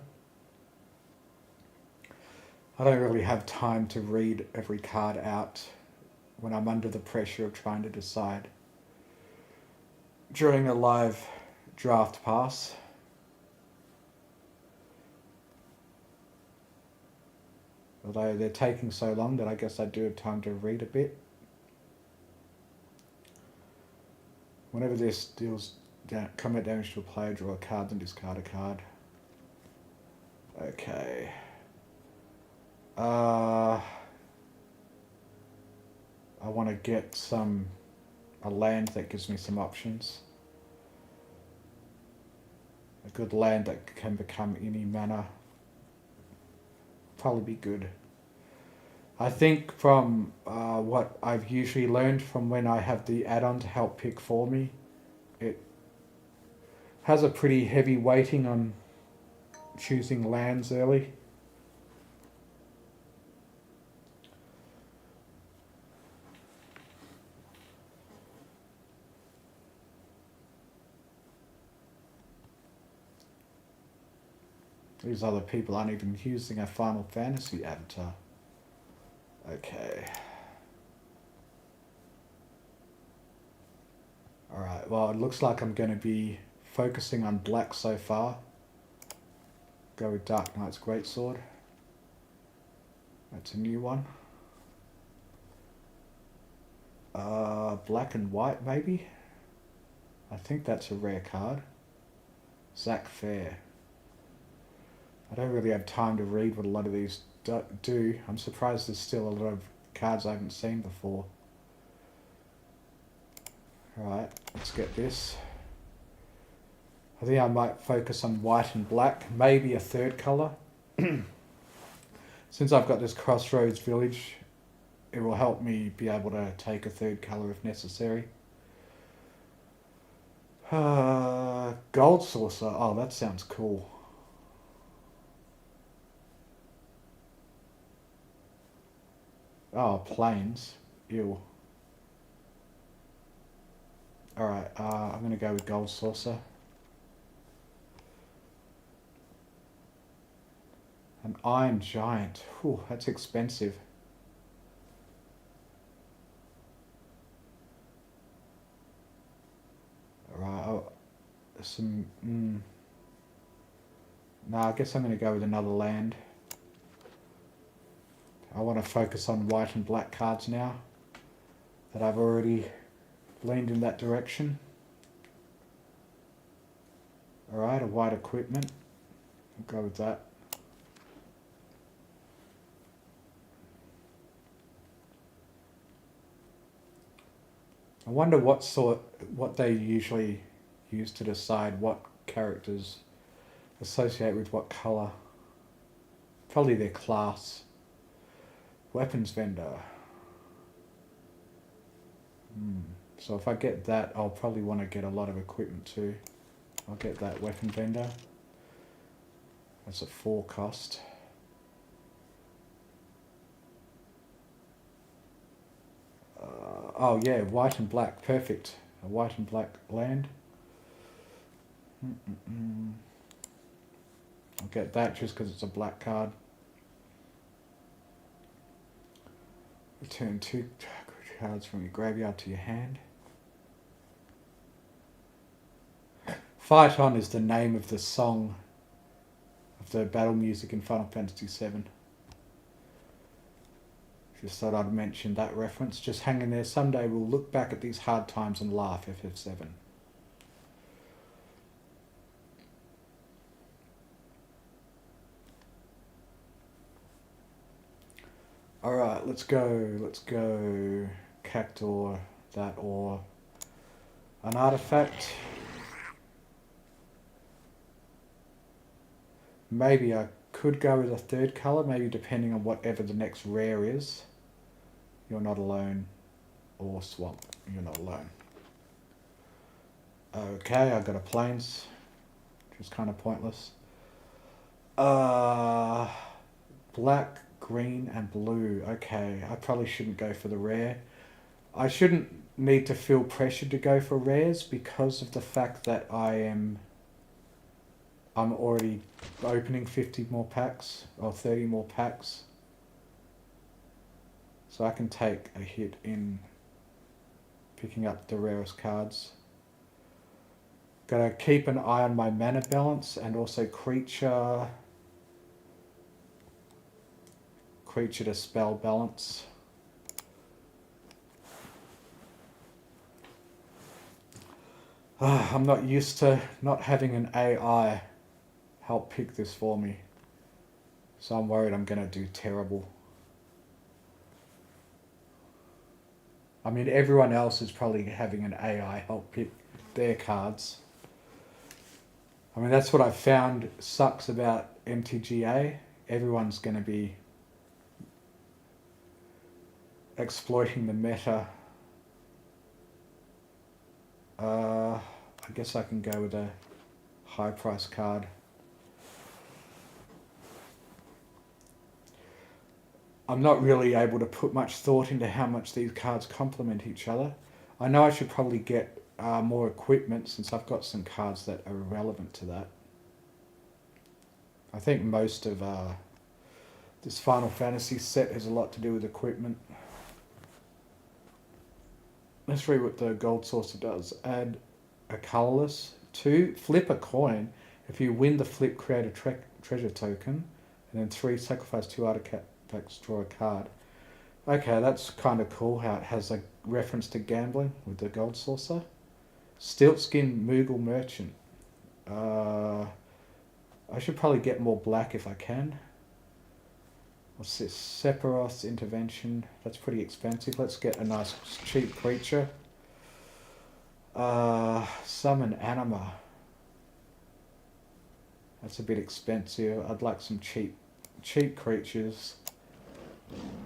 I don't really have time to read every card out when I'm under the pressure of trying to decide during a live draft pass. Although they're taking so long that I guess I do have time to read a bit. Whenever this deals combat damage to a player, draw a card, then discard a card. Okay. I want to get a land that gives me some options. A good land that can become any mana. Probably be good. I think from what I've usually learned from when I have the add-on to help pick for me, it has a pretty heavy weighting on choosing lands early. These other people aren't even using a Final Fantasy avatar. Okay. Alright, well it looks like I'm going to be focusing on black so far. Go with Dark Knight's Greatsword. That's a new one. Black and white maybe? I think that's a rare card. Zach Fair. I don't really have time to read what a lot of these do. I'm surprised there's still a lot of cards I haven't seen before. Alright, let's get this. I think I might focus on white and black, maybe a third colour. Since I've got this Crossroads Village, it will help me be able to take a third colour if necessary. Gold Saucer, oh that sounds cool. Oh, planes. Ew. Alright, I'm going to go with Gold Saucer. An Iron Giant. Whew, that's expensive. Alright, oh, some... Nah, I guess I'm going to go with another land. I want to focus on white and black cards now that I've already leaned in that direction. Alright, a white equipment. I'll go with that. I wonder what they usually use to decide what characters associate with what colour. Probably their class. Weapons vendor. So if I get that, I'll probably want to get a lot of equipment too. I'll get that weapon vendor. That's a 4 cost. Oh yeah, white and black, perfect. A white and black land. I'll get that just because it's a black card. Return 2 cards from your graveyard to your hand. Fight On is the name of the song of the battle music in Final Fantasy VII. Just thought I'd mention that reference. Just hang in there. Someday we'll look back at these hard times and laugh, FF7. Alright, let's go Cactor, that, or an artifact. Maybe I could go with a third colour, maybe depending on whatever the next rare is. You're Not Alone. or swamp. You're not alone. Okay, I got a plains, which is kind of pointless. Black, green, and blue. Okay, I probably shouldn't go for the rare. I shouldn't need to feel pressured to go for rares because of the fact that I'm already opening 50 more packs or 30 more packs. So I can take a hit in picking up the rarest cards. Gotta keep an eye on my mana balance and also creature to spell balance. I'm not used to not having an AI help pick this for me. So I'm worried I'm gonna do terrible. I mean, everyone else is probably having an AI help pick their cards. I mean, that's what I've found sucks about MTGA. Everyone's gonna be exploiting the meta. I guess I can go with a high price card. I'm not really able to put much thought into how much these cards complement each other. I know I should probably get more equipment since I've got some cards that are relevant to that. I think most of this Final Fantasy set has a lot to do with equipment. Let's read what the Gold Saucer does. Add a colorless. 2, flip a coin. If you win the flip, create a treasure token. And then 3, sacrifice 2 artifacts, draw a card. Okay, that's kind of cool how it has a reference to gambling with the Gold Saucer. Stiltskin Moogle Merchant. I should probably get more black if I can. What's this? Sephiroth's Intervention. That's pretty expensive. Let's get a nice cheap creature. Summon Anima. That's a bit expensive. I'd like some cheap creatures.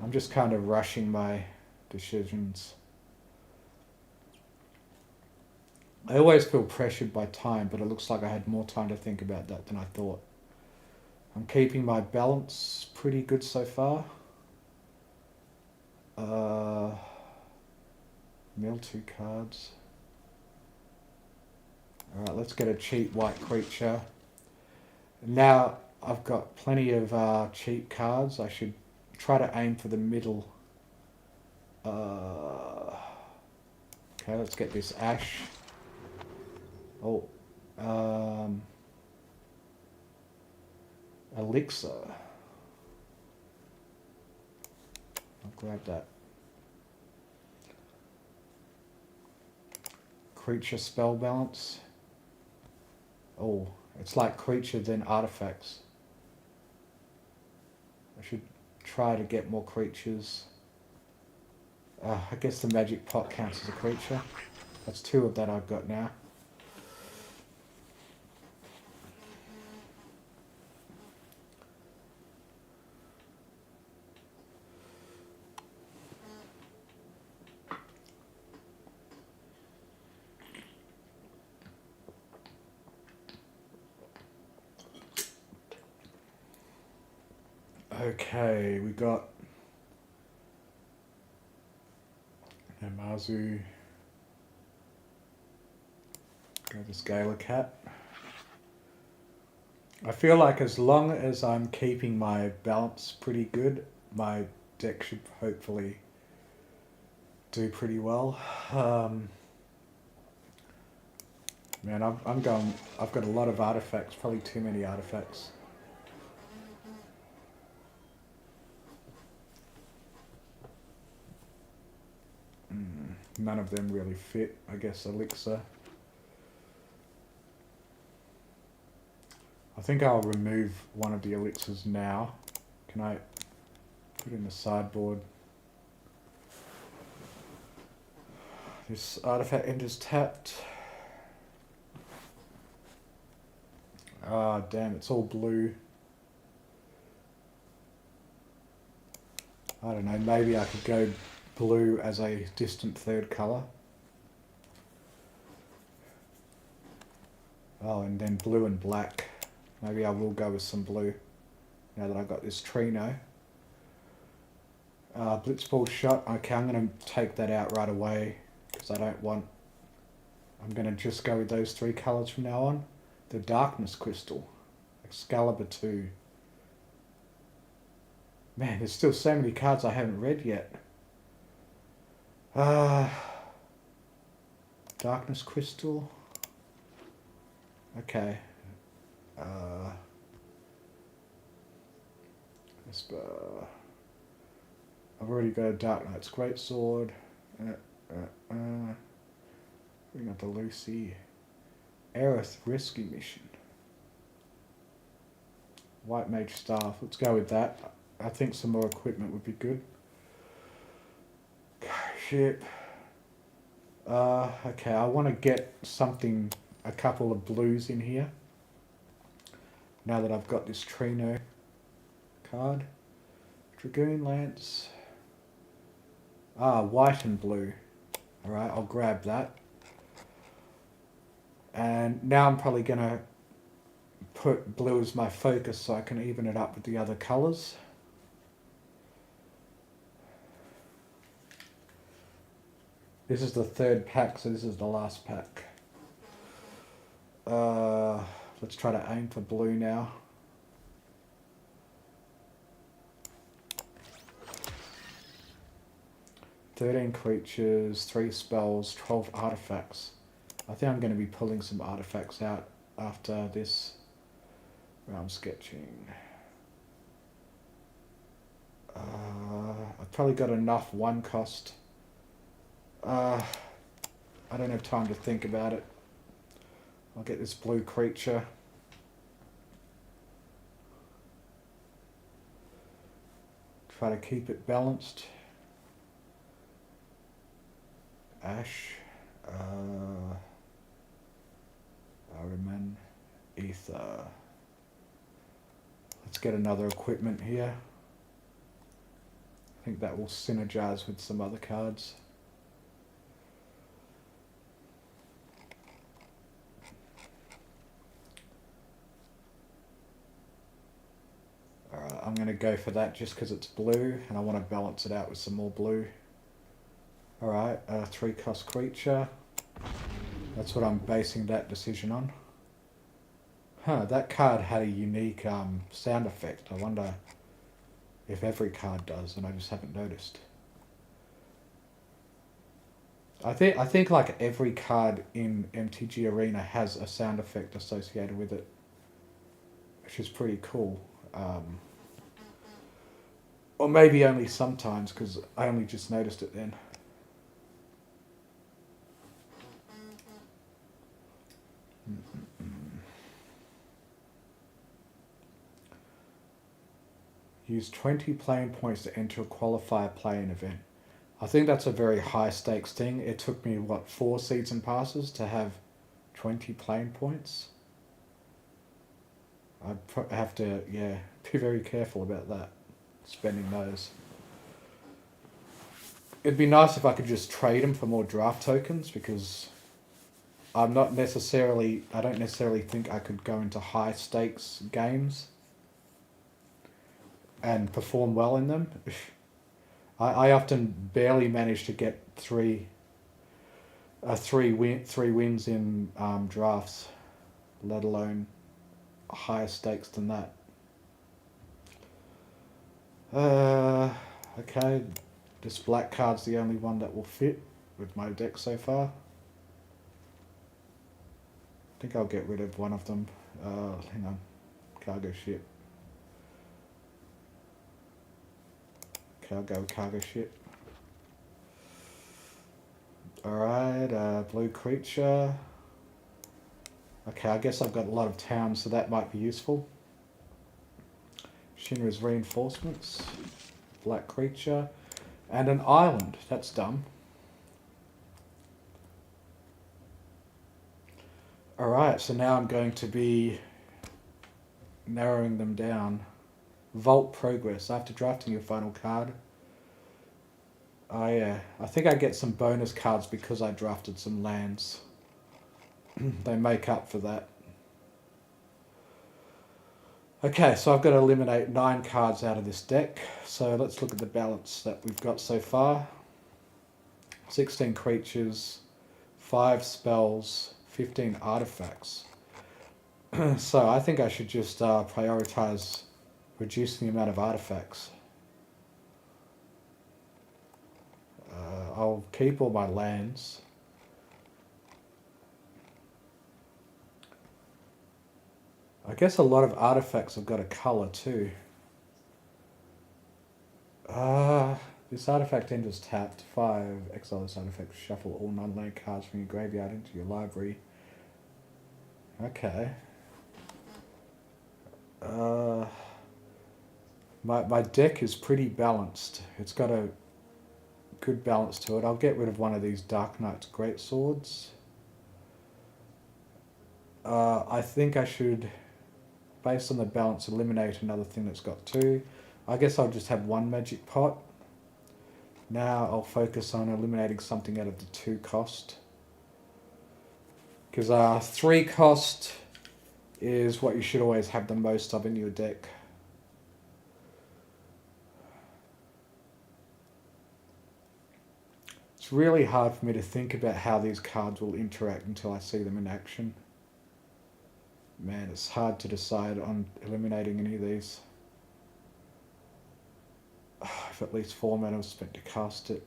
I'm just kind of rushing my decisions. I always feel pressured by time, but it looks like I had more time to think about that than I thought. I'm keeping my balance pretty good so far. Mill 2 cards. Alright, let's get a cheap white creature. Now I've got plenty of cheap cards. I should try to aim for the middle. Okay, let's get this Ash. Oh, Elixir. I'll grab that. Creature spell balance. Oh, it's like creature then artifacts. I should try to get more creatures. I guess the magic pot counts as a creature. That's 2 of that I've got now. Okay, we got Namazu. Got this Gala Cat. I feel like as long as I'm keeping my balance pretty good, my deck should hopefully do pretty well. Man, I've got a lot of artifacts, probably too many artifacts. None of them really fit, I guess. Elixir. I think I'll remove one of the elixirs now. Can I put in the sideboard? This artifact enters tapped. Ah, damn, it's all blue. I don't know, maybe I could go blue as a distant third colour. Oh, and then blue and black. Maybe I will go with some blue now that I've got this Trino. Blitzball shot. Okay, I'm going to take that out right away because I don't want... I'm going to just go with those three colours from now on. The Darkness Crystal. Excalibur 2. Man, there's still so many cards I haven't read yet. Darkness Crystal. Okay. I've already got a Dark Knight's Greatsword. We got the Lucy. Aerith Rescue Mission. White Mage Staff. Let's go with that. I think some more equipment would be good. Ship. Okay, I want to get something, a couple of blues in here. Now that I've got this Trino card. Dragoon Lance. White and blue. Alright, I'll grab that. And now I'm probably going to put blue as my focus so I can even it up with the other colours. This is the third pack, so this is the last pack. Let's try to aim for blue now. "13 creatures, 3 spells, 12 artifacts." I think I'm going to be pulling some artifacts out after this round sketching. I've probably got enough one cost. I don't have time to think about it. I'll get this blue creature. Try to keep it balanced. Ash. Ahriman. Ether. Let's get another equipment here. I think that will synergize with some other cards. Alright, I'm going to go for that just because it's blue and I want to balance it out with some more blue. Alright, 3 cost creature. That's what I'm basing that decision on. That card had a unique sound effect. I wonder if every card does and I just haven't noticed. I think like every card in MTG Arena has a sound effect associated with it, which is pretty cool. Or maybe only sometimes because I only just noticed it then. Use 20 playing points to enter a qualifier play-in event. I think that's a very high stakes thing. It took me, 4 season passes to have 20 playing points? I'd have to, be very careful about that, spending those. It'd be nice if I could just trade them for more draft tokens because I don't necessarily think I could go into high stakes games and perform well in them. I often barely manage to get three wins in drafts, let alone higher stakes than that. Okay, this black card's the only one that will fit with my deck so far. I think I'll get rid of one of them. Hang on, cargo ship. Okay, I'll go cargo ship. Alright, blue creature. Okay, I guess I've got a lot of towns, so that might be useful. Shinra's reinforcements. Black creature. And an island. That's dumb. Alright, so now I'm going to be narrowing them down. Vault progress. After drafting your final card, Oh yeah, I think I get some bonus cards because I drafted some lands. They make up for that. Okay, so I've got to eliminate 9 cards out of this deck. So let's look at the balance that we've got so far. 16 creatures, 5 spells, 15 artifacts. So I think I should just prioritize reducing the amount of artifacts. I'll keep all my lands. I guess a lot of artifacts have got a colour too. This artifact enters tapped. 5. Exile this artifact. Shuffle all non-land cards from your graveyard into your library. Okay. My deck is pretty balanced. It's got a good balance to it. I'll get rid of one of these Dark Knight's Greatswords. I think I should, based on the balance, eliminate another thing that's got 2. I guess I'll just have 1 magic pot. Now I'll focus on eliminating something out of the 2 cost. Because 3 cost is what you should always have the most of in your deck. It's really hard for me to think about how these cards will interact until I see them in action. Man, it's hard to decide on eliminating any of these. If at least 4 mana was spent to cast it.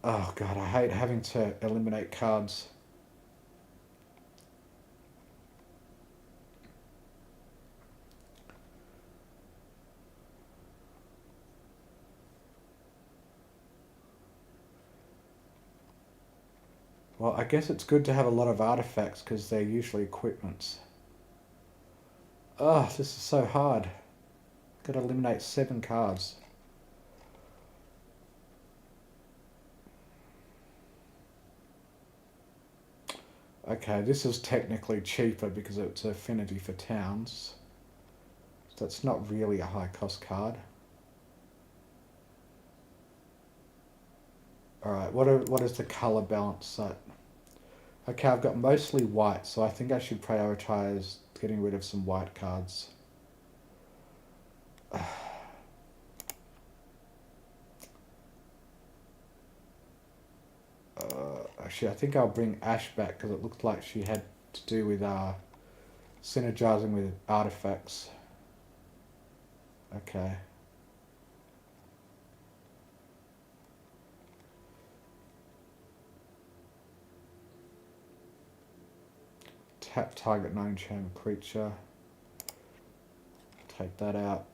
Oh god, I hate having to eliminate cards. Well, I guess it's good to have a lot of artifacts because they're usually equipments. Oh, this is so hard. Got to eliminate 7 cards. Okay, this is technically cheaper because it's affinity for towns. So that's not really a high cost card. Alright, what is the colour balance set? Okay, I've got mostly white, so I think I should prioritise getting rid of some white cards. Actually, I think I'll bring Ash back because it looked like she had to do with synergising with artifacts. Okay. Tap target non-enchantment creature. Take that out.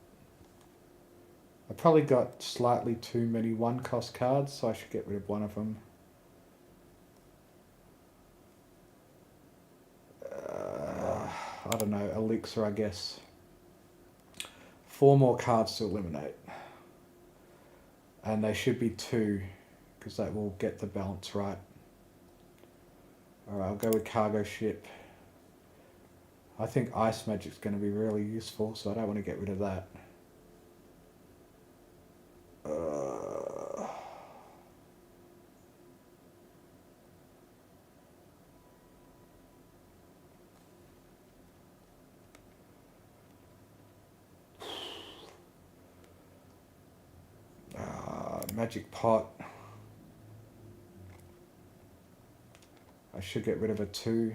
I probably got slightly too many 1-cost cards, so I should get rid of one of them. I don't know, Elixir, I guess. 4 more cards to eliminate. And they should be 2, because that will get the balance right. Alright, I'll go with Cargo Ship. I think Ice Magic's going to be really useful, so I don't want to get rid of that. Magic Pot. I should get rid of a 2.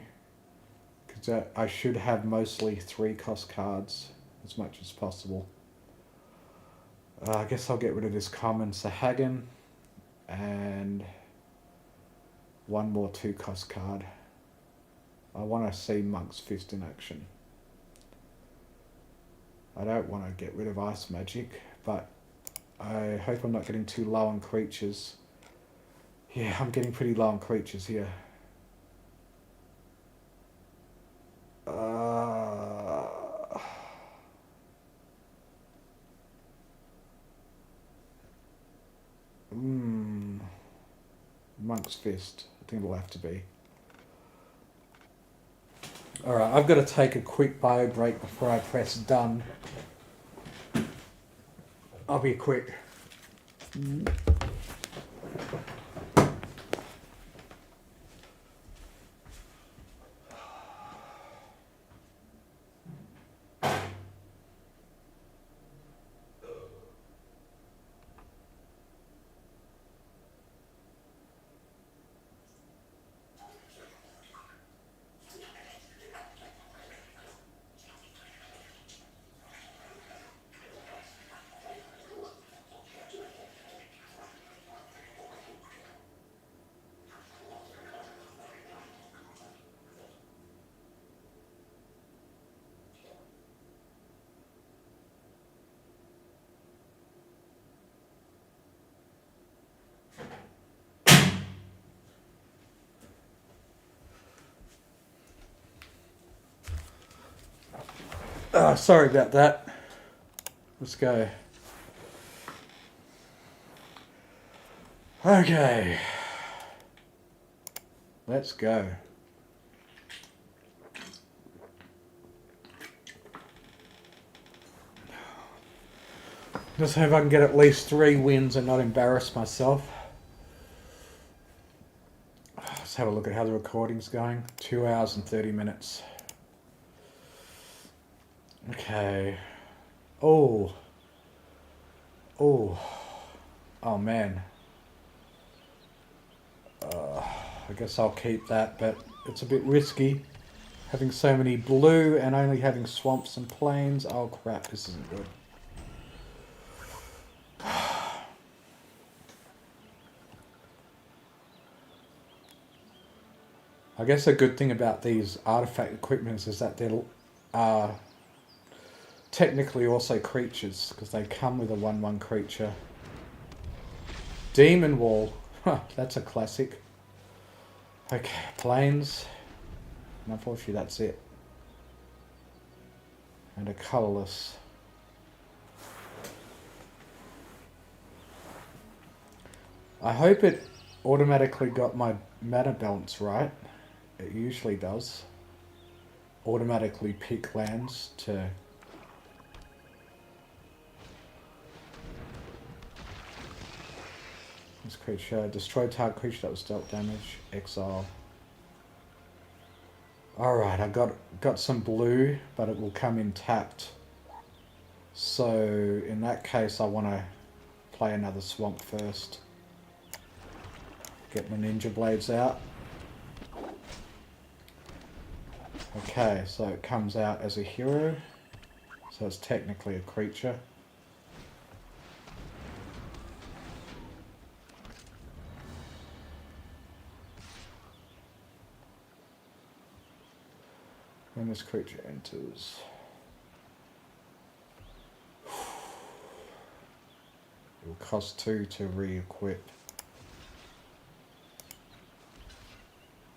Because I should have mostly 3-cost cards as much as possible. I guess I'll get rid of this common Sahagin and 1 more 2-cost card. I want to see Monk's Fist in action. I don't want to get rid of Ice Magic, but I hope I'm not getting too low on creatures. Yeah, I'm getting pretty low on creatures here. Monk's Fist. I think it'll have to be. Alright, I've got to take a quick bio break before I press done. I'll be quick. Sorry about that. Let's go. Okay. Let's go. Just hope I can get at least 3 wins and not embarrass myself. Let's have a look at how the recording's going. 2 hours and 30 minutes. Okay. Oh. Man. I guess I'll keep that, but it's a bit risky. Having so many blue and only having swamps and plains. Oh crap, this isn't good. I guess the good thing about these artifact equipments is that they're technically also creatures, because they come with a 1/1 creature. Demon Wall. That's a classic. Okay, plains. And unfortunately that's it. And a colourless. I hope it automatically got my mana balance right. It usually does. Automatically pick lands to... This creature, destroy target creature that was dealt damage, exile. Alright, I got some blue, but it will come in tapped. So, in that case, I want to play another swamp first. Get my ninja blades out. Okay, so it comes out as a hero. So it's technically a creature. When this creature enters... It will cost 2 to re-equip.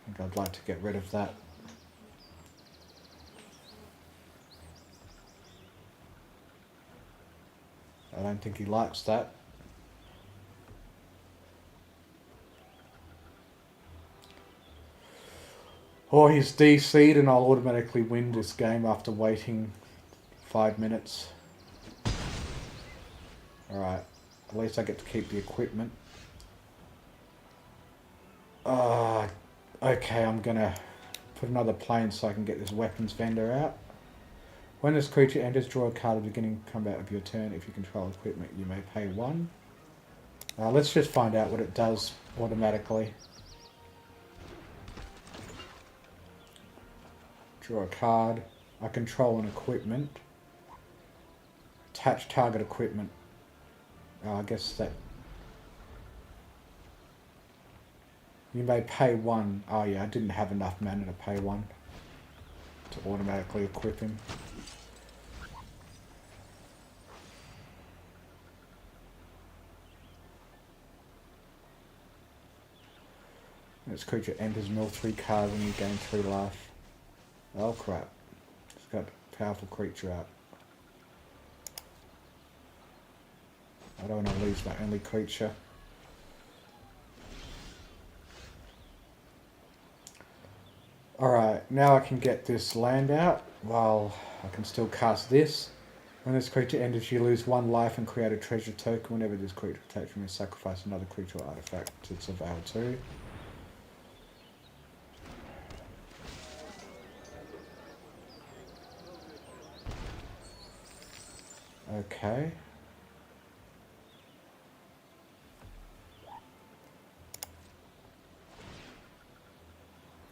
I think I'd like to get rid of that. I don't think he likes that. Or he's DC'd and I'll automatically win this game after waiting 5 minutes. Alright, at least I get to keep the equipment. Okay, I'm gonna put another plane so I can get this weapons vendor out. When this creature enters, draw a card at the beginning combat of your turn. If you control equipment, you may pay 1. Let's just find out what it does automatically. Draw a card. I control an equipment. Attach target equipment. I guess that... You may pay 1. Oh yeah, I didn't have enough mana to pay 1 to automatically equip him. This creature enters mill 3 cards when you gain 3 life. Oh crap. It's got a powerful creature out. I don't want to lose my only creature. Alright, now I can get this land out while I can still cast this. When this creature enters, you lose 1 life and create a treasure token. Whenever this creature attacks, you may sacrifice another creature or artifact to Surveil 2. Okay.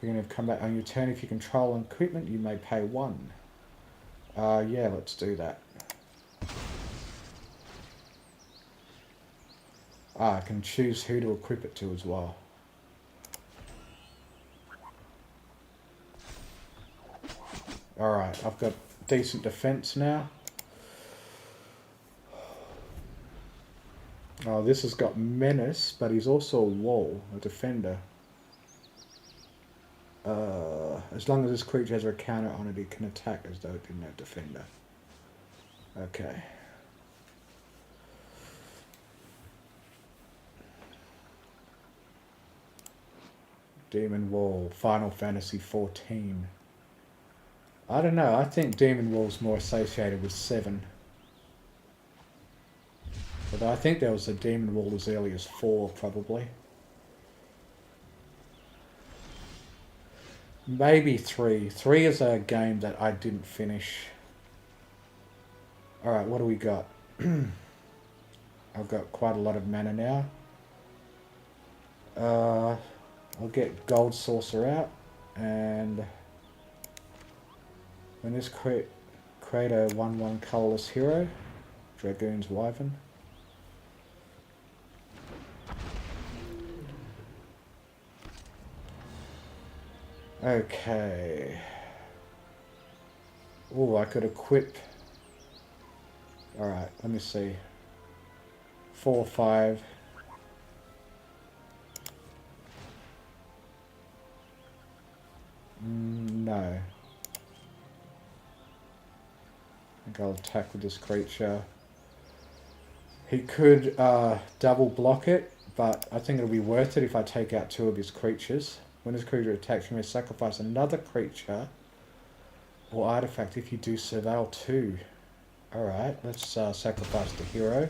Beginning of combat on your turn. If you control an equipment, you may pay 1. Yeah, let's do that. I can choose who to equip it to as well. Alright, I've got decent defense now. Oh, this has got menace, but he's also a wall, a defender. As long as this creature has a counter on it, it can attack as though it didn't have defender. Okay. Demon Wall, Final Fantasy 14. I don't know, I think Demon Wall's more associated with 7. But I think there was a Demon Wall as early as 4, probably. Maybe 3. 3 is a game that I didn't finish. Alright, what do we got? I've got quite a lot of mana now. I'll get Gold Saucer out, and when this create a 1/1 colourless hero, Dragoon's Wyvern. Okay. Oh, I could equip. Alright, let me see. 4 or 5. No. I think I'll attack with this creature. He could double block it, but I think it'll be worth it if I take out 2 of his creatures. When this creature attacks, you may sacrifice another creature or artifact if you do Surveil 2. Alright, let's sacrifice the hero.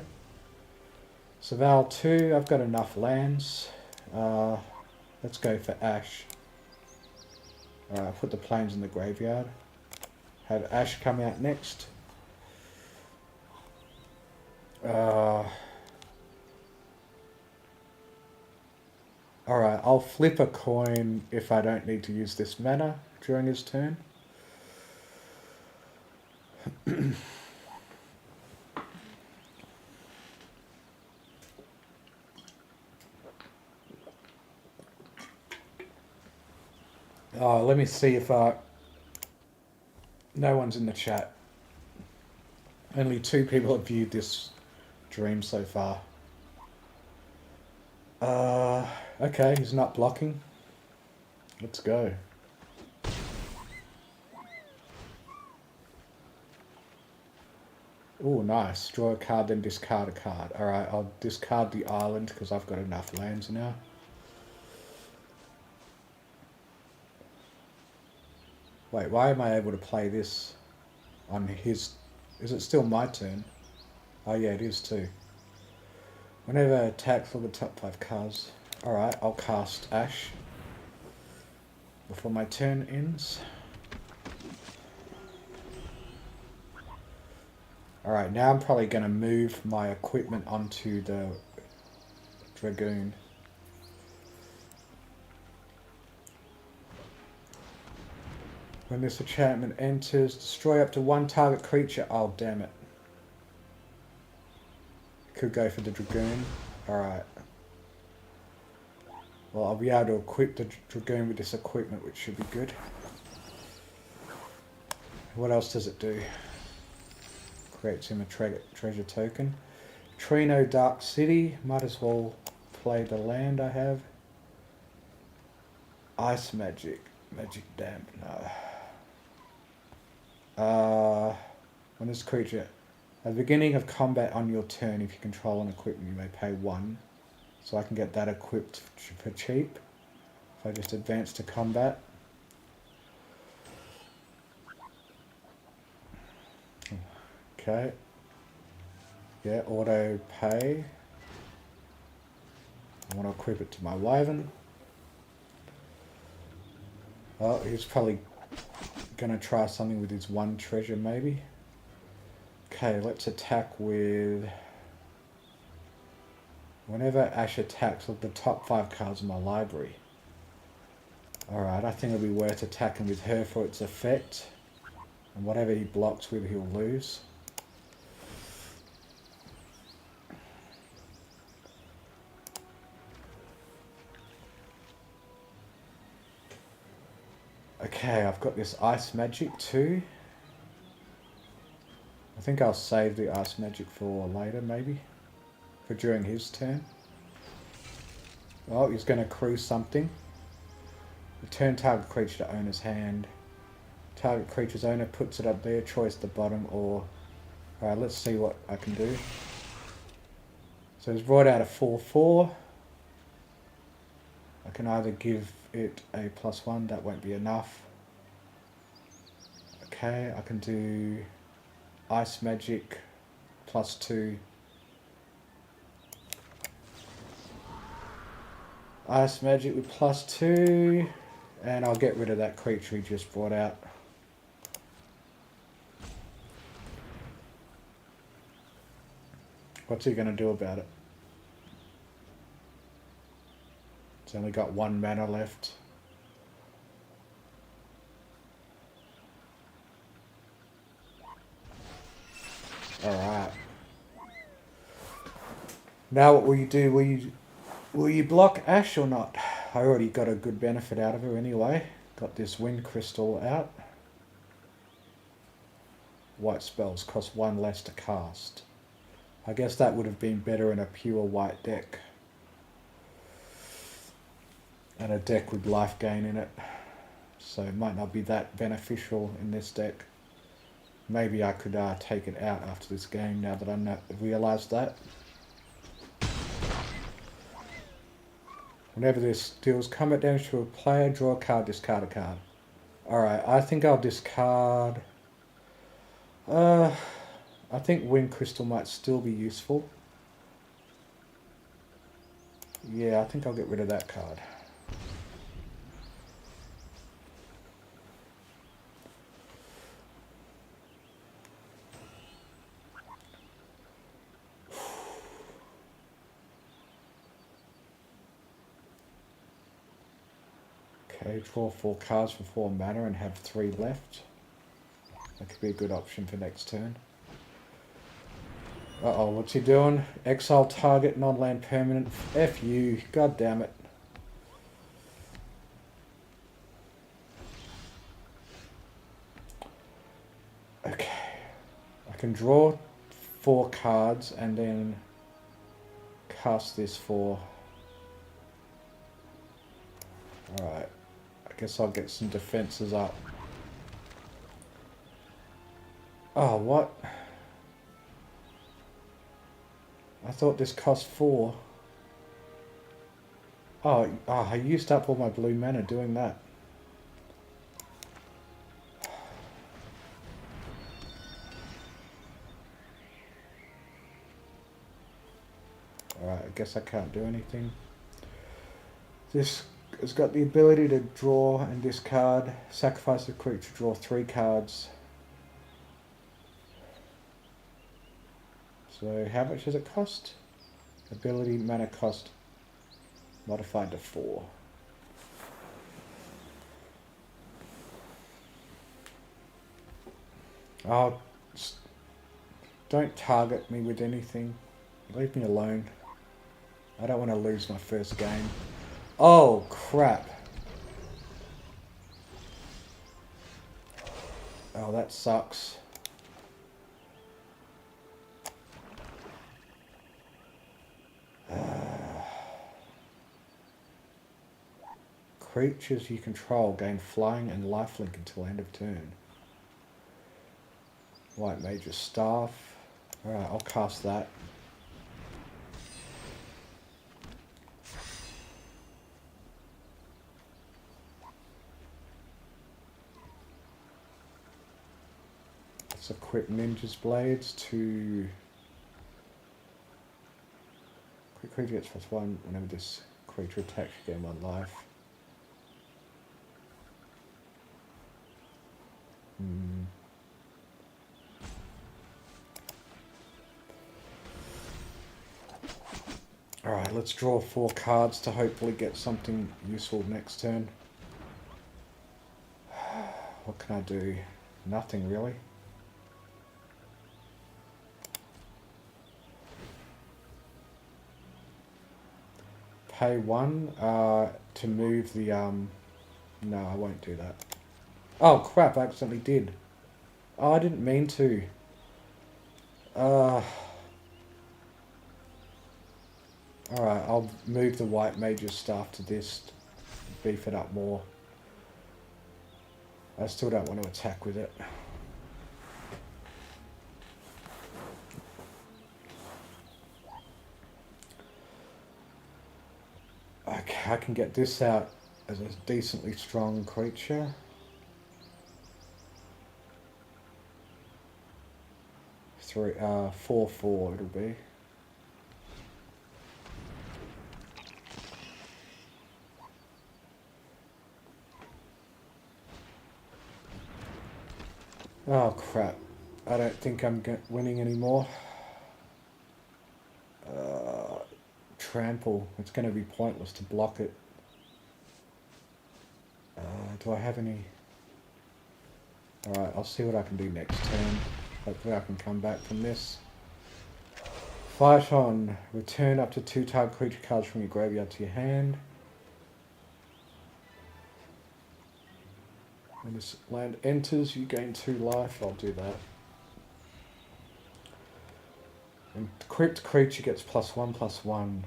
Surveil 2, I've got enough lands. Let's go for Ash. Put the planes in the graveyard. Have Ash come out next. Alright, I'll flip a coin if I don't need to use this mana during his turn. Let me see if no one's in the chat. Only 2 people have viewed this dream so far. Okay, he's not blocking. Let's go. Oh, nice. Draw a card, then discard a card. Alright, I'll discard the island because I've got enough lands now. Wait, why am I able to play this on his... Is it still my turn? Oh yeah, it is too. Whenever I attack, look at the top 5 cards. Alright, I'll cast Ash before my turn ends. Alright, now I'm probably going to move my equipment onto the Dragoon. When this enchantment enters, destroy up to 1 target creature. Oh, damn it. Could go for the Dragoon. Alright. Well, I'll be able to equip the Dragoon with this equipment, which should be good. What else does it do? Creates him a treasure token. Trino Dark City. Might as well play the land I have. Ice Magic. Magic Damp. No. When this creature... At the beginning of combat on your turn, if you control an equipment, you may pay 1. So I can get that equipped for cheap. If I just advance to combat. Okay. Yeah, auto pay. I want to equip it to my Wyvern. Oh, he's probably going to try something with his one treasure, maybe. Okay, let's attack with... Whenever Ash attacks, look the top 5 cards in my library. Alright, I think it'll be worth attacking with her for its effect. And whatever he blocks with, he'll lose. Okay, I've got this ice magic too. I think I'll save the ice magic for later, maybe. For during his turn. Oh, he's going to cruise something. Return target creature to owner's hand. Target creature's owner puts it up there, choice the bottom, or... Alright, let's see what I can do. So he's brought out a 4/4. I can either give it a +1, that won't be enough. Okay, I can do ice magic +2. Ice magic with +2, and I'll get rid of that creature he just brought out. What's he going to do about it? It's only got 1 mana left. Alright. Now what will you do? Will you block Ash or not? I already got a good benefit out of her anyway. Got this wind crystal out. White spells cost 1 less to cast. I guess that would have been better in a pure white deck. And a deck with life gain in it. So it might not be that beneficial in this deck. Maybe I could take it out after this game now that I realised that. Whenever this deals combat damage to a player, draw a card, discard a card. Alright, I think I'll discard... I think Wind Crystal might still be useful. Yeah, I think I'll get rid of that card. Okay, draw 4 cards for 4 mana and have 3 left. That could be a good option for next turn. Uh-oh, what's he doing? Exile target, non-land permanent. F you, god damn it. Okay. I can draw 4 cards and then cast this for... Alright. I guess I'll get some defenses up. Oh, what? I thought this cost 4. Oh, I used up all my blue mana doing that. Alright, I guess I can't do anything. This has got the ability to draw and discard. Sacrifice a creature, draw 3 cards. So how much does it cost? Ability mana cost modified to 4. Oh, don't target me with anything. Leave me alone. I don't want to lose my first game. Oh, crap. Oh, that sucks. Creatures you control gain flying and lifelink until end of turn. White Mage's Staff. Alright, I'll cast that. Let's equip Ninja's Blades to... Quick creature gets +1 whenever this creature attacks, you gain 1 life. Alright, let's draw 4 cards to hopefully get something useful next turn. What can I do? Nothing really. Pay 1 to move the... No, I won't do that. Oh crap, I accidentally did. Oh, I didn't mean to. Alright, I'll move the white mage's staff to this, beef it up more. I still don't want to attack with it. Okay, I can get this out as a decently strong creature. Three, 4/4 it'll be. Oh crap, I don't think I'm winning anymore. Trample, it's going to be pointless to block it. Do I have any... Alright, I'll see what I can do next turn. Hopefully I can come back from this. Fight on. Return up to 2 target creature cards from your graveyard to your hand. When this land enters, you gain 2 life. I'll do that. And crypt creature gets +1/+1.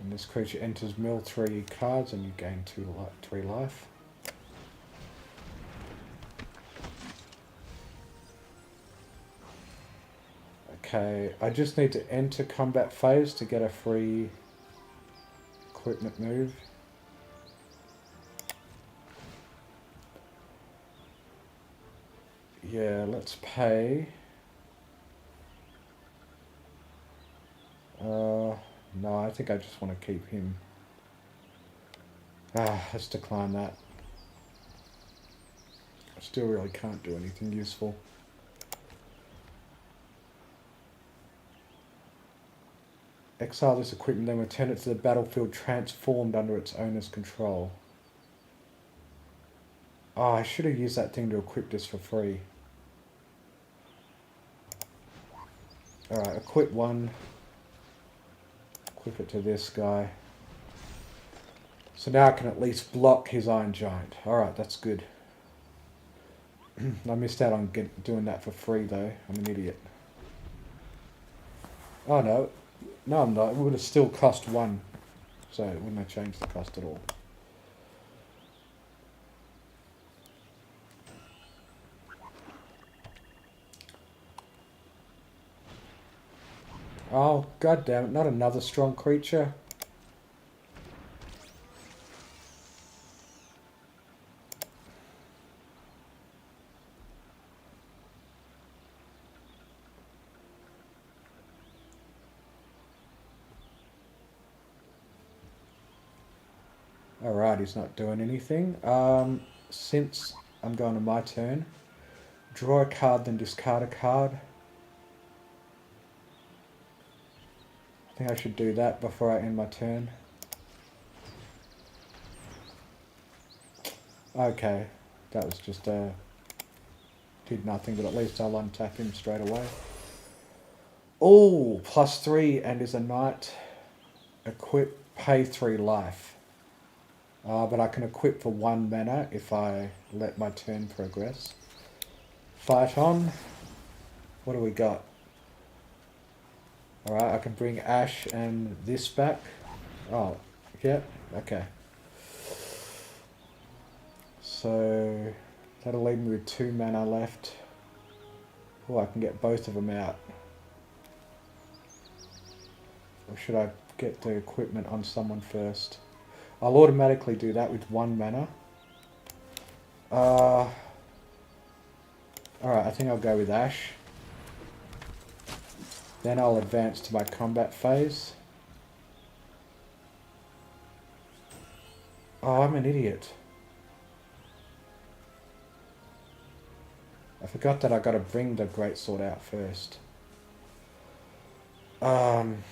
And this creature enters mill 3 cards and you gain 3 life. Okay, I just need to enter combat phase to get a free equipment move. Yeah, let's pay. No, I think I just want to keep him. Let's decline that. I still really can't do anything useful. Exile this equipment, then return it to the battlefield transformed under its owner's control. Oh, I should have used that thing to equip this for free. Alright, equip 1. Equip it to this guy. So now I can at least block his Iron Giant. Alright, that's good. I missed out on doing that for free though. I'm an idiot. Oh no. No, I'm not. It would have still cost 1. So it wouldn't have changed the cost at all. Oh, god damn it. Not another strong creature. Alright, he's not doing anything. Since I'm going to my turn, draw a card, then discard a card. I think I should do that before I end my turn. Okay, that was just did nothing, but at least I'll untap him straight away. Oh, +3 and is a knight. Equip, pay 3 life. But I can equip for 1 mana if I let my turn progress. Fight on. What do we got? Alright, I can bring Ash and this back. Oh, yeah, okay. So, that'll leave me with 2 mana left. Oh, I can get both of them out. Or should I get the equipment on someone first? I'll automatically do that with 1 mana. Alright, I think I'll go with Ash. Then I'll advance to my combat phase. Oh, I'm an idiot. I forgot that I gotta bring the greatsword out first. Alright.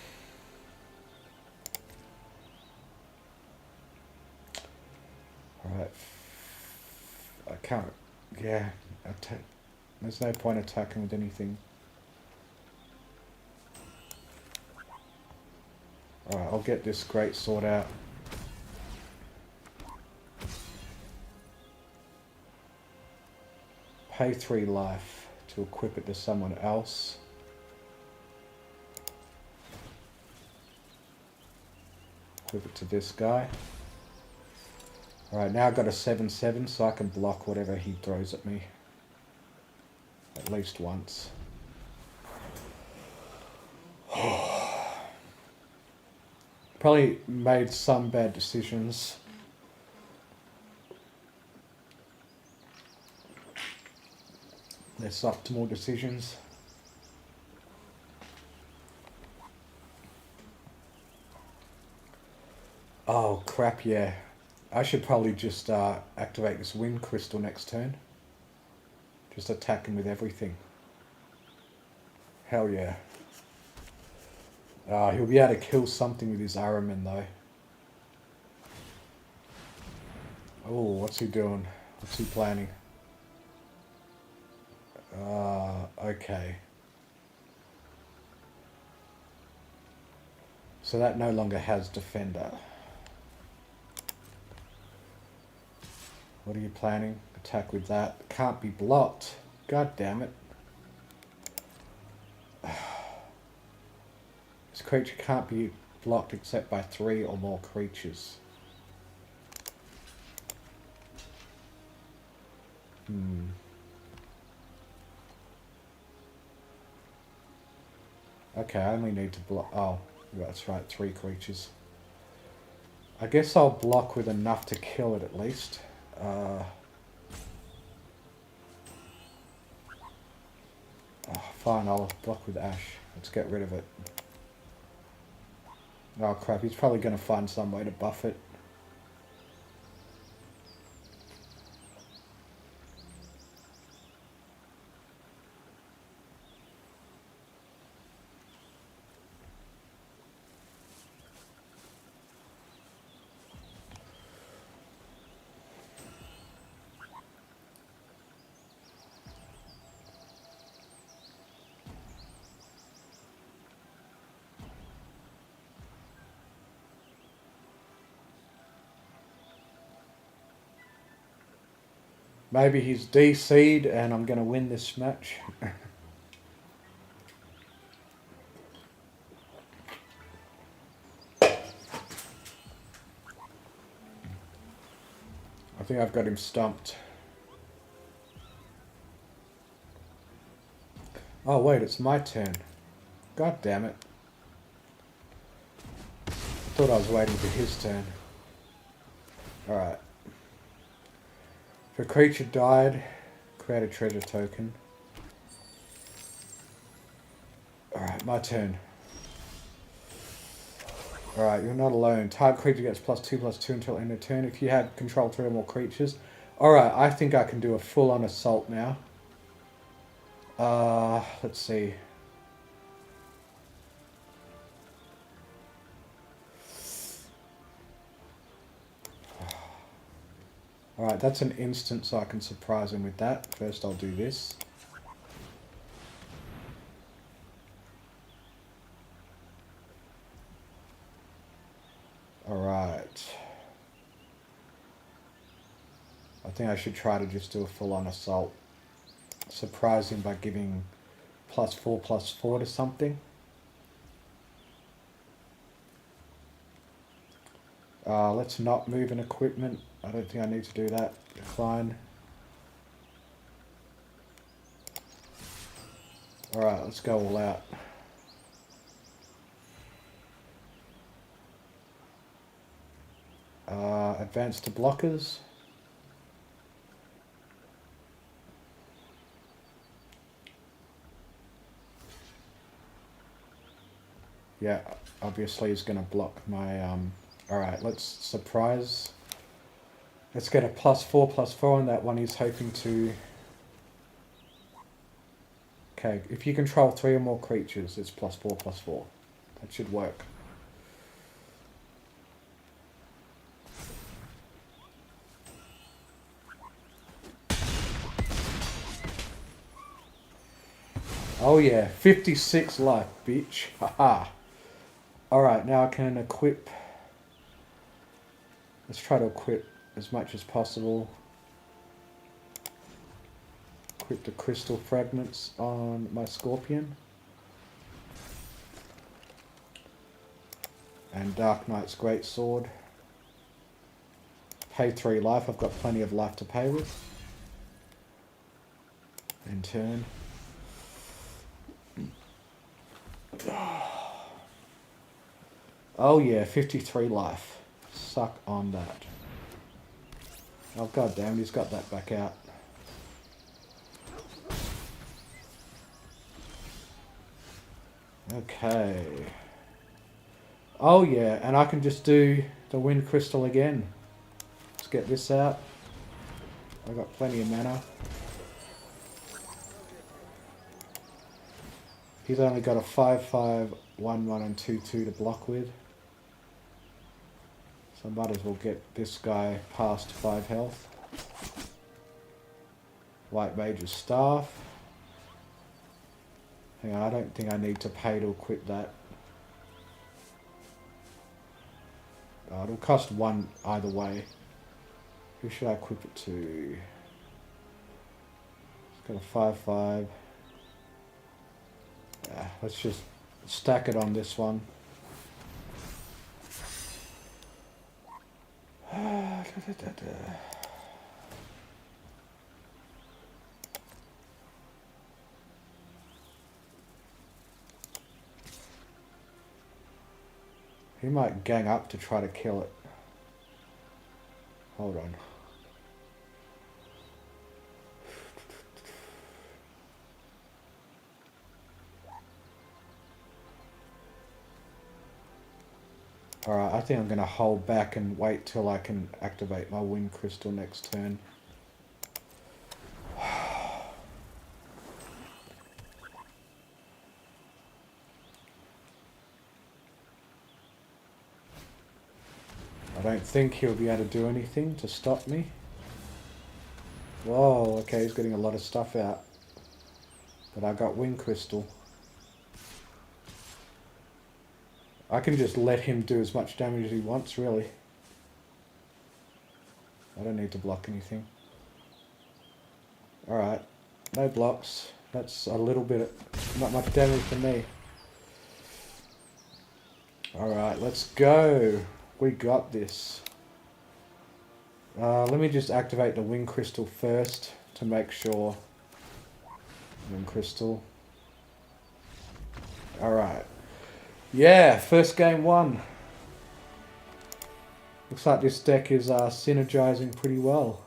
I can't... Yeah. There's no point attacking with anything. Alright, I'll get this greatsword out. Pay 3 life to equip it to someone else. Equip it to this guy. Alright, now I've got a 7/7 so I can block whatever he throws at me. At least once. Probably made some bad decisions. Less optimal decisions. Oh crap, yeah. I should probably just activate this wind crystal next turn. Just attack him with everything. Hell yeah. He'll be able to kill something with his Araman though. Oh, what's he doing? What's he planning? Okay. So that no longer has Defender. What are you planning? Attack with that. Can't be blocked. God damn it. This creature can't be blocked except by 3 or more creatures. Okay, I only need to block... Oh, that's right, 3 creatures. I guess I'll block with enough to kill it at least. Fine, I'll block with Ash. Let's get rid of it. Oh crap, he's probably going to find some way to buff it. Maybe he's DC'd and I'm going to win this match. I think I've got him stumped. Oh wait, it's my turn. God damn it. I thought I was waiting for his turn. Alright. If a creature died, create a treasure token. Alright, my turn. Alright, you're not alone. Target creature gets +2/+2 until end of turn if you had control 3 or more creatures. Alright, I think I can do a full-on assault now. Let's see. Alright, that's an instant, so I can surprise him with that. First I'll do this. Alright. I think I should try to just do a full-on assault. Surprise him by giving +4/+4 to something. Let's not move an equipment. I don't think I need to do that. Decline. Alright, let's go all out. Advance to blockers. Yeah, obviously he's going to block my... Alright, let's surprise. Let's get a +4/+4 on that one. He's hoping to... Okay, if you control 3 or more creatures, it's +4/+4. That should work. Oh yeah, 56 life, bitch. Haha. Alright, now I can equip... Let's try to equip as much as possible. Equip the crystal fragments on my scorpion. And Dark Knight's greatsword. Pay 3 life, I've got plenty of life to pay with. In turn. Oh yeah, 53 life. Suck on that. Oh god damn, he's got that back out. Okay. Oh yeah, and I can just do the wind crystal again. Let's get this out. I've got plenty of mana. He's only got a 5/5, 1/1 and 2/2 to block with. So I might as well get this guy past 5 health. White Mage's Staff. Hang on, I don't think I need to pay to equip that. Oh, it'll cost 1 either way. Who should I equip it to? It's got a 5/5. Yeah, let's just stack it on this one. He might gang up to try to kill it. Hold on. Alright, I think I'm going to hold back and wait till I can activate my wind crystal next turn. I don't think he'll be able to do anything to stop me. Whoa, okay, he's getting a lot of stuff out. But I got wind crystal. I can just let him do as much damage as he wants, really. I don't need to block anything. Alright, no blocks. That's a little bit, not much damage for me. Alright, let's go. We got this. Let me just activate the wind crystal first to make sure. Wind crystal. Alright. Yeah, first game won. Looks like this deck is synergizing pretty well.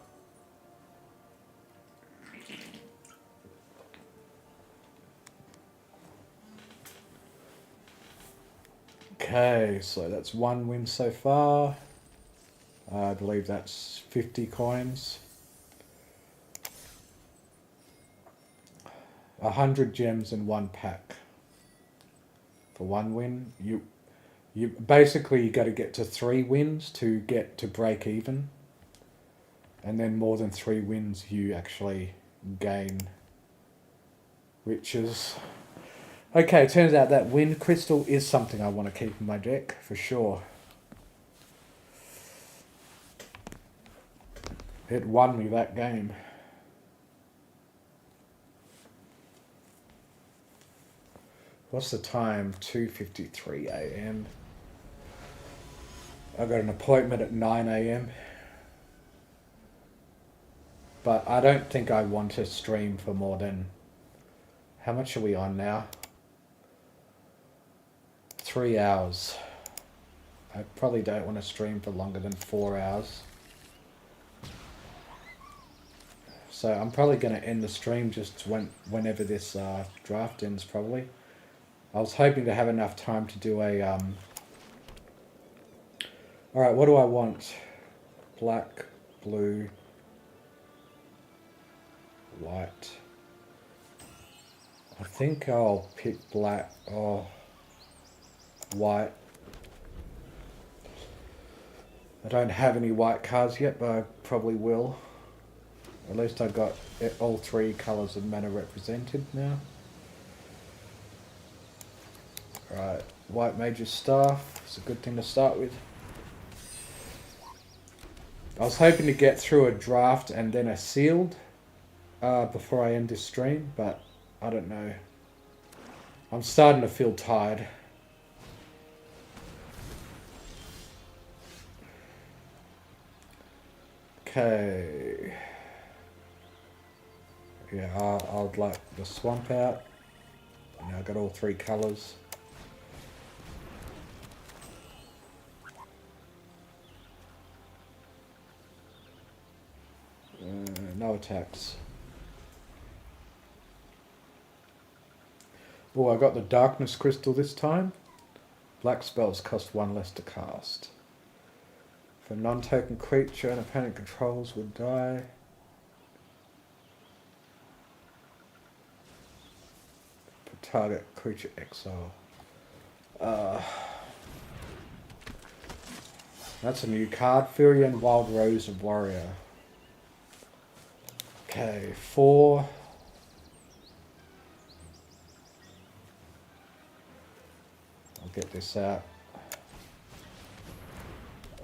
Okay, so that's 1 win so far. I believe that's 50 coins. 100 gems in 1 pack. For 1 win, you basically got to get to 3 wins to get to break even, and then more than 3 wins you actually gain riches. Okay, turns out that wind crystal is something I want to keep in my deck for sure. It won me that game. What's the time? 2:53 AM. I got an appointment at 9 AM. But I don't think I want to stream for more than How much are we on now? 3 hours. I probably don't want to stream for longer than 4 hours. So I'm probably going to end the stream just whenever this draft ends, probably. I was hoping to have enough time to do a... Alright, what do I want? Black, blue, white. I think I'll pick black or white. I don't have any white cards yet, but I probably will. At least I got all 3 colours of mana represented now. Right, white major staff. It's a good thing to start with. I was hoping to get through a draft and then a sealed before I end this stream, but I don't know. I'm starting to feel tired. Okay. Yeah, I'll like the swamp out. Now I've got all 3 colours. No attacks. Oh, I got the darkness crystal this time. Black spells cost 1 less to cast. If a non-token creature an opponent controls would die. Put target creature exile. That's a new card. Furion Wild Rose of Warrior. Okay, 4. I'll get this out.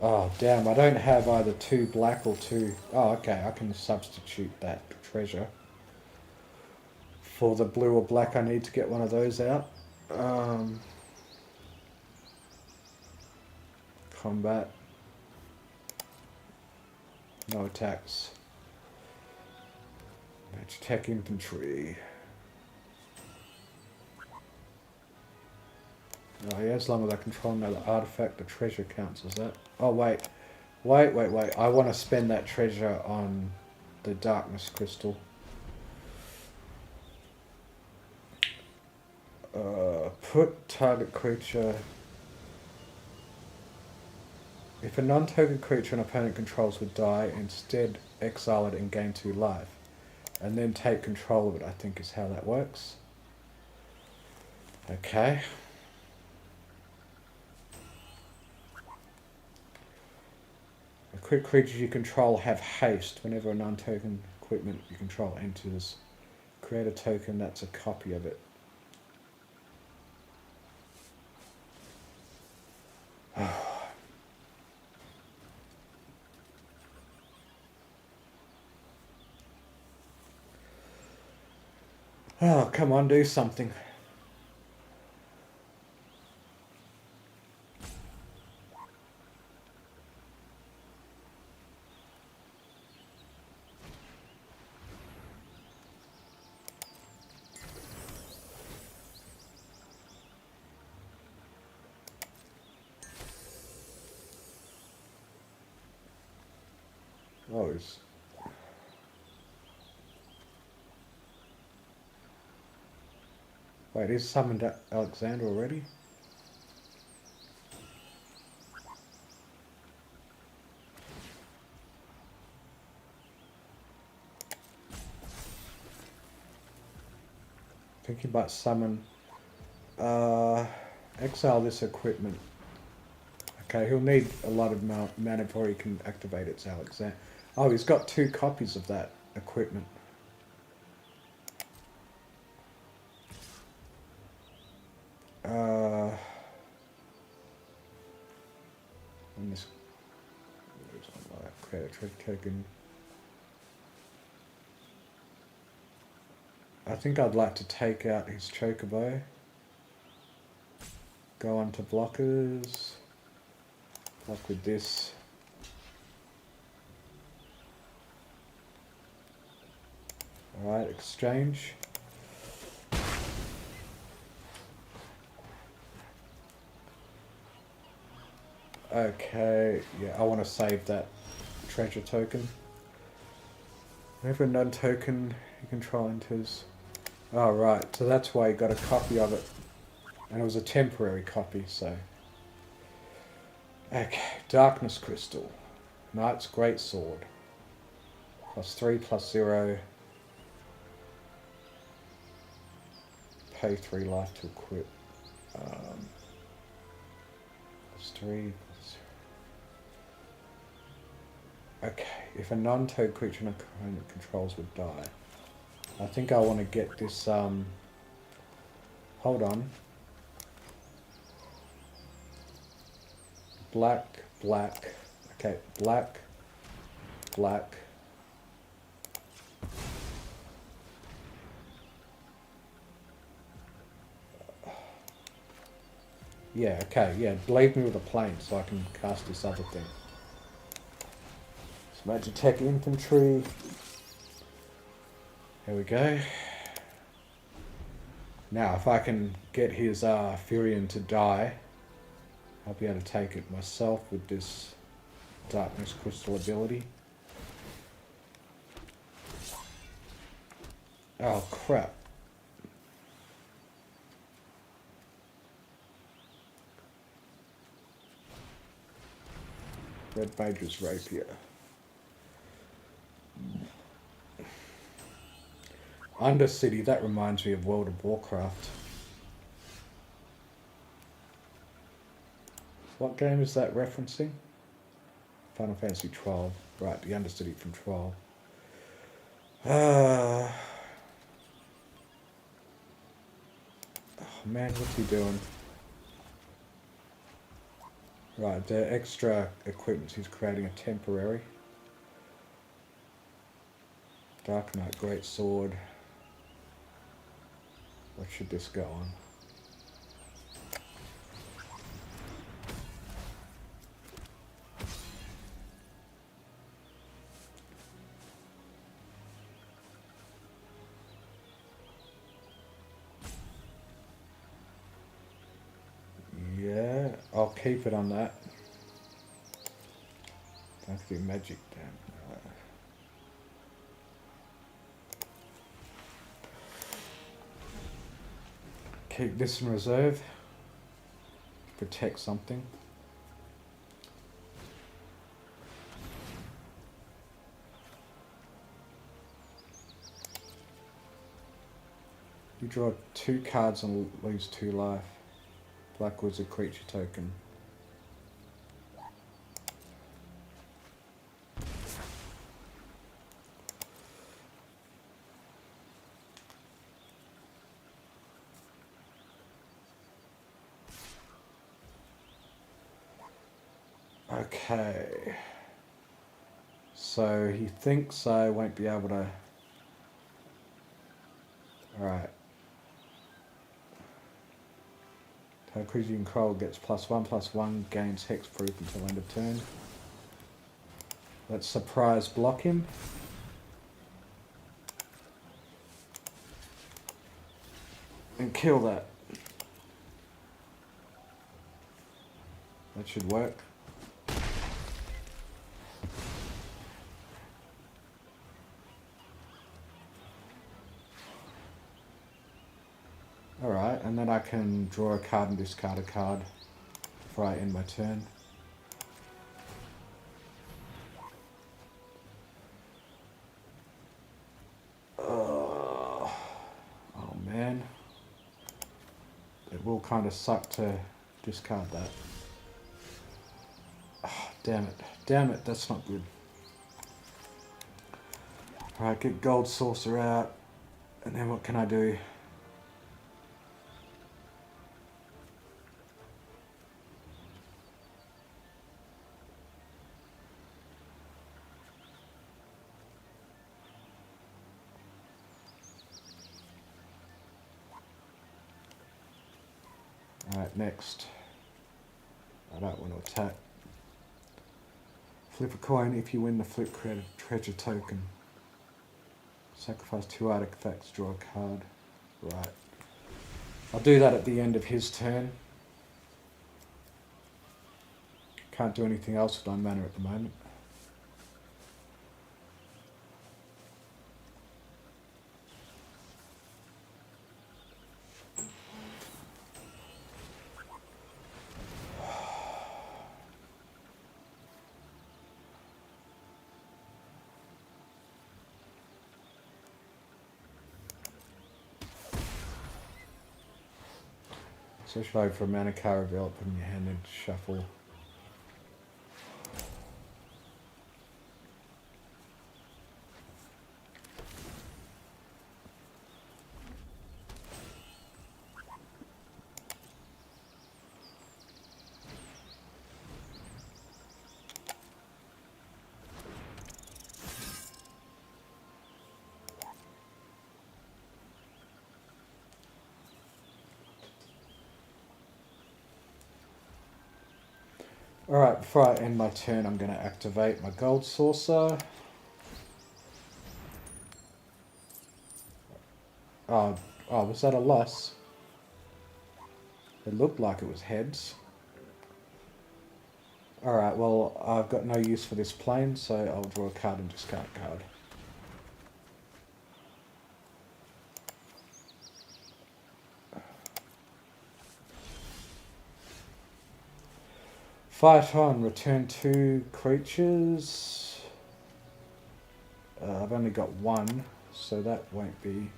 Oh, damn, I don't have either 2 black or 2... Oh, okay, I can substitute that treasure. For the blue or black, I need to get one of those out. Combat. No attacks. Match tech infantry. Oh yeah, as long as I control another artifact, the treasure counts as that. Oh wait. Wait. I want to spend that treasure on the darkness crystal. Put target creature... If a non-token creature an opponent controls would die, instead exile it and gain 2 life. And then take control of it, I think is how that works. Okay. Creatures you control have haste whenever a non-token equipment you control enters. Create a token that's a copy of it. Oh, come on, do something. Oh, it's... Wait, is summoned Alexander already? I think he might summon... exile this equipment. Okay, he'll need a lot of mana before he can activate its Alexander. Oh, he's got 2 copies of that equipment. And this create a treasure token. I think I'd like to take out his chocobo. Go on to blockers. Block with this. Alright, exchange. Okay, yeah, I want to save that treasure token. Whenever a non-token you control enters. Oh, right, so that's why you got a copy of it. And it was a temporary copy, so. Okay, Darkness Crystal. Knight's Great Sword. +3, +0. Pay 3 life to equip. +3, +0. Okay, if a non-toad creature an opponent controls would die. I think I want to get this, hold on. Black, black. Okay, black, black. Yeah, okay, yeah, leave me with a plane so I can cast this other thing. So Magitech Infantry. There we go. Now, if I can get his Furion to die, I'll be able to take it myself with this Darkness Crystal ability. Oh, crap. Red Mage's Rapier. Undercity, that reminds me of World of Warcraft. What game is that referencing? Final Fantasy 12. Right, the Undercity from 12. Oh man, what's he doing? Right, the extra equipment, he's creating a temporary. Dark Knight, Great Sword. What should this go on? Yeah, I'll keep it on that. Don't have to do magic, damn. Keep this in reserve. Protect something. You draw 2 cards and lose 2 life. Black Wizard creature token. Okay. So he thinks I won't be able to. Alright. Target creature you control gets +1/+1, gains hexproof until end of turn. Let's surprise block him. And kill that. That should work. Alright, and then I can draw a card and discard a card before I end my turn. Oh man. It will kind of suck to discard that. Oh, damn it. Damn it, that's not good. Alright, get Gold Saucer out. And then what can I do? Alright, next. I don't want to attack. Flip a coin. If you win the flip, create a treasure token. Sacrifice 2 artifacts, draw a card. Right. I'll do that at the end of his turn. Can't do anything else with my mana at the moment. So should I for a mana caravel, put in your hand and shuffle. Alright, before I end my turn, I'm going to activate my gold saucer. Oh, was that a loss? It looked like it was heads. Alright, well, I've got no use for this plane, so I'll draw a card and discard a card. Fight on, return 2 creatures. I've only got 1, so that won't be.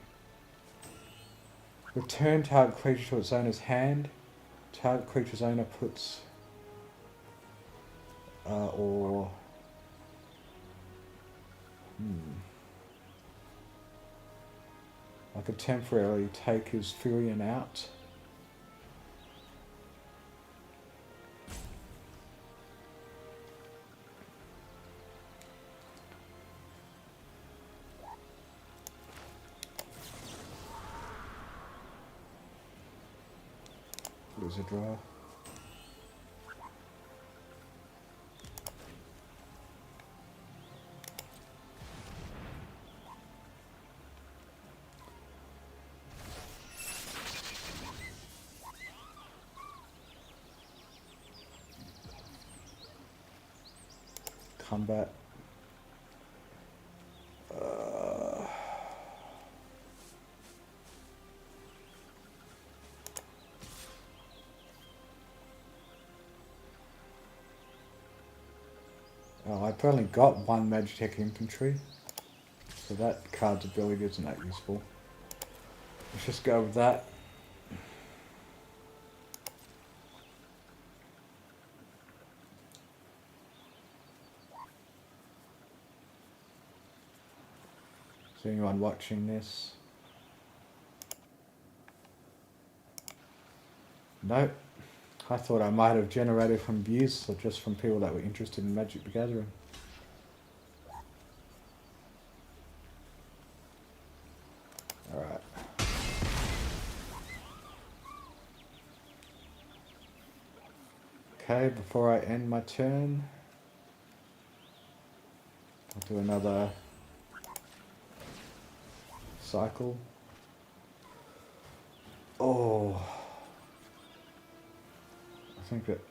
Return target creature to its owner's hand. Target creature's owner puts I could temporarily take his Furion out. Lose a draw. Combat. Oh, I've only got 1 Magitech infantry, so that card's ability isn't that useful. Let's just go with that. Is anyone watching this? Nope. I thought I might have generated from views or just from people that were interested in Magic the Gathering. Alright. Okay, before I end my turn, I'll do another cycle. Oh. I think that,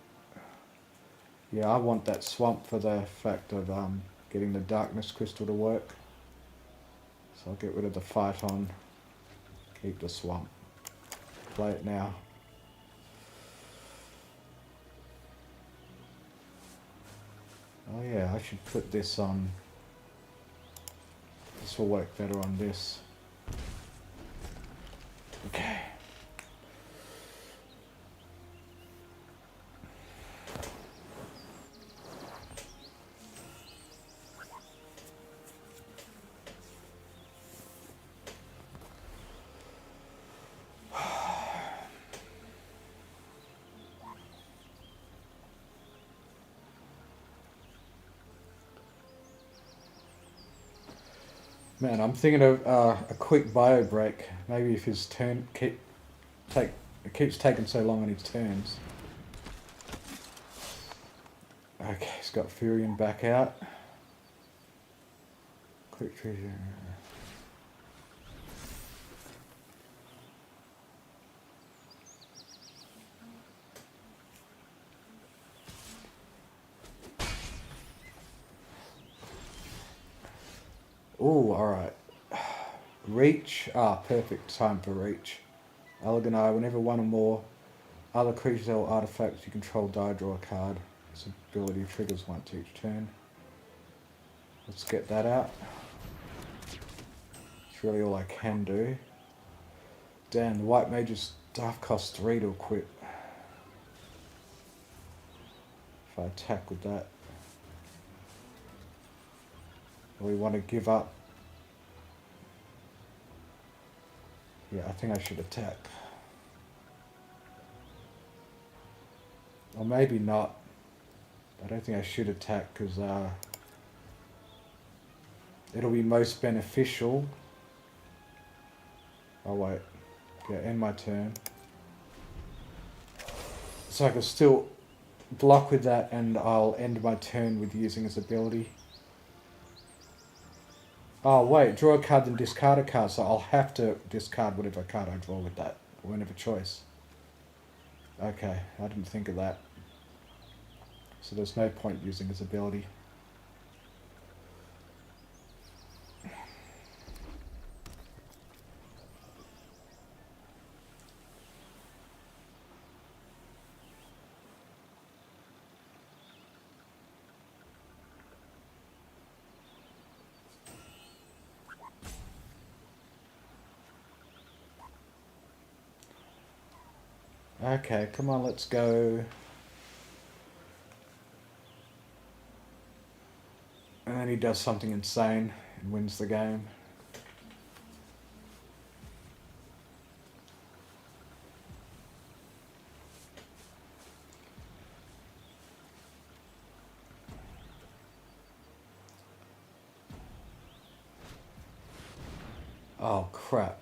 yeah, I want that swamp for the fact of getting the darkness crystal to work. So I'll get rid of the fight on, keep the swamp. Play it now. Oh yeah, I should put this on. This will work better on this. Okay. Man, I'm thinking of a quick bio break. Maybe if his turn it keeps taking so long on his turns. Okay, he's got Furion back out. Quick treasure. Ooh, alright. Reach. Perfect time for reach. Elegant Eye. Whenever one or more other creatures or artifacts you control die, draw a card. This ability triggers once each turn. Let's get that out. It's really all I can do. Damn, the White Mage's staff costs 3 to equip. If I attack with that. We want to give up. Yeah, I think I should attack. Or maybe not. I don't think I should attack because it'll be most beneficial. Oh wait. Yeah, end my turn. So I can still block with that and I'll end my turn with using his ability. Oh wait, draw a card then discard a card, so I'll have to discard whatever card I draw with that. Whenever choice. Okay, I didn't think of that. So there's no point using his ability. Okay, come on, let's go. And then he does something insane and wins the game. Oh, crap.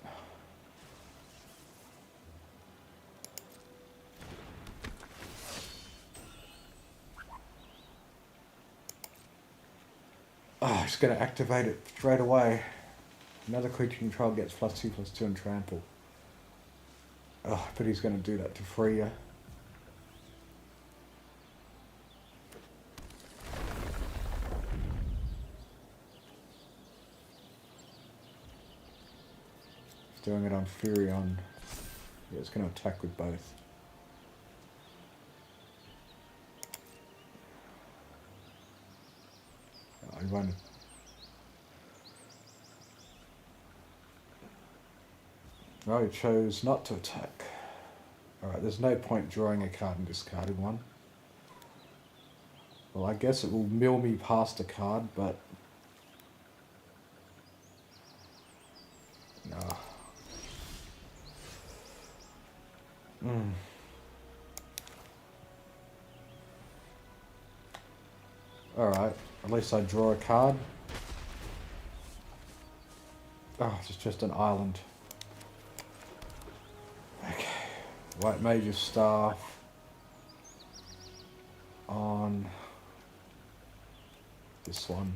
Oh, he's going to activate it straight away. Another creature you control gets +2/+2 and trample. Oh, but he's going to do that to free you. He's doing it on Furion. Yeah, it's going to attack with both. I won't. No, he chose not to attack. Alright, there's no point drawing a card and discarding one. Well, I guess it will mill me past a card, but... no. Alright, at least I draw a card. Oh, it's just an island. Okay. White Mage's Staff. On this one.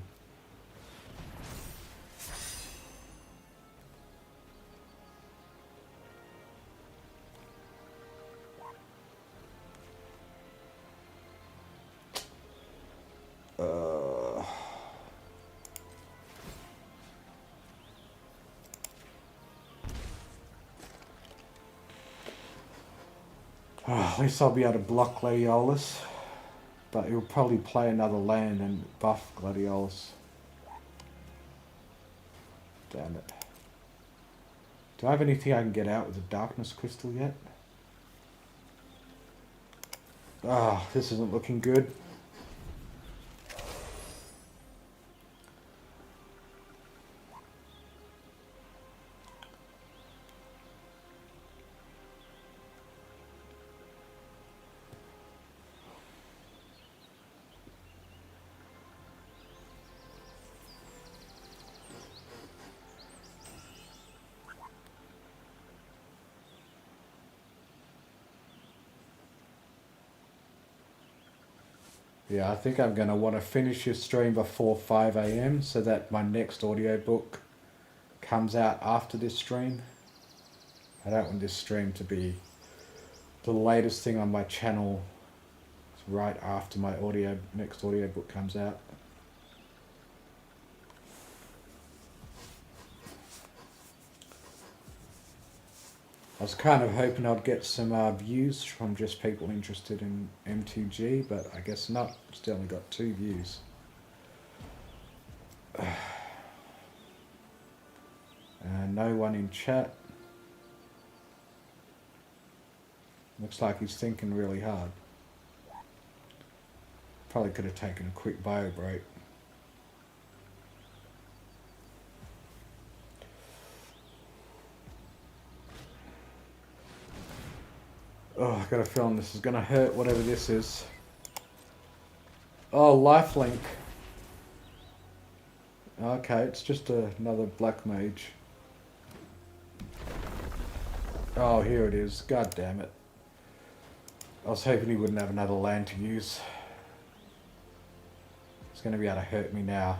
At least I'll be able to block Gladiolus, but he'll probably play another land and buff Gladiolus. Damn it. Do I have anything I can get out with the Darkness Crystal yet? Ah, this isn't looking good. Yeah, I think I'm going to want to finish this stream before 5 AM so that my next audiobook comes out after this stream. I don't want this stream to be the latest thing on my channel right after my next audiobook comes out. I was kind of hoping I'd get some views from just people interested in MTG, but I guess not. Still only got 2 views. And no one in chat. Looks like he's thinking really hard. Probably could have taken a quick bio break. Oh, I got a feeling this is going to hurt, whatever this is. Oh, lifelink. Okay, it's just another black mage. Oh, here it is. God damn it. I was hoping he wouldn't have another land to use. He's going to be able to hurt me now.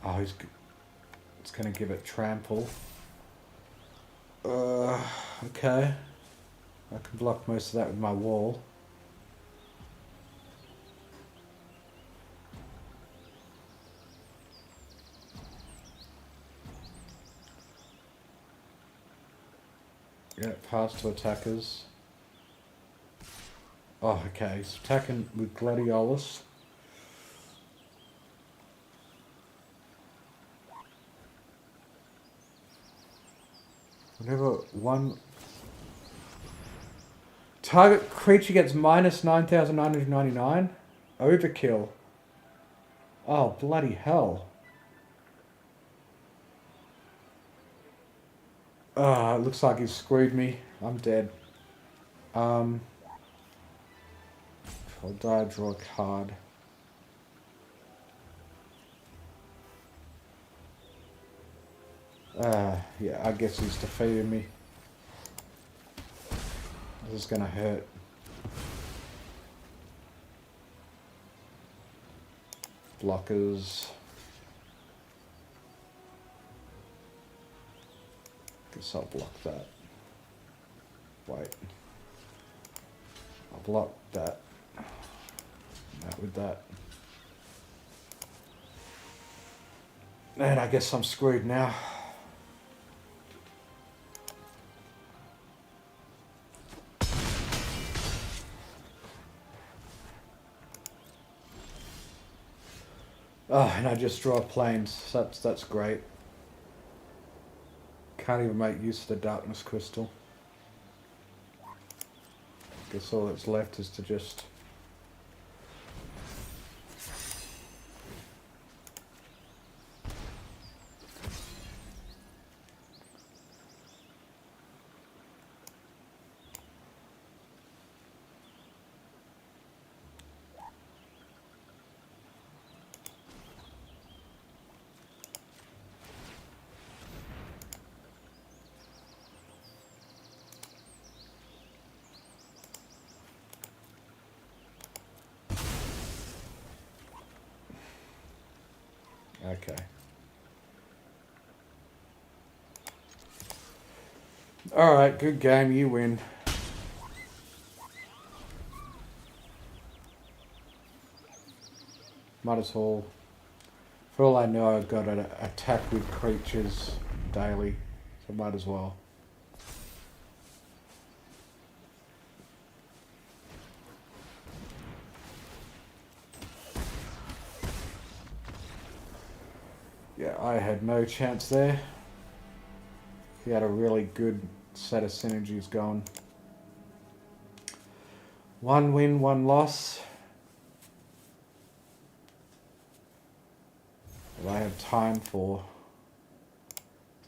Oh, it's going to give it trample. Okay. I can block most of that with my wall. Yeah, pass to attackers. Oh, okay. He's attacking with Gladiolus. Whenever one target creature gets minus 9,999, overkill. Oh, bloody hell. Ah, it looks like he's screwed me. I'm dead. I'll die, draw a card. Yeah, I guess he's defeated me. This is gonna hurt. Blockers. Guess I'll block that. Wait. I'll block that. That with that. And I guess I'm screwed now. Oh, and I just draw planes. That's great. Can't even make use of the darkness crystal. Guess all that's left is to just... Okay. Alright, good game, you win. Might as well. For all I know, I've got to attack with creatures daily, so might as well. Yeah, I had no chance there. He had a really good set of synergies going. 1 win, 1 loss. But I have time for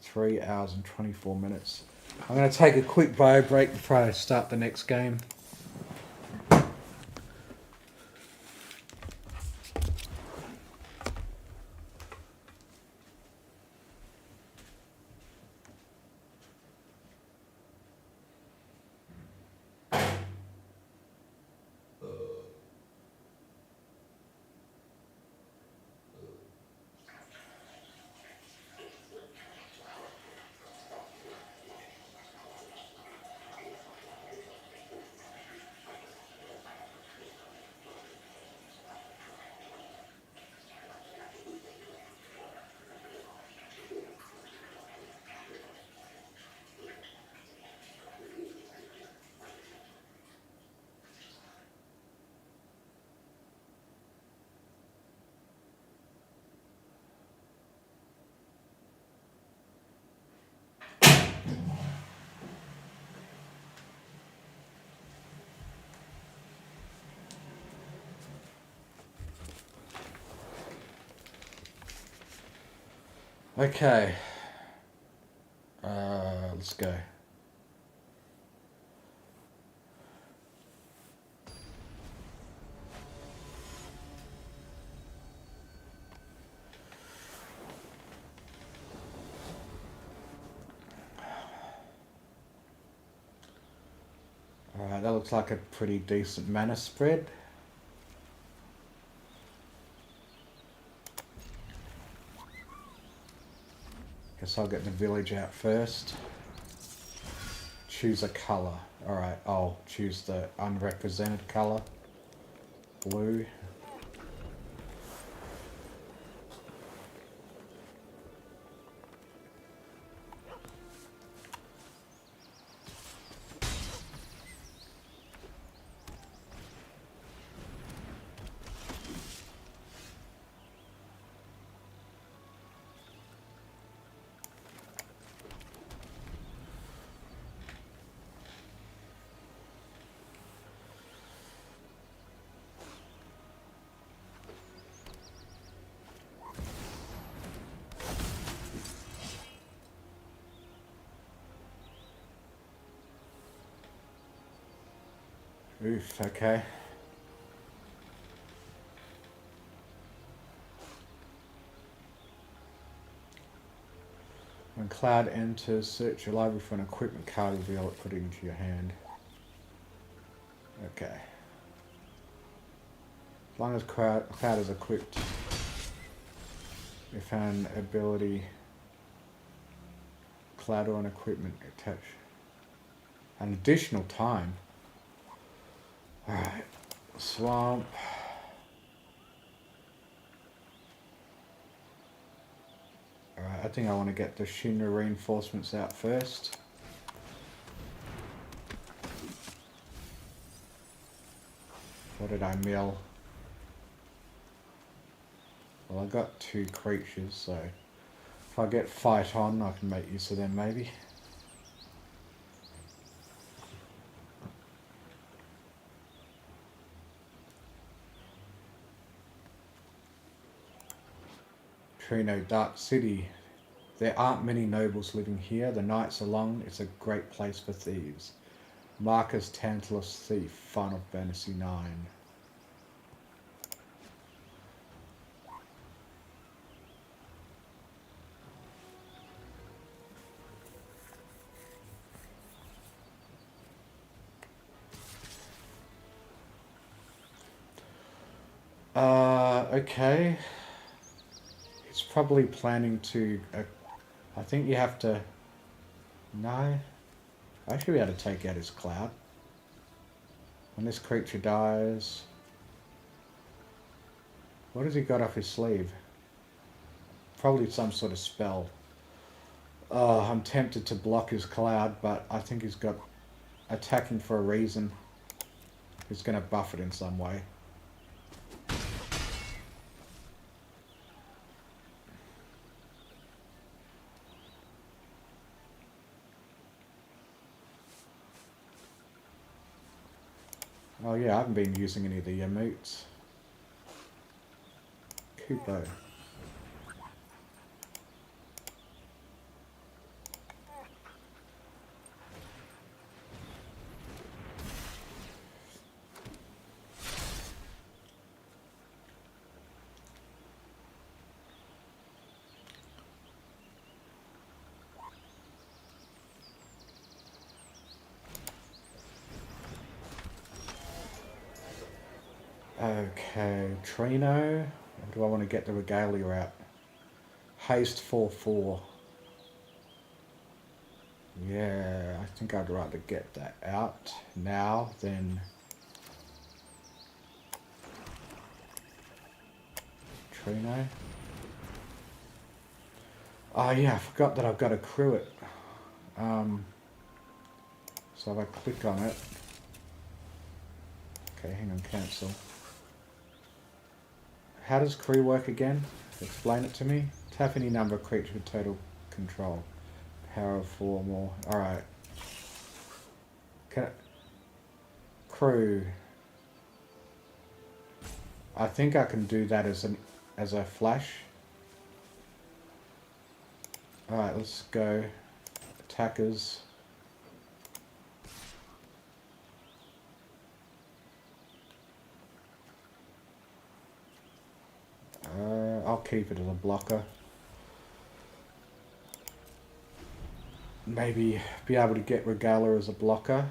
3 hours and 24 minutes. I'm going to take a quick bio break before I start the next game. Okay. Let's go. Alright, that looks like a pretty decent mana spread. Guess I'll get the village out first. Choose a colour. Alright, I'll choose the unrepresented colour. Blue. Oof, okay. When Cloud enters, search your library for an equipment card, reveal it, put it into your hand. Okay. As long as Cloud is equipped, you found ability Cloud or an equipment attached. An additional time. Alright. Swamp. Alright, I think I want to get the Shinra reinforcements out first. What did I mill? Well, I got 2 creatures, so if I get fight on, I can make use of them maybe. Trino, Dark City. There aren't many nobles living here. The nights are long. It's a great place for thieves. Marcus Tantalus Thief, Final Fantasy IX. Okay. He's probably planning to... I think you have to... No. I should be able to take out his Cloud. When this creature dies... What has he got up his sleeve? Probably some sort of spell. Oh, I'm tempted to block his Cloud, but I think he's got attacking for a reason. He's going to buff it in some way. Oh yeah, I haven't been using any of the emotes. Kupo. Okay, Trino. Or do I want to get the Regalia out? Haste 4/4. Yeah, I think I'd rather get that out now than... Trino. Oh yeah, I forgot that I've got to crew it. So if I click on it... Okay, hang on, cancel. How does crew work again? Explain it to me. Tap any number of creatures with total control. Power of 4 or more. Alright. Crew. I think I can do that as a flash. Alright, let's go. Attackers. I'll keep it as a blocker. Maybe be able to get Regala as a blocker.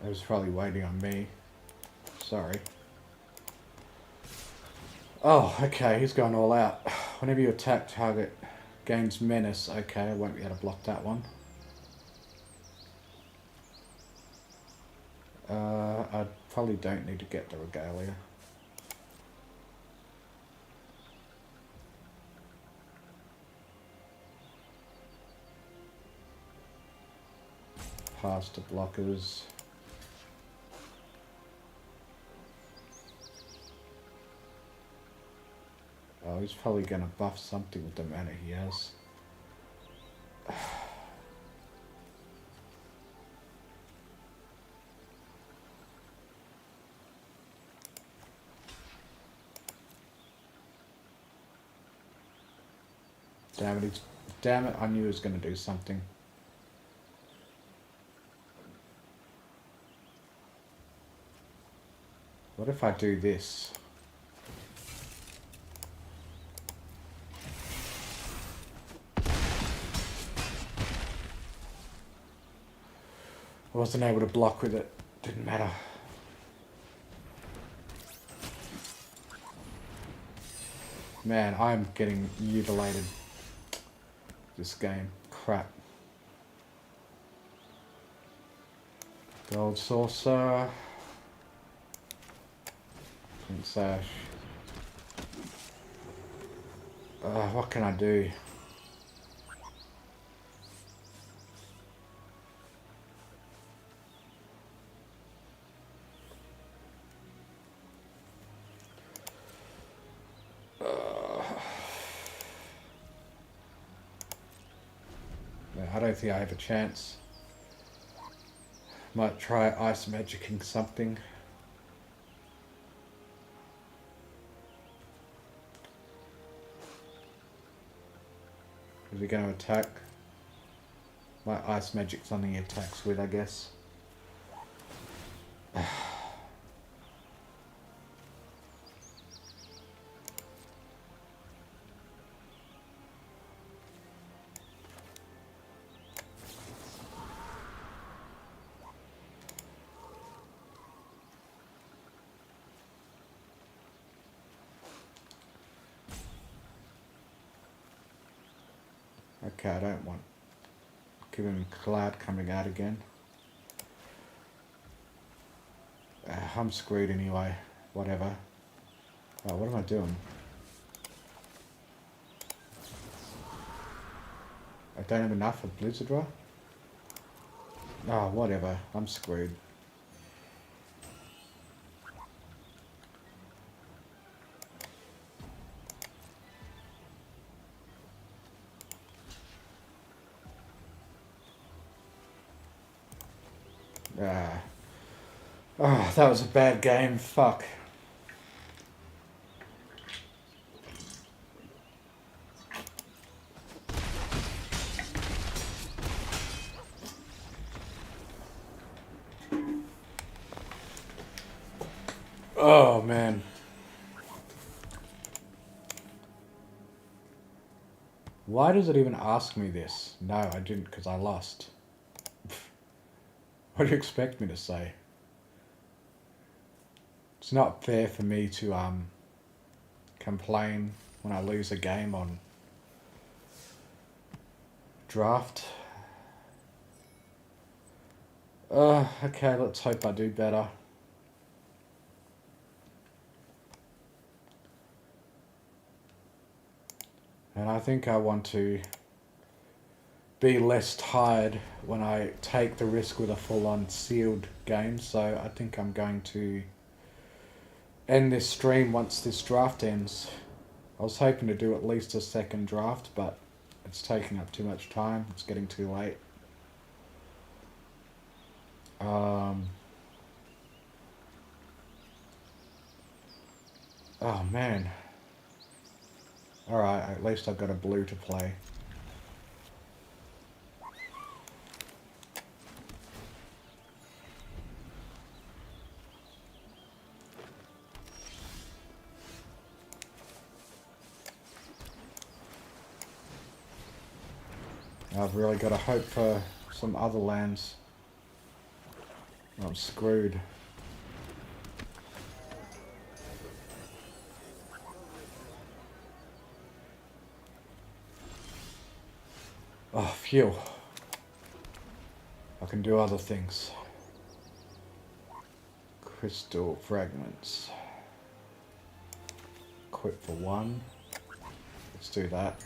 It was probably waiting on me. Sorry. Oh, okay, he's going all out. Whenever you attack, target gains menace. Okay, I won't be able to block that one. I probably don't need to get the Regalia. Pass to blockers. Oh, he's probably going to buff something with the mana he has. Damn it, I knew he was going to do something. What if I do this? I wasn't able to block with it. Didn't matter. Man, I'm getting mutilated. This game. Crap. Gold Saucer. Prince Ash. What can I do? I don't think I have a chance. Might try ice magicking something. Is he going to attack? My ice magic something he attacks with, I guess. Okay, I don't want. Give him Cloud coming out again. I'm screwed anyway. Whatever. Oh, what am I doing? I don't have enough for Blizzard Draw? Oh, whatever. I'm screwed. Oh, that was a bad game. Fuck. Oh, man. Why does it even ask me this? No, I didn't, because I lost. What do you expect me to say? It's not fair for me to complain when I lose a game on draft. Okay, let's hope I do better. And I think I want to be less tired when I take the risk with a full-on sealed game. So I think I'm going to end this stream once this draft ends. I was hoping to do at least a second draft, but it's taking up too much time. It's getting too late. Oh man. Alright, at least I've got a blue to play. I've really got to hope for some other lands. I'm screwed. Oh, phew. I can do other things. Crystal fragments. Equip for 1. Let's do that.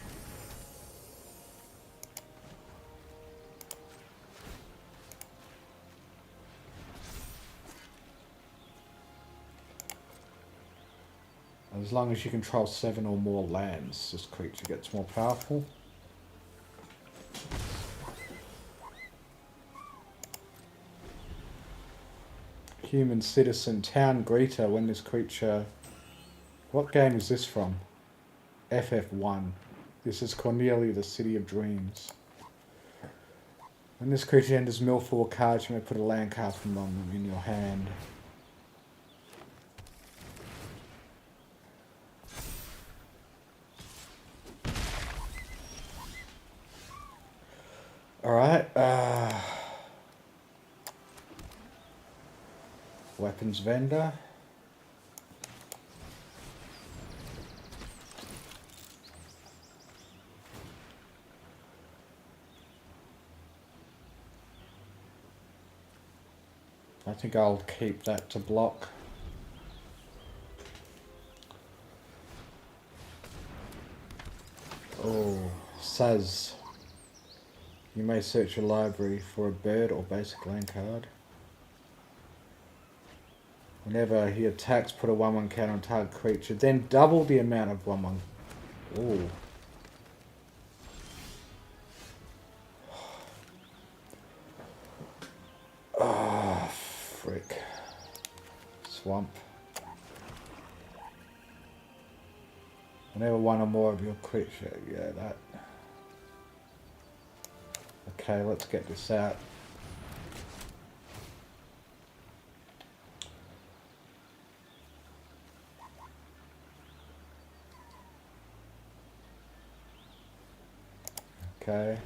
As long as you control 7 or more lands, this creature gets more powerful. Human citizen, town greeter. When this creature... What game is this from? FF1. This is Cornelia, the City of Dreams. When this creature enters mill full of cards, you may put a land card from them in your hand. Alright, weapons vendor. I think I'll keep that to block. Oh, says you may search your library for a bird or basic land card. Whenever he attacks, put a 1/1 counter on target creature, then double the amount of 1/1. Ooh. Ah, frick. Swamp. Whenever 1 or more of your creature, yeah, that. Okay, let's get this out. Okay.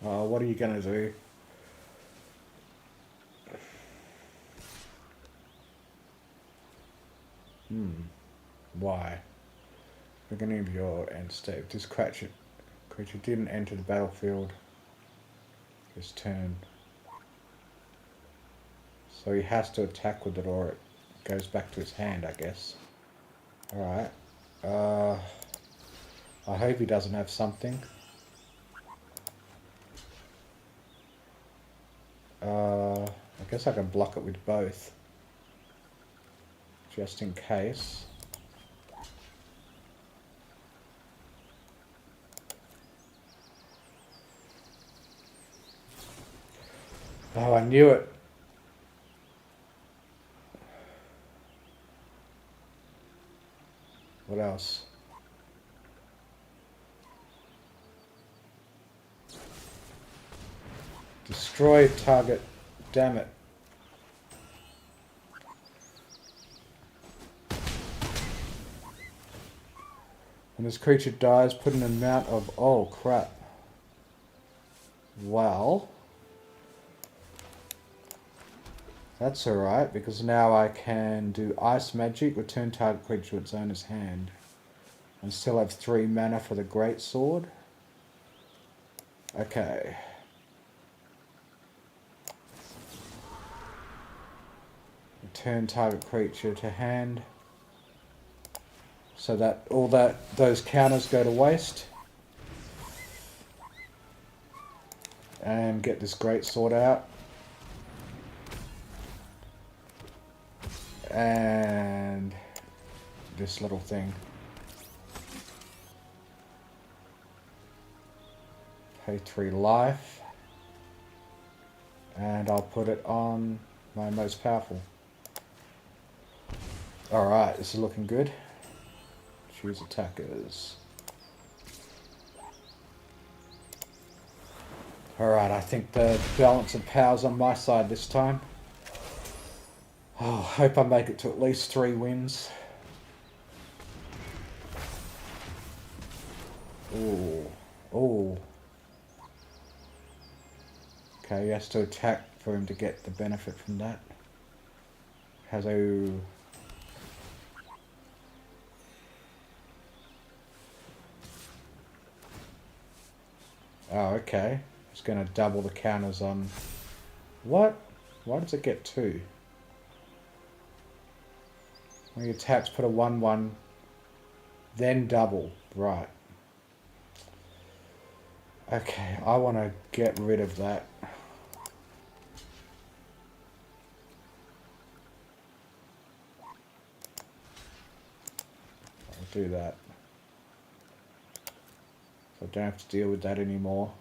What are you gonna do? Why? Beginning of your end step. This creature didn't enter the battlefield this turn. So he has to attack with it or it goes back to his hand, I guess. Alright. I hope he doesn't have something. I guess I can block it with both. Just in case. Oh, I knew it. What else? Destroy target. Damn it. When this creature dies, put an amount of... Oh, crap. Well... That's alright, because now I can do Ice Magic, return target creature to its owner's hand. And still have 3 mana for the greatsword. Okay. Return target creature to hand. So that all those counters go to waste. And get this greatsword out. And this little thing. Pay 3 life. And I'll put it on my most powerful. Alright, this is looking good. Choose attackers. Alright, I think the balance of power's on my side this time. Oh, hope I make it to at least 3 wins. Ooh. Ooh. Okay, he has to attack for him to get the benefit from that. Has a... Oh, okay. It's going to double the counters on... What? Why does it get 2? When he attacks, put a 1/1, then double. Right. Okay, I want to get rid of that. I'll do that. So I don't have to deal with that anymore.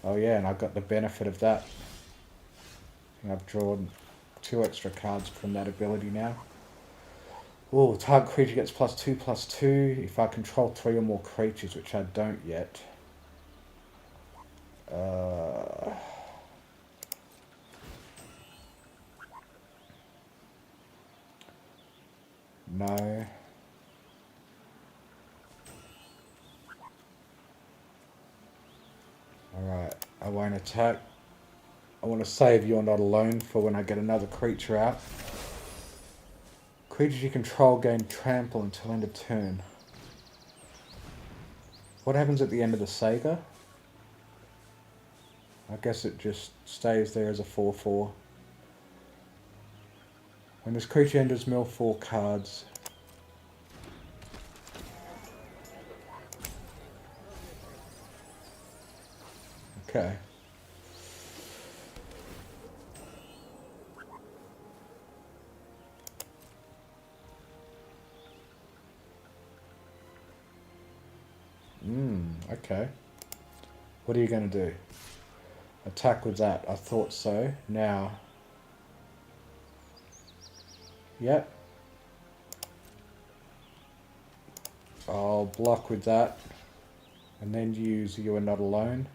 Oh yeah, and I got the benefit of that. And I've drawn 2 extra cards from that ability now. Oh, target creature gets +2/+2 if I control 3 or more creatures, which I don't yet. No. Alright, I won't attack. I want to save You're Not Alone for when I get another creature out. Creatures you control gain trample until end of turn. What happens at the end of the Saga? I guess it just stays there as a 4/4. When this creature enters mill 4 cards. Okay. Okay. What are you going to do? Attack with that. I thought so. Now. Yep. I'll block with that. And then use You Are Not Alone.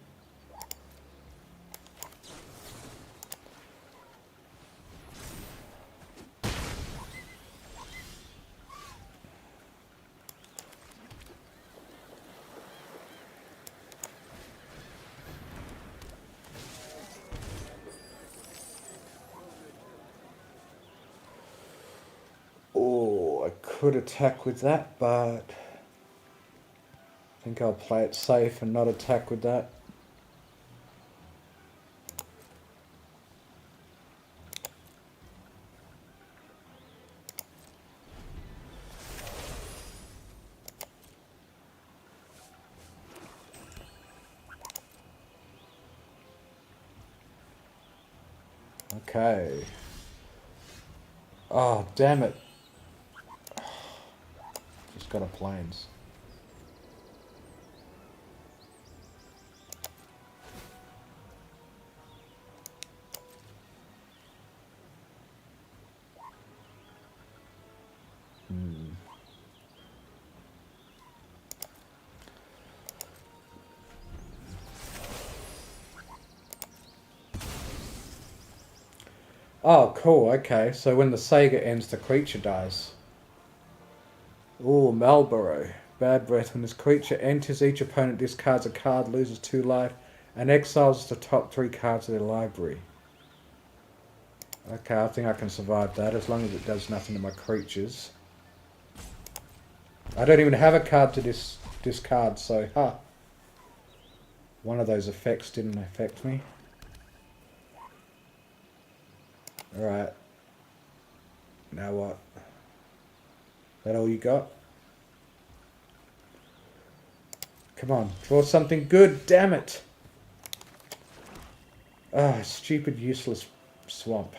Could attack with that, but I think I'll play it safe and not attack with that. Okay. Oh, damn it. Just got a plains. Oh, cool. Okay, so when the Saga ends, the creature dies. Ooh, Marlborough. Bad Breath. When this creature enters, each opponent discards a card, loses 2 life, and exiles the top 3 cards of their library. Okay, I think I can survive that as long as it does nothing to my creatures. I don't even have a card to discard, so one of those effects didn't affect me. Alright. Now what? That all you got? Come on, draw something good, damn it! Ah, stupid, useless swamp.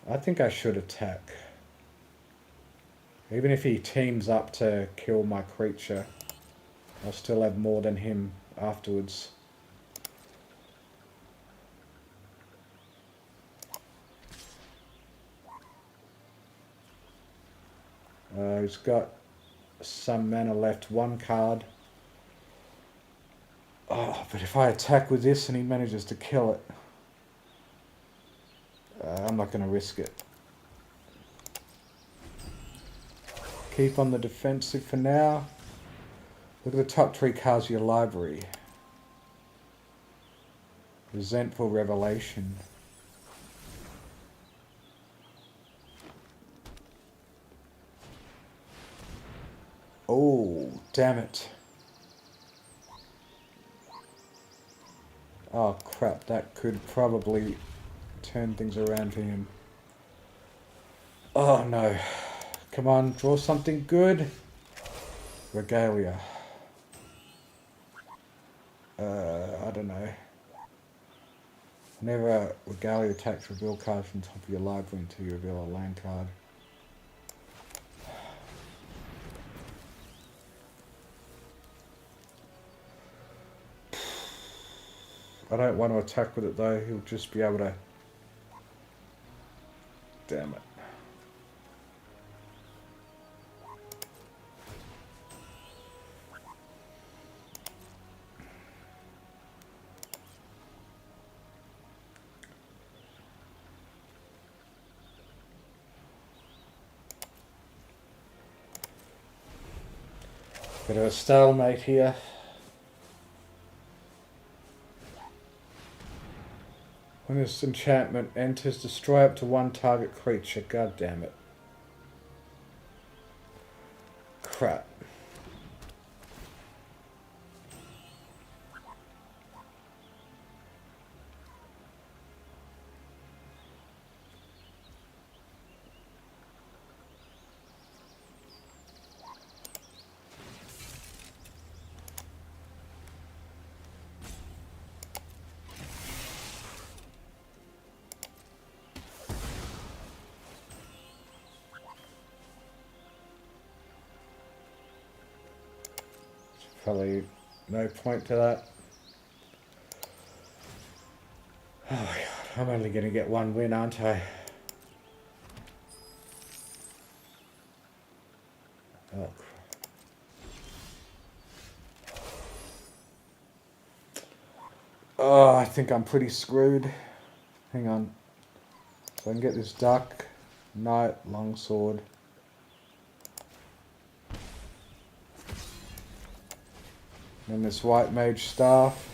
I think I should attack. Even if he teams up to kill my creature, I'll still have more than him afterwards. He's got some mana left, one card. Oh, but if I attack with this and he manages to kill it, I'm not going to risk it. Keep on the defensive for now. Look at the top 3 cards of your library. Resentful Revelation. Oh, damn it. Oh crap, that could probably turn things around for him. Oh no. Come on, draw something good. Regalia. I don't know. Whenever a Regalia attacks, reveal cards from the top of your library until you reveal a land card. I don't want to attack with it though, he'll just be able to... Damn it. Bit of a stalemate here. When this enchantment enters, destroy up to 1 target creature. God damn it. Crap. Probably no point to that. Oh my god, I'm only going to get 1 win, aren't I? Oh, oh, I think I'm pretty screwed. Hang on. So I can get this duck, knight, longsword. And this white mage staff.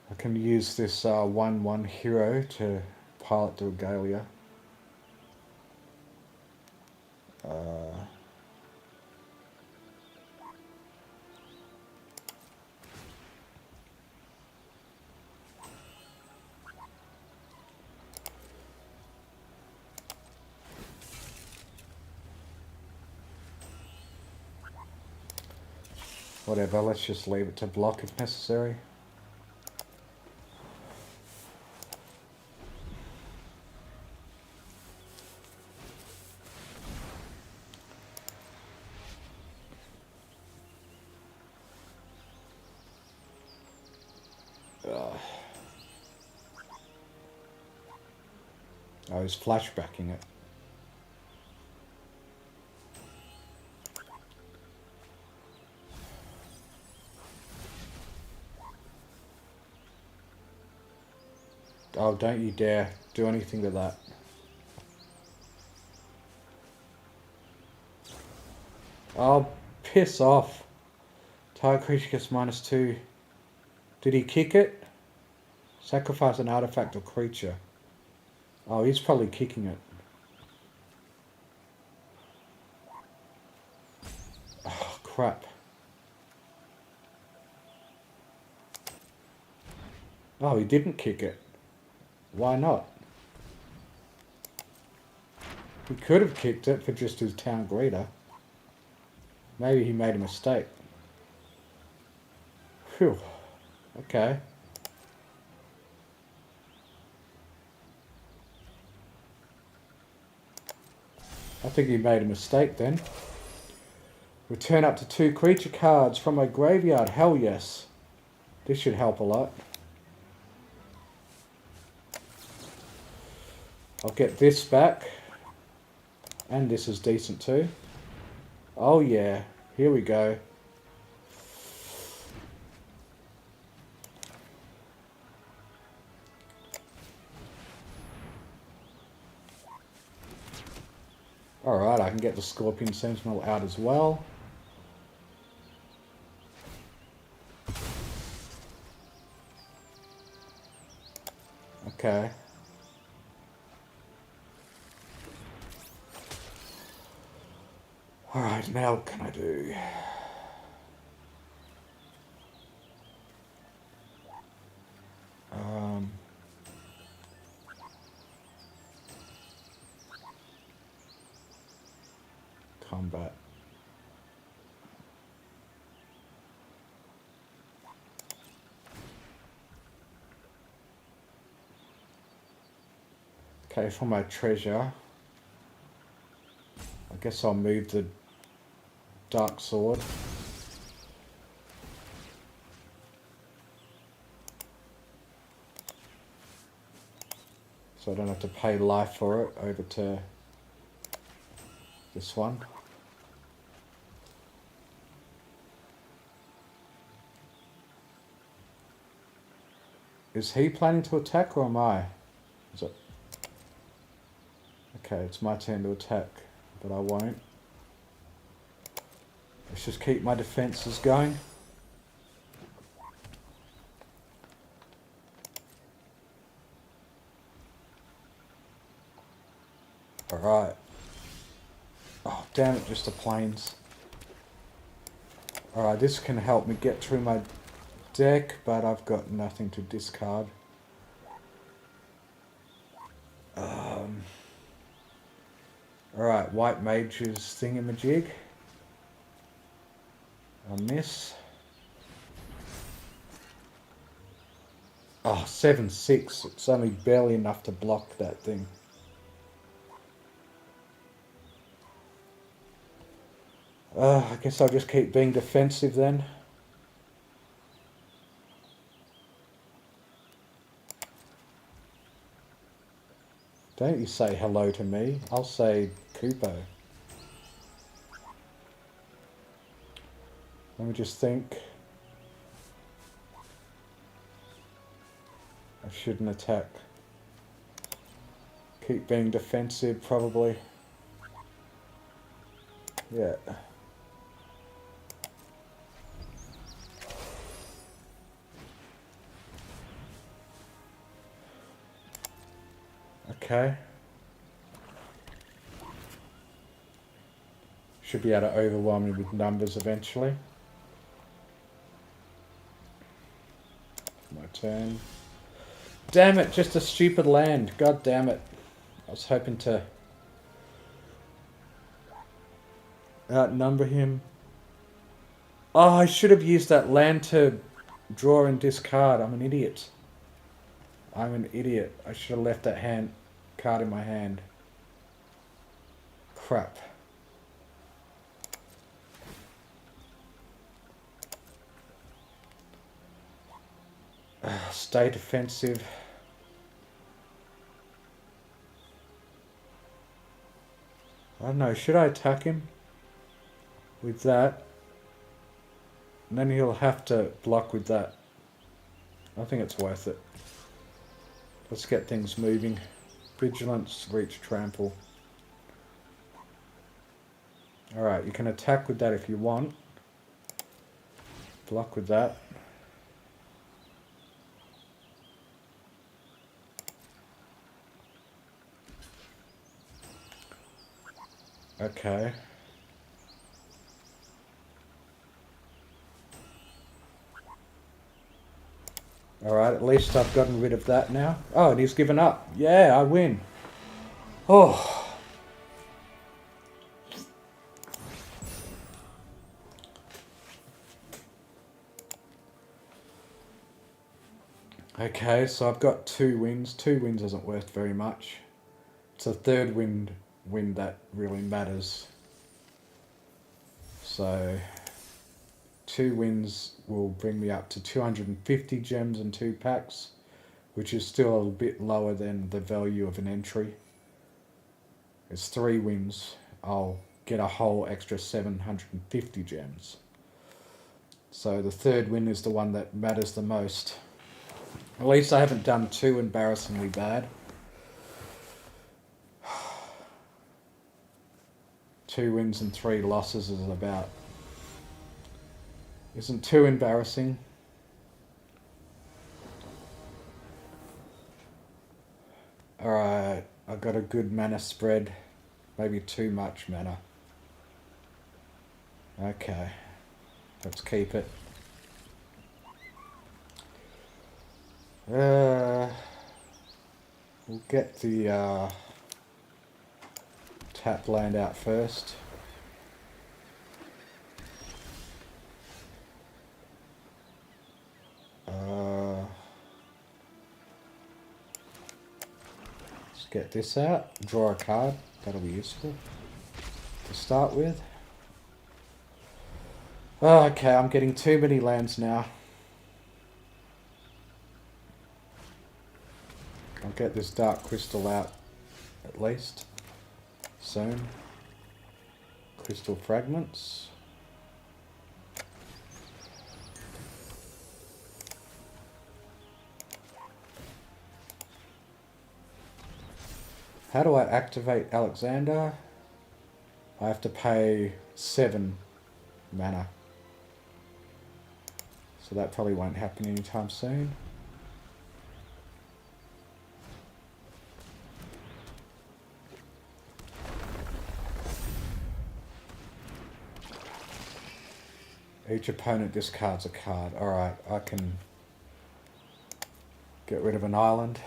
I can use this 1/1 hero to pilot to Regalia. Whatever, let's just leave it to block if necessary. I was flashbacking it. Oh, don't you dare. do anything to that. Oh, piss off. Target creature gets -2. Did he kick it? Sacrifice an artifact or creature. Oh, he's probably kicking it. Oh, crap. Oh, he didn't kick it. Why not? He could have kicked it for just his town greeter. Maybe he made a mistake. Phew. Okay. I think he made a mistake then. Return up to 2 creature cards from my graveyard. Hell yes. This should help a lot. I'll get this back. And this is decent too. Oh yeah. Here we go. Alright, I can get the Scorpion Sentinel out as well. Okay. Alright, now what can I do? Combat. Okay, for my treasure, I guess I'll move the Dark Sword. So I don't have to pay life for it over to this one. Is he planning to attack or am I? Is it? Okay, it's my turn to attack, but I won't. Let's just keep my defenses going. Alright. Oh, damn it, just the planes. Alright, this can help me get through my deck, but I've got nothing to discard. Alright, White Mage's thingamajig. I'll miss. Oh, 7/6. It's only barely enough to block that thing. I guess I'll just keep being defensive then. Don't you say hello to me. I'll say Kupo. Let me just think. I shouldn't attack. Keep being defensive, probably. Yeah. Okay. Should be able to overwhelm me with numbers eventually. My turn. Damn it, just a stupid land. God damn it. I was hoping to outnumber him. Oh, I should have used that land to draw and discard. I'm an idiot. I'm an idiot. I should have left that card in my hand. Crap. Stay defensive. I don't know, should I attack him with that? And then he'll have to block with that. I think it's worth it. Let's get things moving. Vigilance, reach, trample. Alright, you can attack with that if you want. Block with that. Okay. Alright, at least I've gotten rid of that now. Oh, and he's given up. Yeah, I win. Oh. Okay, so I've got 2 wins. 2 wins isn't worth very much. It's a third win that really matters. So 2 wins will bring me up to 250 gems and 2 packs, which is still a bit lower than the value of an entry. It's 3 wins. I'll get a whole extra 750 gems. So the third win is the one that matters the most. At least I haven't done too embarrassingly bad. 2 wins and 3 losses is about... isn't too embarrassing. Alright, I got a good mana spread. Maybe too much mana. Okay, let's keep it. We'll get the tap land out first. Let's get this out, draw a card, that'll be useful to start with. Oh, okay, I'm getting too many lands now. I'll get this dark crystal out at least soon. Crystal fragments. How do I activate Alexander? I have to pay 7 mana. So that probably won't happen anytime soon. Each opponent discards a card. Alright, I can get rid of an island.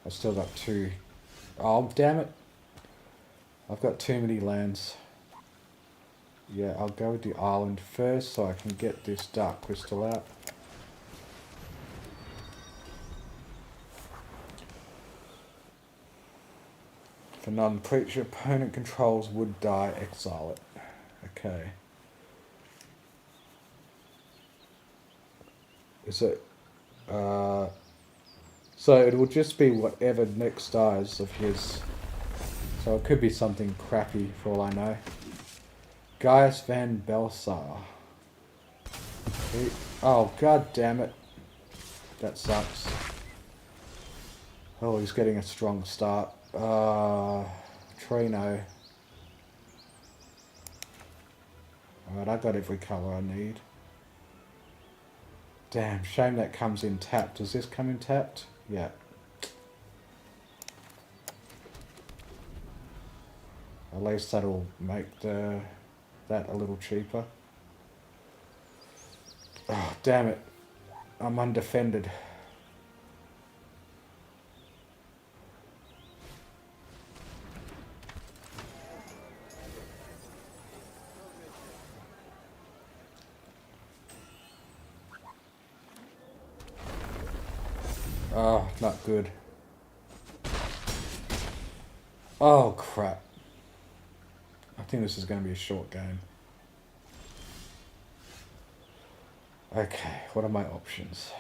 I've still got 2. Oh, damn it. I've got too many lands. Yeah, I'll go with the island first so I can get this dark crystal out. The non-creature opponent controls would die, exile it. Okay. Is it... so it will just be whatever next dies of his. So it could be something crappy for all I know. Gaius Van Belsar. Oh, god damn it. That sucks. Oh, he's getting a strong start. Trino. Alright, I got every colour I need. Damn, shame that comes in tapped. Does this come in tapped? Yeah. At least that'll make that a little cheaper. Oh, damn it. I'm undefended. Oh, not good. Oh, crap. I think this is going to be a short game. Okay, what are my options?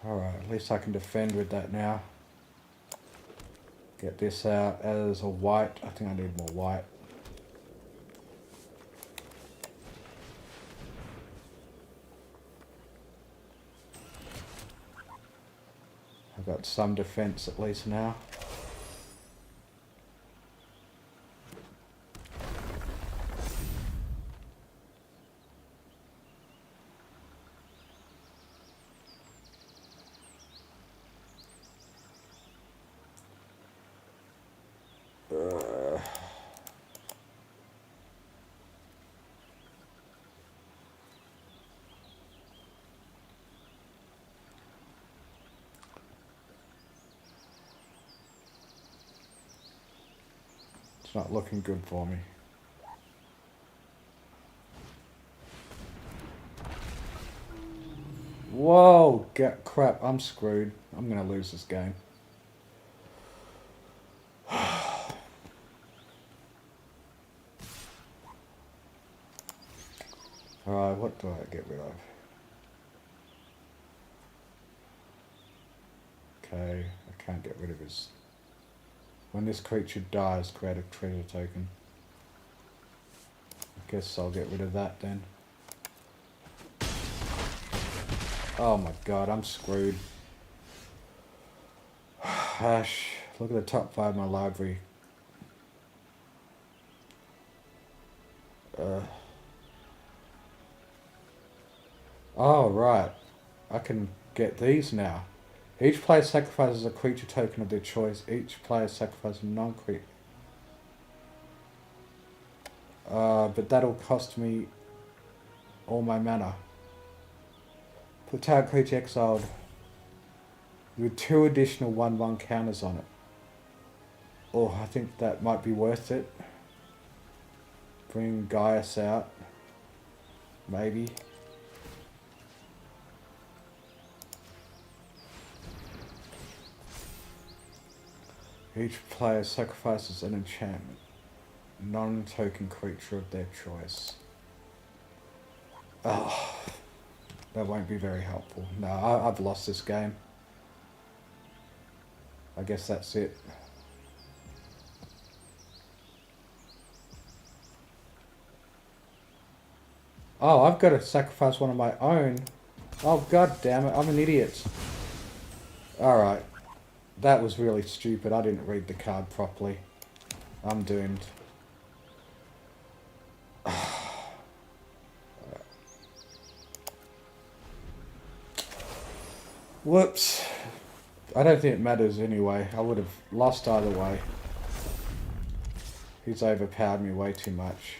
Alright, at least I can defend with that now. Get this out as a white. I think I need more white. Got some defense at least now. It's not looking good for me. Whoa, crap, I'm screwed. I'm gonna lose this game. Alright, what do I get rid of? Okay, I can't get rid of his... When this creature dies, create a treasure token. I guess I'll get rid of that then. Oh my god, I'm screwed. Ash, look at the top 5 of my library. Oh, right. I can get these now. Each player sacrifices a creature token of their choice. Each player sacrifices a non-creature. But that'll cost me all my mana. Put target creature exiled with 2 additional 1/1 counters on it. Oh, I think that might be worth it. Bring Gaius out. Maybe. Each player sacrifices an enchantment. Non-token creature of their choice. Oh, that won't be very helpful. No, I've lost this game. I guess that's it. Oh, I've got to sacrifice one of my own. Oh, god damn it, I'm an idiot. Alright. That was really stupid. I didn't read the card properly. I'm doomed. Whoops. I don't think it matters anyway. I would have lost either way. He's overpowered me way too much.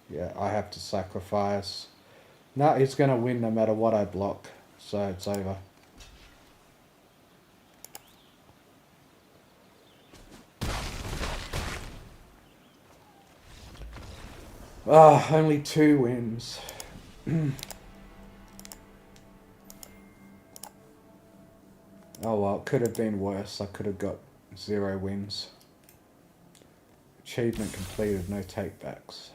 Yeah, I have to sacrifice. No, he's going to win no matter what I block. So it's over. Ah, only 2 wins. Oh well, it could have been worse. I could have got 0 wins. Achievement completed, no takebacks.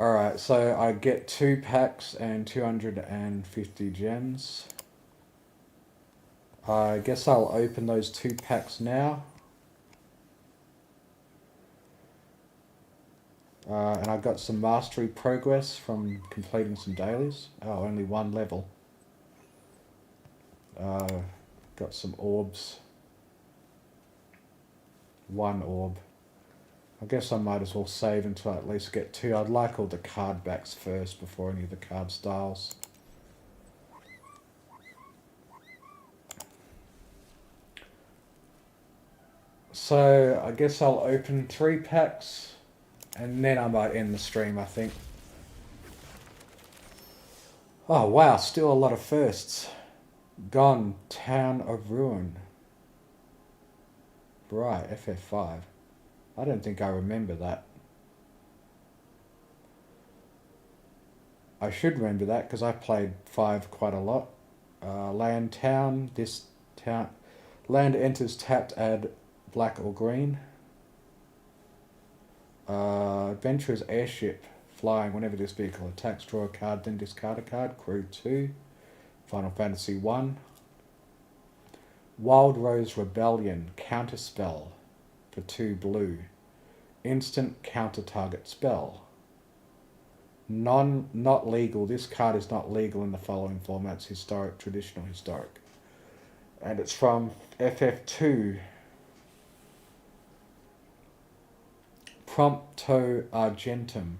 Alright, so I get 2 packs and 250 gems. I guess I'll open those 2 packs now. And I got some mastery progress from completing some dailies. Oh, only 1 level. Got some orbs. 1 orb. I guess I might as well save until I at least get 2. I'd like all the card backs first before any of the card styles. So I guess I'll open 3 packs. And then I might end the stream, I think. Oh wow, still a lot of firsts. Gone, Town of Ruin. Right, FF5. I don't think I remember that. I should remember that because I played 5 quite a lot. Land Town, this town. Land enters tapped, add black or green. Adventurer's Airship. Flying whenever this vehicle attacks, draw a card, then discard a card. Crew 2. Final Fantasy 1. Wild Rose Rebellion. Counterspell for 2 blue. Instant counter target spell. Not legal. This card is not legal in the following formats: historic, traditional, historic. And it's from FF2. Prompto Argentum.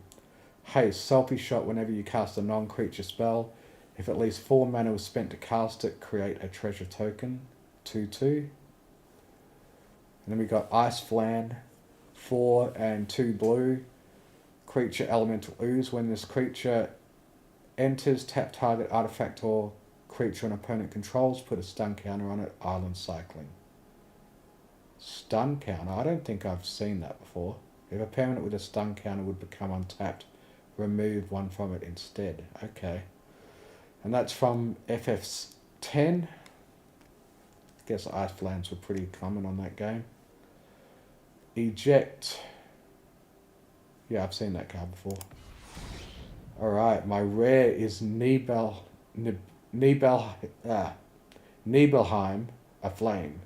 Haste, selfie shot whenever you cast a non-creature spell. If at least 4 mana was spent to cast it, create a treasure token. 2/2. And then we got Ice Flan. 4 and 2 blue. Creature Elemental Ooze. When this creature enters, tap target artifact or creature an opponent controls, put a stun counter on it. Island Cycling. Stun counter? I don't think I've seen that before. If a permanent with a stun counter would become untapped, remove one from it instead. Okay. And that's from FF10. I guess Ice Flans were pretty common on that game. Eject. Yeah, I've seen that card before. Alright, my rare is Nibelheim, a flame.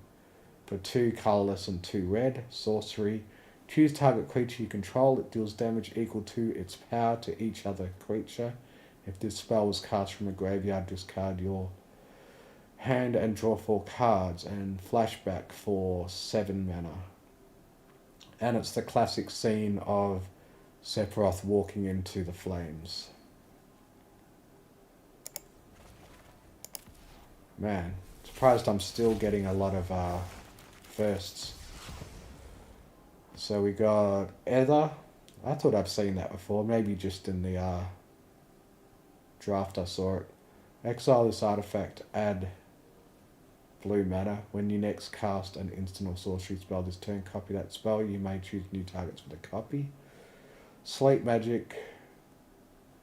For 2 colourless and 2 red. Sorcery. Choose target creature you control. It deals damage equal to its power to each other creature. If this spell was cast from a graveyard, discard your hand and draw 4 cards. And flashback for 7 mana. And it's the classic scene of Sephiroth walking into the flames. Man, surprised I'm still getting a lot of firsts. So we got Ether. I thought I've seen that before. Maybe just in the draft I saw it. Exile this artifact. Add blue mana. When you next cast an instant or sorcery spell this turn, copy that spell. You may choose new targets with a copy. Sleep Magic.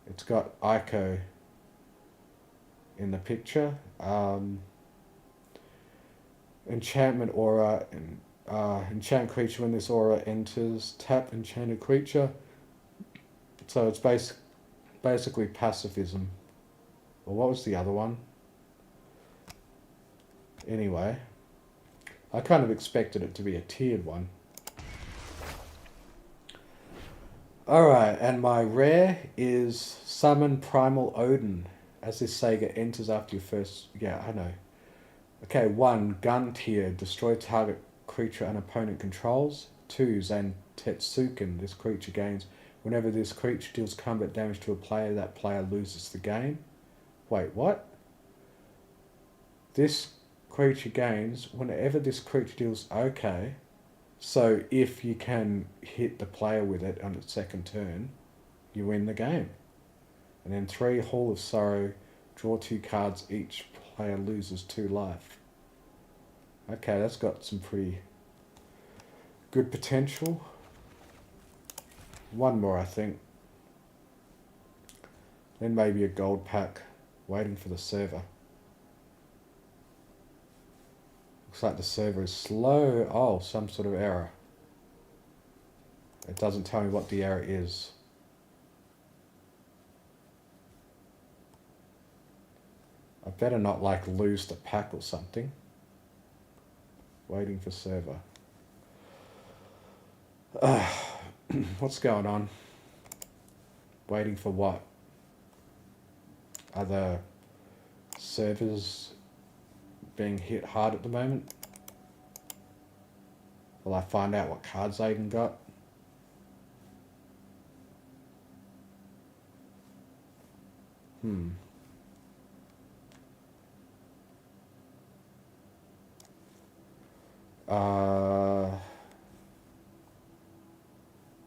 It's got Ico in the picture. Enchantment Aura. And enchant creature. When this aura enters, tap enchanted creature. So it's basically pacifism. Well, what was the other one? Anyway, I kind of expected it to be a tiered one. Alright, and my rare is Summon Primal Odin. As this Sega enters after your first... Yeah, I know. Okay, 1, Gun Tier. Destroy target creature an opponent controls. 2, Zantetsuken. This creature gains... Whenever this creature deals combat damage to a player, that player loses the game. Wait, what? This creature gains... Whenever this creature deals... Okay. So if you can hit the player with it on its second turn, you win the game. And then 3, Hall of Sorrow. Draw 2 cards. Each player loses 2 life. Okay, that's got some pretty good potential. 1 more, I think. Then maybe a gold pack. Waiting for the server. Looks like the server is slow. Oh, some sort of error. It doesn't tell me what the error is. I better not lose the pack or something. Waiting for server. What's going on? Waiting for what? Are the servers being hit hard at the moment? Will I find out what cards I even got?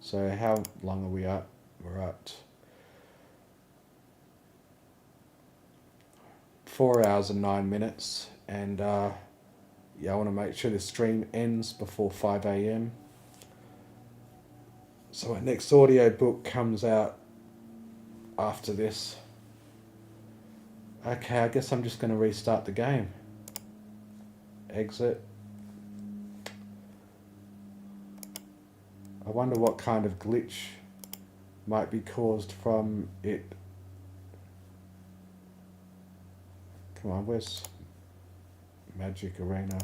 So how long are we at? We're at 4 hours and 9 minutes, and yeah, I want to make sure the stream ends before 5 AM. So my next audio book comes out after this. Okay, I guess I'm just going to restart the game. Exit. I wonder what kind of glitch might be caused from it. Come on, where's MTG Arena?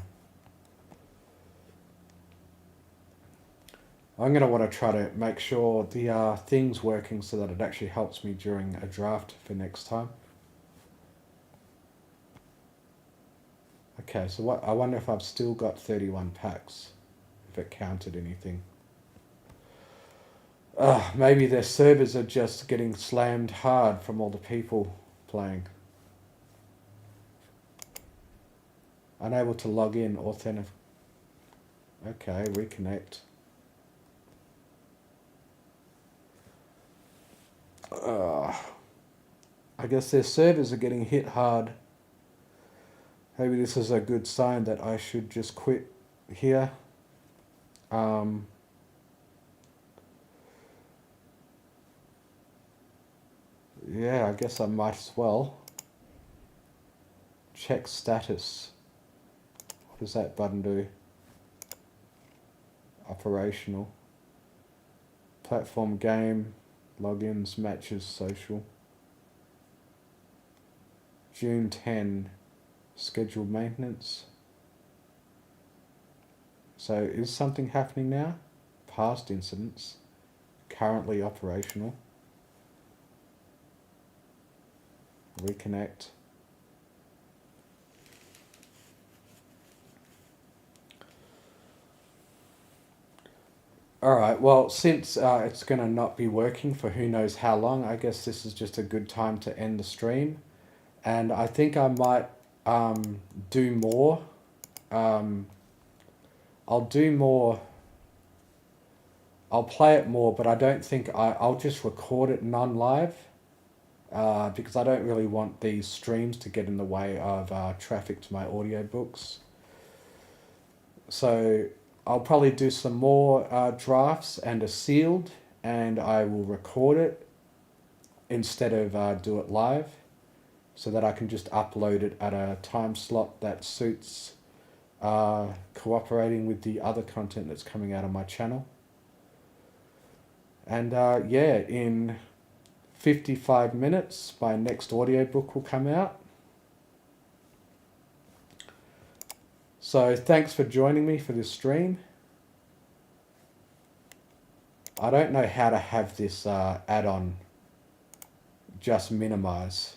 I'm going to want to try to make sure the thing's working so that it actually helps me during a draft for next time. Okay, so I wonder if I've still got 31 packs, if it counted anything. Maybe their servers are just getting slammed hard from all the people playing. Unable to log in, authentic. Okay, reconnect. I guess their servers are getting hit hard. Maybe this is a good sign that I should just quit here. Yeah, I guess I might as well. Check status. What does that button do? Operational. Platform game. Logins, matches, social. June 10. Scheduled maintenance. So is something happening now? Past incidents. Currently operational. Reconnect. Alright, well, since it's going to not be working for who knows how long, I guess this is just a good time to end the stream. And I think I might do more. I'll do more. I'll play it more, but I don't think I'll just record it non-live. Because I don't really want these streams to get in the way of traffic to my audiobooks. So I'll probably do some more drafts and a sealed, and I will record it instead of do it live, so that I can just upload it at a time slot that suits cooperating with the other content that's coming out of my channel. And yeah, in 55 minutes, my next audiobook will come out. So thanks for joining me for this stream. I don't know how to have this add-on just minimize.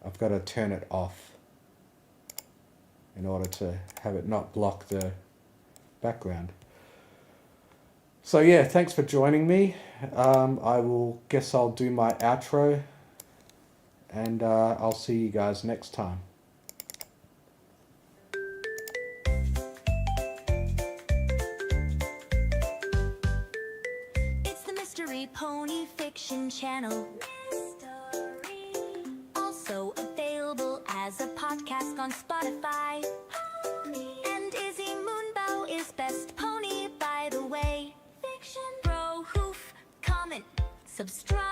I've got to turn it off in order to have it not block the background. So yeah, thanks for joining me. I'll do my outro, and I'll see you guys next time. It's the Mystery Pony Fiction Channel. Also available as a podcast on Spotify. And Izzy Moonbow is best pony, by the way. Fiction. Bro, hoof, comment, subscribe.